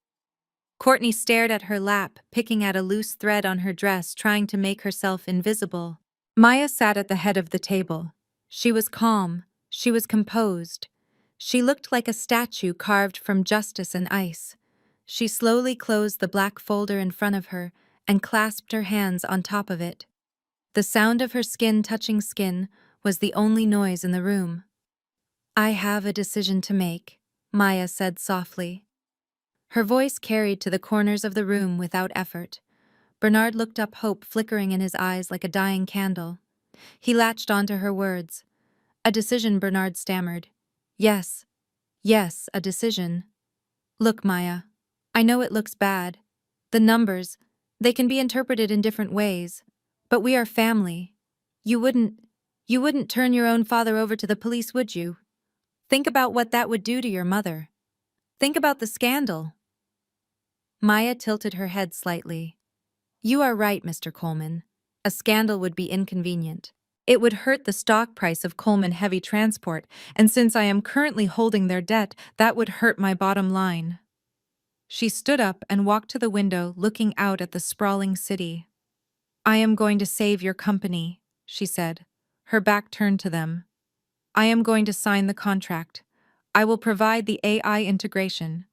Speaker 1: Courtney stared at her lap, picking at a loose thread on her dress, trying to make herself invisible. Maya sat at the head of the table. She was calm. She was composed. She looked like a statue carved from justice and ice. She slowly closed the black folder in front of her and clasped her hands on top of it. The sound of her skin touching skin was the only noise in the room. I have a decision to make, Maya said softly. Her voice carried to the corners of the room without effort. Bernard looked up, hope flickering in his eyes like a dying candle. He latched onto her words. A decision, Bernard stammered. Yes, a decision. Look, Maya, I know it looks bad. The numbers, they can be interpreted in different ways. But we are family. You wouldn't turn your own father over to the police, would you? Think about what that would do to your mother. Think about the scandal. Maya tilted her head slightly. You are right, Mr. Coleman. A scandal would be inconvenient. It would hurt the stock price of Coleman Heavy Transport, and since I am currently holding their debt, that would hurt my bottom line. She stood up and walked to the window, looking out at the sprawling city. I am going to save your company, she said, her back turned to them. I am going to sign the contract. I will provide the AI integration.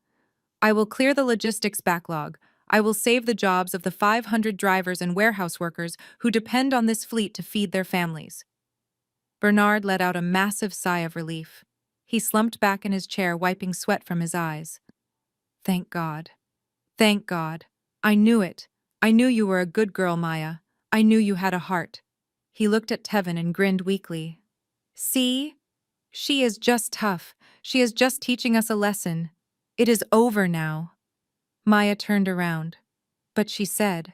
Speaker 1: I will clear the logistics backlog. I will save the jobs of the 500 drivers and warehouse workers who depend on this fleet to feed their families. Bernard let out a massive sigh of relief. He slumped back in his chair, wiping sweat from his eyes. Thank God. Thank God. I knew it. I knew you were a good girl, Maya. I knew you had a heart. He looked at Tevin and grinned weakly. See? She is just tough. She is just teaching us a lesson. It is over now. Maya turned around. But she said.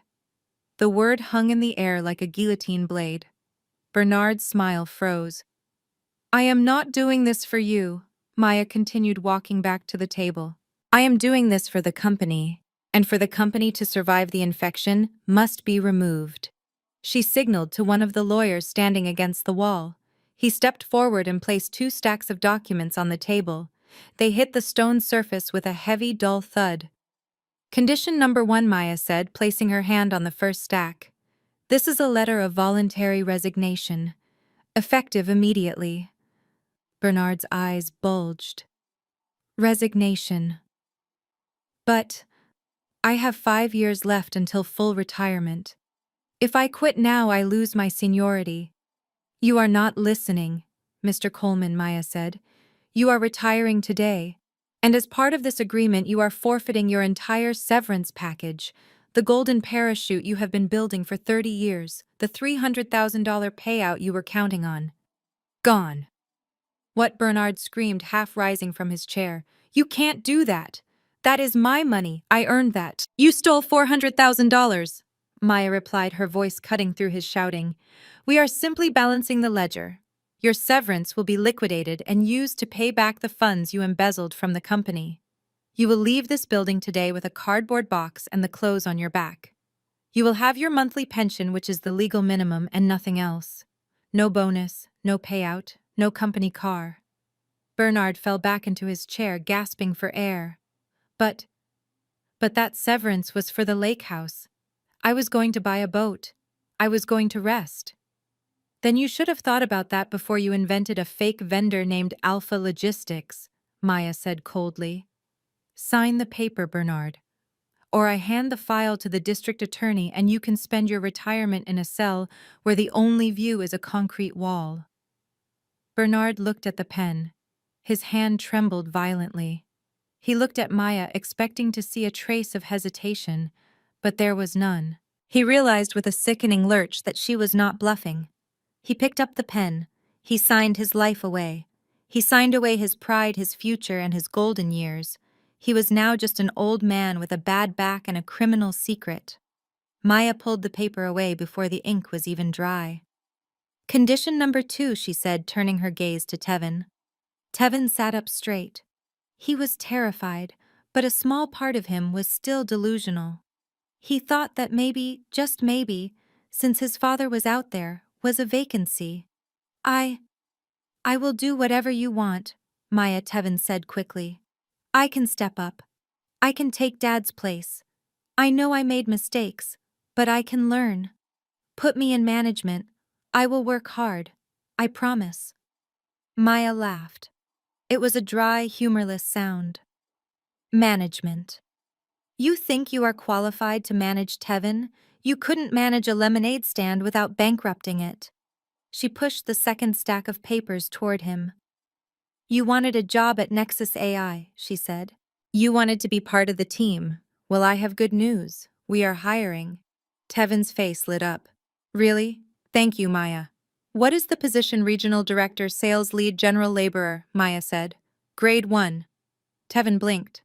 Speaker 1: The word hung in the air like a guillotine blade. Bernard's smile froze. I am not doing this for you, Maya continued, walking back to the table. I am doing this for the company, and for the company to survive the infection must be removed. She signaled to one of the lawyers standing against the wall. He stepped forward and placed 2 stacks of documents on the table. They hit the stone surface with a heavy, dull thud. Condition number 1, Maya said, placing her hand on the first stack. This is a letter of voluntary resignation, effective immediately. Bernard's eyes bulged. Resignation. But I have 5 years left until full retirement. If I quit now, I lose my seniority. You are not listening. Mr. Coleman, Maya said. You are retiring today. And as part of this agreement, you are forfeiting your entire severance package, the golden parachute you have been building for 30 years, the $300,000 payout you were counting on. Gone. What? Bernard screamed, half rising from his chair. You can't do that. That is my money. I earned that. You stole $400,000. Maya replied, her voice cutting through his shouting. We are simply balancing the ledger. Your severance will be liquidated and used to pay back the funds you embezzled from the company. You will leave this building today with a cardboard box and the clothes on your back. You will have your monthly pension, which is the legal minimum, and nothing else. No bonus, no payout, no company car. Bernard fell back into his chair, gasping for air. But that severance was for the lake house. I was going to buy a boat. I was going to rest. Then you should have thought about that before you invented a fake vendor named Alpha Logistics, Maya said coldly. Sign the paper, Bernard. Or I hand the file to the district attorney and you can spend your retirement in a cell where the only view is a concrete wall. Bernard looked at the pen. His hand trembled violently. He looked at Maya, expecting to see a trace of hesitation, but there was none. He realized with a sickening lurch that she was not bluffing. He picked up the pen. He signed his life away. He signed away his pride, his future, and his golden years. He was now just an old man with a bad back and a criminal secret. Maya pulled the paper away before the ink was even dry. Condition number 2, she said, turning her gaze to Tevin. Tevin sat up straight. He was terrified, but a small part of him was still delusional. He thought that maybe, just maybe, since his father was out there, was a vacancy. I will do whatever you want, Maya, Tevin said quickly. I can step up. I can take Dad's place. I know I made mistakes, but I can learn. Put me in management. I will work hard. I promise. Maya laughed. It was a dry, humorless sound. Management. You think you are qualified to manage Tevin? You couldn't manage a lemonade stand without bankrupting it. She pushed the second stack of papers toward him. You wanted a job at Nexus AI, she said. You wanted to be part of the team. Well, I have good news. We are hiring. Tevin's face lit up. Really? Thank you, Maya. What is the position? Regional Director, Sales Lead, General Laborer, Maya said. Grade 1. Tevin blinked.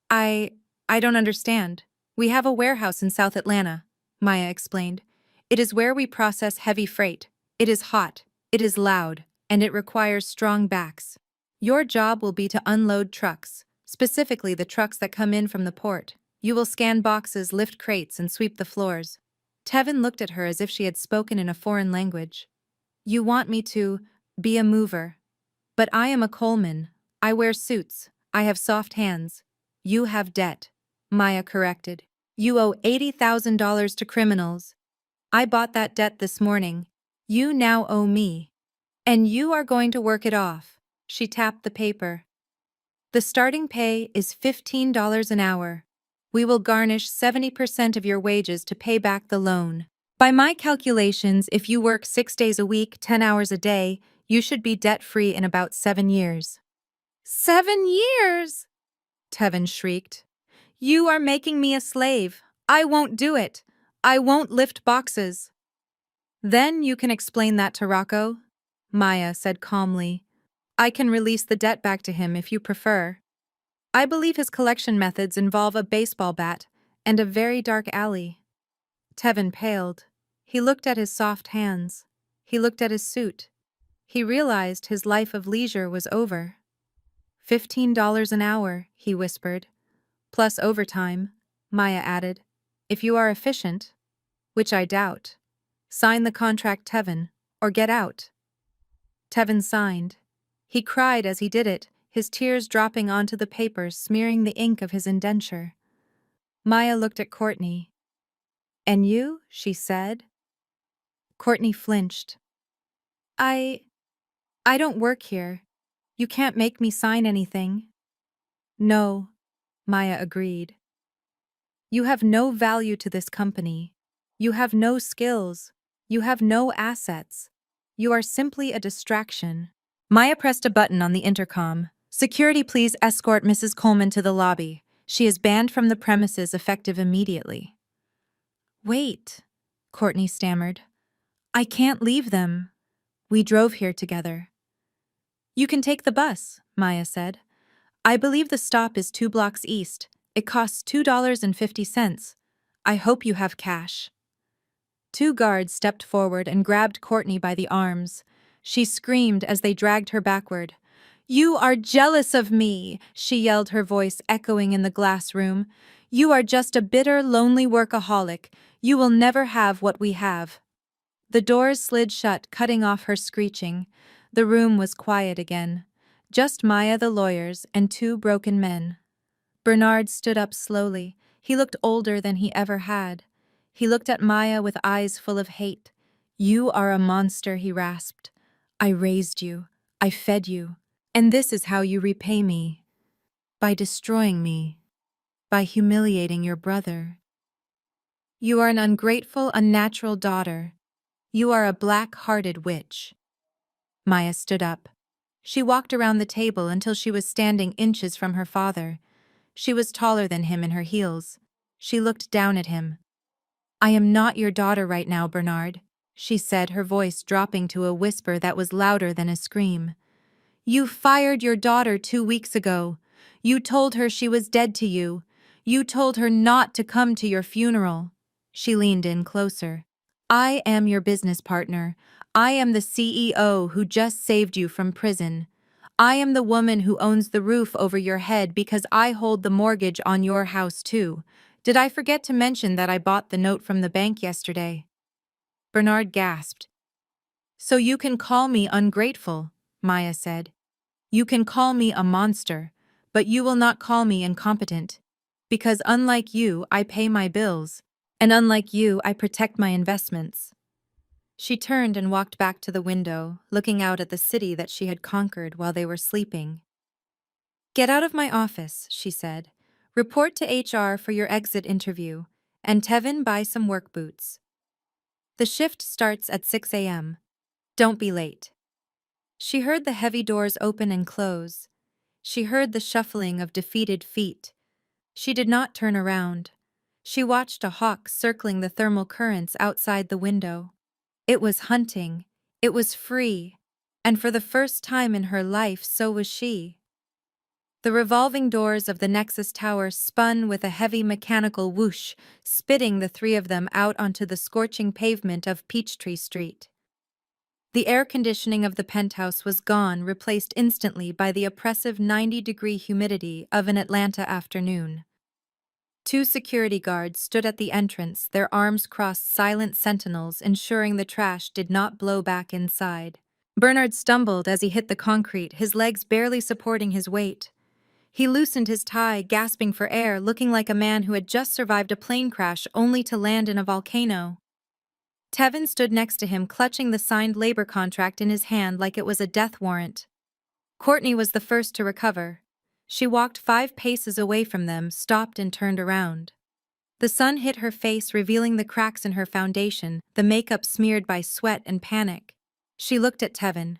Speaker 1: I don't understand. We have a warehouse in South Atlanta, Maya explained. It is where we process heavy freight. It is hot, it is loud, and it requires strong backs. Your job will be to unload trucks, specifically the trucks that come in from the port. You will scan boxes, lift crates, and sweep the floors. Tevin looked at her as if she had spoken in a foreign language. You want me to be a mover. But I am a Coleman. I wear suits. I have soft hands. You have debt, Maya corrected. You owe $80,000 to criminals. I bought that debt this morning. You now owe me. And you are going to work it off. She tapped the paper. The starting pay is $15 an hour. We will garnish 70% of your wages to pay back the loan. By my calculations, if you work 6 days a week, 10 hours a day, you should be debt-free in about 7 years. 7 years? Tevin shrieked. You are making me a slave. I won't do it. I won't lift boxes. Then you can explain that to Rocco, Maya said calmly. I can release the debt back to him if you prefer. I believe his collection methods involve a baseball bat and a very dark alley. Tevin paled. He looked at his soft hands. He looked at his suit. He realized his life of leisure was over. $15 an hour, he whispered. Plus overtime, Maya added. If you are efficient, which I doubt. Sign the contract, Tevin, or get out. Tevin signed. He cried as he did it, his tears dropping onto the paper, smearing the ink of his indenture. Maya looked at Courtney. And you? She said. Courtney flinched. I don't work here. You can't make me sign anything. No, Maya agreed. You have no value to this company. You have no skills. You have no assets. You are simply a distraction. Maya pressed a button on the intercom. "Security, please escort Mrs. Coleman to the lobby. She is banned from the premises effective immediately." "Wait," Courtney stammered. "I can't leave them. We drove here together." "You can take the bus," Maya said. "I believe the stop is 2 blocks east. It costs $2.50. I hope you have cash." Two guards stepped forward and grabbed Courtney by the arms. She screamed as they dragged her backward. "You are jealous of me," she yelled, her voice echoing in the glass room. "You are just a bitter, lonely workaholic. You will never have what we have." The doors slid shut, cutting off her screeching. The room was quiet again. Just Maya, the lawyers, and two broken men. Bernard stood up slowly. He looked older than he ever had. He looked at Maya with eyes full of hate. "You are a monster," he rasped. "I raised you. I fed you. And this is how you repay me. By destroying me. By humiliating your brother. You are an ungrateful, unnatural daughter. You are a black-hearted witch." Maya stood up. She walked around the table until she was standing inches from her father. She was taller than him in her heels. She looked down at him. "I am not your daughter right now, Bernard," she said, her voice dropping to a whisper that was louder than a scream. "You fired your daughter 2 weeks ago. You told her she was dead to you. You told her not to come to your funeral." She leaned in closer. "I am your business partner. I am the CEO who just saved you from prison. I am the woman who owns the roof over your head because I hold the mortgage on your house too. Did I forget to mention that I bought the note from the bank yesterday?" Bernard gasped. "So you can call me ungrateful," Maya said. "You can call me a monster, but you will not call me incompetent. Because unlike you, I pay my bills. And unlike you, I protect my investments." She turned and walked back to the window, looking out at the city that she had conquered while they were sleeping. "Get out of my office," she said. "Report to HR for your exit interview. And Tevin, buy some work boots. The shift starts at 6 a.m. Don't be late." She heard the heavy doors open and close. She heard the shuffling of defeated feet. She did not turn around. She watched a hawk circling the thermal currents outside the window. It was hunting. It was free. And for the first time in her life, so was she. The revolving doors of the Nexus Tower spun with a heavy mechanical whoosh, spitting the three of them out onto the scorching pavement of Peachtree Street. The air conditioning of the penthouse was gone, replaced instantly by the oppressive 90-degree humidity of an Atlanta afternoon. Two security guards stood at the entrance, their arms crossed, silent sentinels ensuring the trash did not blow back inside. Bernard stumbled as he hit the concrete, his legs barely supporting his weight. He loosened his tie, gasping for air, looking like a man who had just survived a plane crash only to land in a volcano. Tevin stood next to him, clutching the signed labor contract in his hand like it was a death warrant. Courtney was the first to recover. She walked 5 paces away from them, stopped and turned around. The sun hit her face, revealing the cracks in her foundation, the makeup smeared by sweat and panic. She looked at Tevin.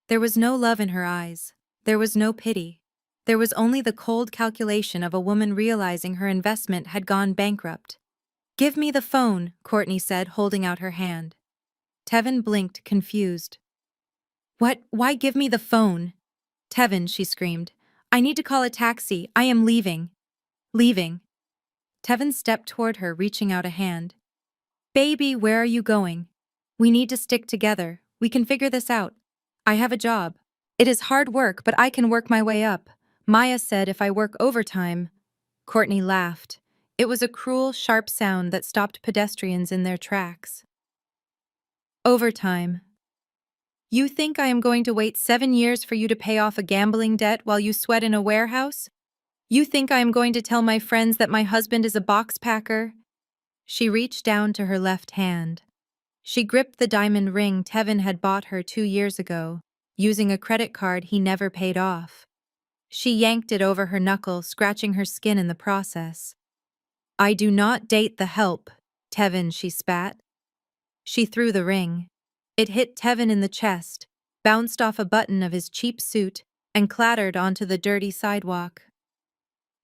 Speaker 1: There was no love in her eyes. There was no pity. There was only the cold calculation of a woman realizing her investment had gone bankrupt. "Give me the phone," Courtney said, holding out her hand. Tevin blinked, confused. "What? Why give me the phone?" "Tevin," she screamed. "I need to call a taxi. I am leaving." "Leaving?" Tevin stepped toward her, reaching out a hand. "Baby, where are you going? We need to stick together. We can figure this out. I have a job. It is hard work, but I can work my way up." Maya said, "If I work overtime." Courtney laughed. It was a cruel, sharp sound that stopped pedestrians in their tracks. "Overtime. You think I am going to wait 7 years for you to pay off a gambling debt while you sweat in a warehouse? You think I am going to tell my friends that my husband is a box packer?" She reached down to her left hand. She gripped the diamond ring Tevin had bought her 2 years ago, using a credit card he never paid off. She yanked it over her knuckle, scratching her skin in the process. "I do not date the help, Tevin," she spat. She threw the ring. It hit Tevin in the chest, bounced off a button of his cheap suit, and clattered onto the dirty sidewalk.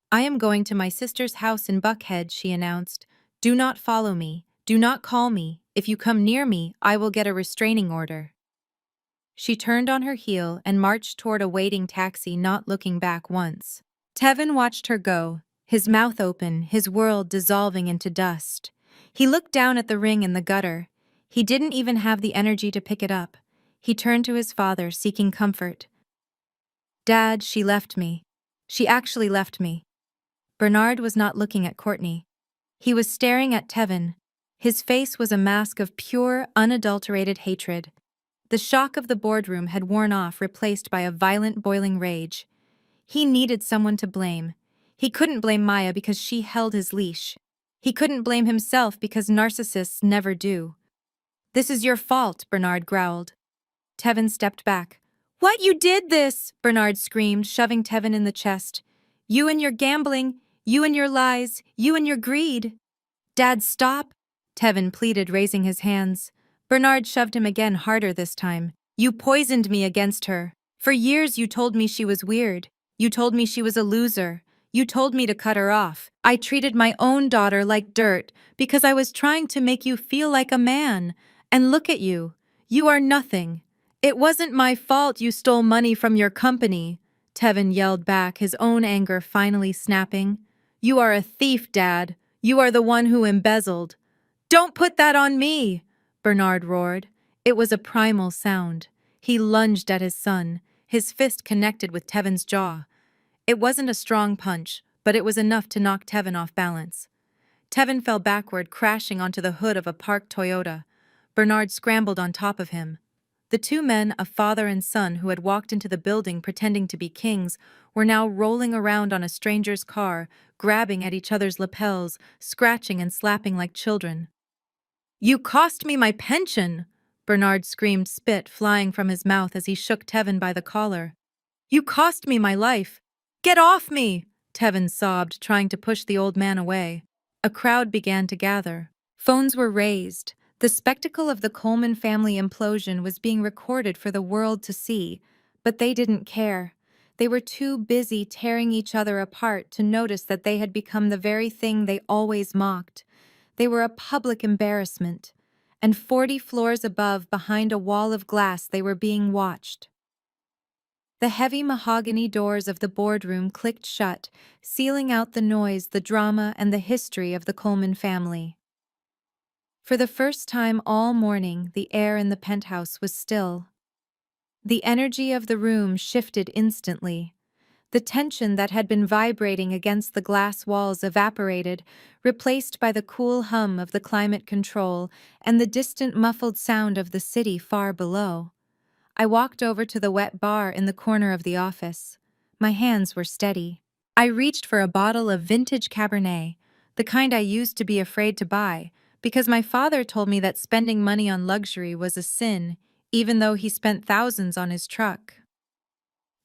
Speaker 1: "I am going to my sister's house in Buckhead," she announced. "Do not follow me. Do not call me. If you come near me, I will get a restraining order." She turned on her heel and marched toward a waiting taxi, not looking back once. Tevin watched her go, his mouth open, his world dissolving into dust. He looked down at the ring in the gutter. He didn't even have the energy to pick it up. He turned to his father, seeking comfort. "Dad, she left me. She actually left me." Bernard was not looking at Courtney. He was staring at Tevin. His face was a mask of pure, unadulterated hatred. The shock of the boardroom had worn off, replaced by a violent, boiling rage. He needed someone to blame. He couldn't blame Maya because she held his leash. He couldn't blame himself because narcissists never do. "This is your fault," Bernard growled. Tevin stepped back. "What, you did this?" Bernard screamed, shoving Tevin in the chest. "You and your gambling, you and your lies, you and your greed." "Dad, stop," Tevin pleaded, raising his hands. Bernard shoved him again, harder this time. "You poisoned me against her. For years you told me she was weird. You told me she was a loser. You told me to cut her off. I treated my own daughter like dirt because I was trying to make you feel like a man. And look at you. You are nothing. It wasn't my fault you stole money from your company," Tevin yelled back, his own anger finally snapping. "You are a thief, Dad. You are the one who embezzled." "Don't put that on me," Bernard roared. It was a primal sound. He lunged at his son, his fist connected with Tevin's jaw. It wasn't a strong punch, but it was enough to knock Tevin off balance. Tevin fell backward, crashing onto the hood of a parked Toyota. Bernard scrambled on top of him. The two men, a father and son who had walked into the building pretending to be kings, were now rolling around on a stranger's car, grabbing at each other's lapels, scratching and slapping like children. "You cost me my pension!" Bernard screamed, spit flying from his mouth as he shook Tevin by the collar. "You cost me my life! Get off me!" Tevin sobbed, trying to push the old man away. A crowd began to gather. Phones were raised. The spectacle of the Coleman family implosion was being recorded for the world to see, but they didn't care. They were too busy tearing each other apart to notice that they had become the very thing they always mocked. They were a public embarrassment, and 40 floors above, behind a wall of glass, they were being watched. The heavy mahogany doors of the boardroom clicked shut, sealing out the noise, the drama, and the history of the Coleman family. For the first time all morning, the air in the penthouse was still. The energy of the room shifted instantly. The tension that had been vibrating against the glass walls evaporated, replaced by the cool hum of the climate control and the distant muffled sound of the city far below. I walked over to the wet bar in the corner of the office. My hands were steady. I reached for a bottle of vintage Cabernet, the kind I used to be afraid to buy, because my father told me that spending money on luxury was a sin, even though he spent thousands on his truck.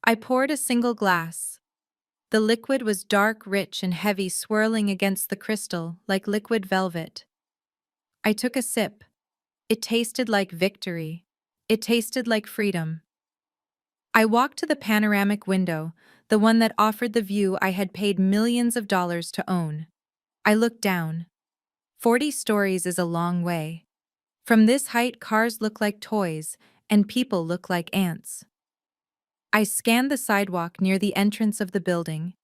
Speaker 1: I poured a single glass. The liquid was dark, rich, and heavy, swirling against the crystal like liquid velvet. I took a sip. It tasted like victory. It tasted like freedom. I walked to the panoramic window, the one that offered the view I had paid millions of dollars to own. I looked down. 40 stories is a long way. From this height, cars look like toys, and people look like ants. I scanned the sidewalk near the entrance of the building.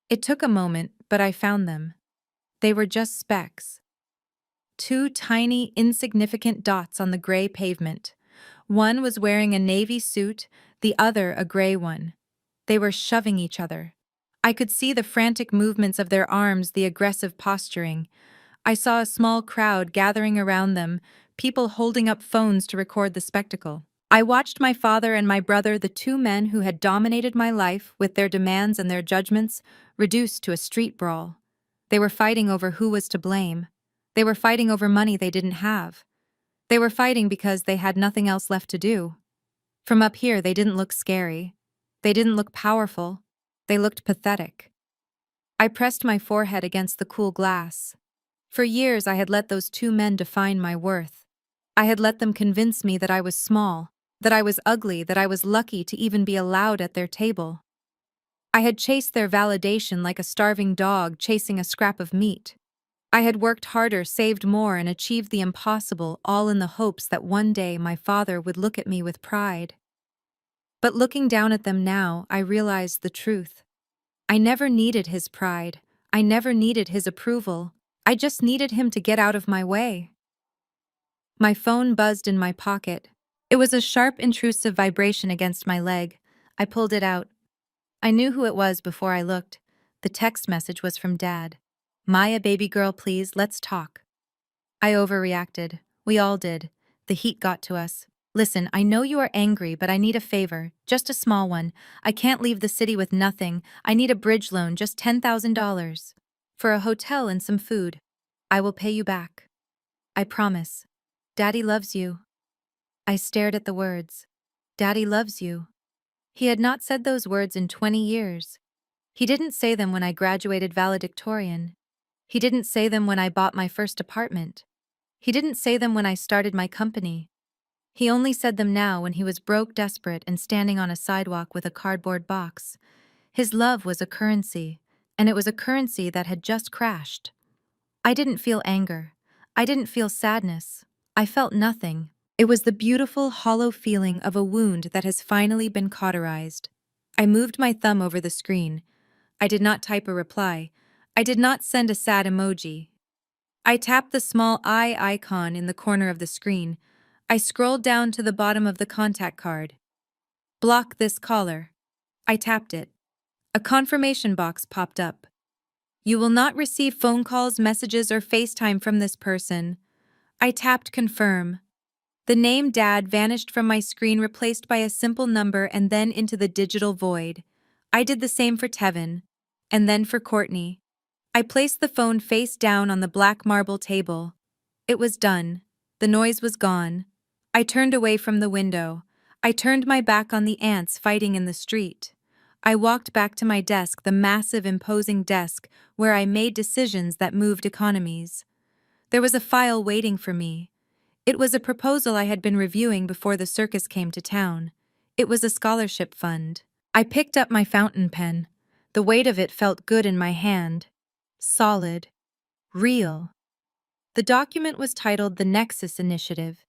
Speaker 1: It took a moment, but I found them. They were just specks. Two tiny, insignificant dots on the gray pavement. One was wearing a navy suit, the other a gray one. They were shoving each other. I could see the frantic movements of their arms, the aggressive posturing. I saw a small crowd gathering around them, people holding up phones to record the spectacle. I watched my father and my brother, the two men who had dominated my life with their demands and their judgments, reduced to a street brawl. They were fighting over who was to blame. They were fighting over money they didn't have. They were fighting because they had nothing else left to do. From up here, they didn't look scary. They didn't look powerful. They looked pathetic. I pressed my forehead against the cool glass. For years, I had let those two men define my worth. I had let them convince me that I was small, that I was ugly, that I was lucky to even be allowed at their table. I had chased their validation like a starving dog chasing a scrap of meat. I had worked harder, saved more, and achieved the impossible, all in the hopes that one day my father would look at me with pride. But looking down at them now, I realized the truth. I never needed his pride. I never needed his approval. I just needed him to get out of my way. My phone buzzed in my pocket. It was a sharp, intrusive vibration against my leg. I pulled it out. I knew who it was before I looked. The text message was from Dad. "Maya, baby girl, please, let's talk." I overreacted. We all did. The heat got to us. "Listen, I know you are angry, but I need a favor. Just a small one. I can't leave the city with nothing. I need a bridge loan, just $10,000. For a hotel and some food. I will pay you back. I promise. Daddy loves you." I stared at the words. Daddy loves you. He had not said those words in 20 years. He didn't say them when I graduated valedictorian. He didn't say them when I bought my first apartment. He didn't say them when I started my company. He only said them now when he was broke, desperate, and standing on a sidewalk with a cardboard box. His love was a currency, and it was a currency that had just crashed. I didn't feel anger. I didn't feel sadness. I felt nothing. It was the beautiful, hollow feeling of a wound that has finally been cauterized. I moved my thumb over the screen. I did not type a reply. I did not send a sad emoji. I tapped the small eye icon in the corner of the screen. I scrolled down to the bottom of the contact card. Block this caller. I tapped it. A confirmation box popped up. You will not receive phone calls, messages, or FaceTime from this person. I tapped confirm. The name Dad vanished from my screen, replaced by a simple number and then into the digital void. I did the same for Tevin, and then for Courtney. I placed the phone face down on the black marble table. It was done. The noise was gone. I turned away from the window. I turned my back on the ants fighting in the street. I walked back to my desk, the massive, imposing desk where I made decisions that moved economies. There was a file waiting for me. It was a proposal I had been reviewing before the circus came to town. It was a scholarship fund. I picked up my fountain pen. The weight of it felt good in my hand. Solid. Real. The document was titled the Nexus Initiative.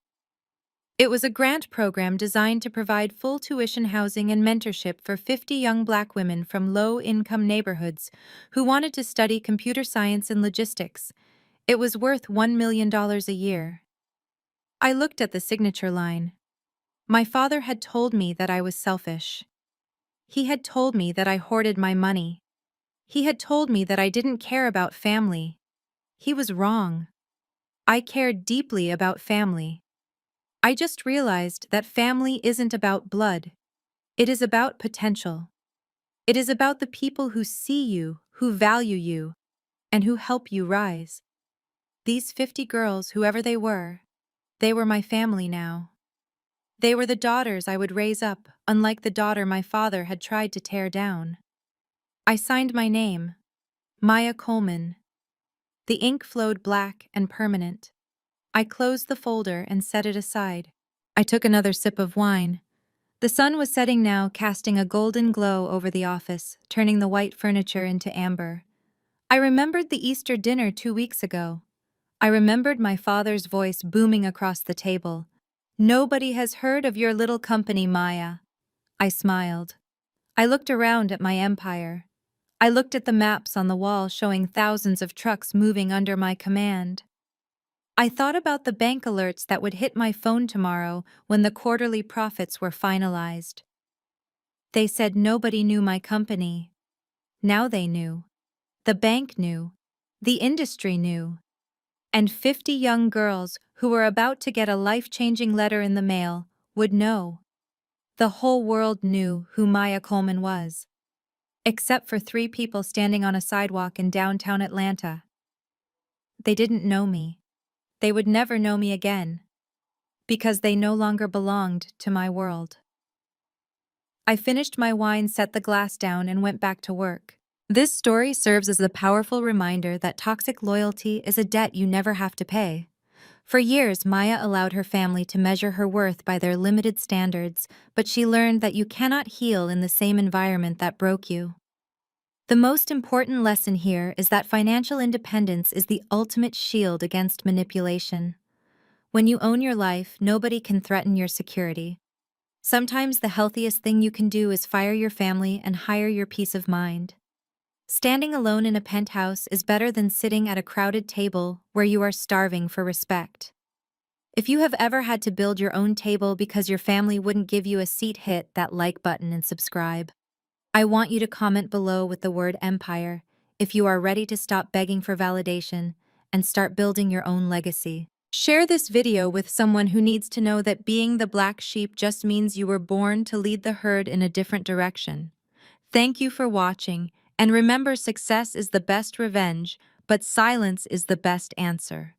Speaker 1: It was a grant program designed to provide full tuition housing and mentorship for 50 young Black women from low-income neighborhoods who wanted to study computer science and logistics. It was worth $1 million a year. I looked at the signature line. My father had told me that I was selfish. He had told me that I hoarded my money. He had told me that I didn't care about family. He was wrong. I cared deeply about family. I just realized that family isn't about blood. It is about potential. It is about the people who see you, who value you, and who help you rise. These 50 girls, whoever they were my family now. They were the daughters I would raise up, unlike the daughter my father had tried to tear down. I signed my name, Maya Coleman. The ink flowed black and permanent. I closed the folder and set it aside. I took another sip of wine. The sun was setting now, casting a golden glow over the office, turning the white furniture into amber. I remembered the Easter dinner 2 weeks ago. I remembered my father's voice booming across the table. "Nobody has heard of your little company, Maya." I smiled. I looked around at my empire. I looked at the maps on the wall showing thousands of trucks moving under my command. I thought about the bank alerts that would hit my phone tomorrow when the quarterly profits were finalized. They said nobody knew my company. Now they knew. The bank knew. The industry knew. And 50 young girls who were about to get a life-changing letter in the mail would know. The whole world knew who Maya Coleman was. Except for 3 people standing on a sidewalk in downtown Atlanta. They didn't know me. They would never know me again. Because they no longer belonged to my world. I finished my wine, set the glass down, and went back to work. This story serves as a powerful reminder that toxic loyalty is a debt you never have to pay. For years, Maya allowed her family to measure her worth by their limited standards, but she learned that you cannot heal in the same environment that broke you. The most important lesson here is that financial independence is the ultimate shield against manipulation. When you own your life, nobody can threaten your security. Sometimes the healthiest thing you can do is fire your family and hire your peace of mind. Standing alone in a penthouse is better than sitting at a crowded table where you are starving for respect. If you have ever had to build your own table because your family wouldn't give you a seat, hit that like button and subscribe. I want you to comment below with the word empire if you are ready to stop begging for validation and start building your own legacy. Share this video with someone who needs to know that being the black sheep just means you were born to lead the herd in a different direction. Thank you for watching, and remember, success is the best revenge, but silence is the best answer.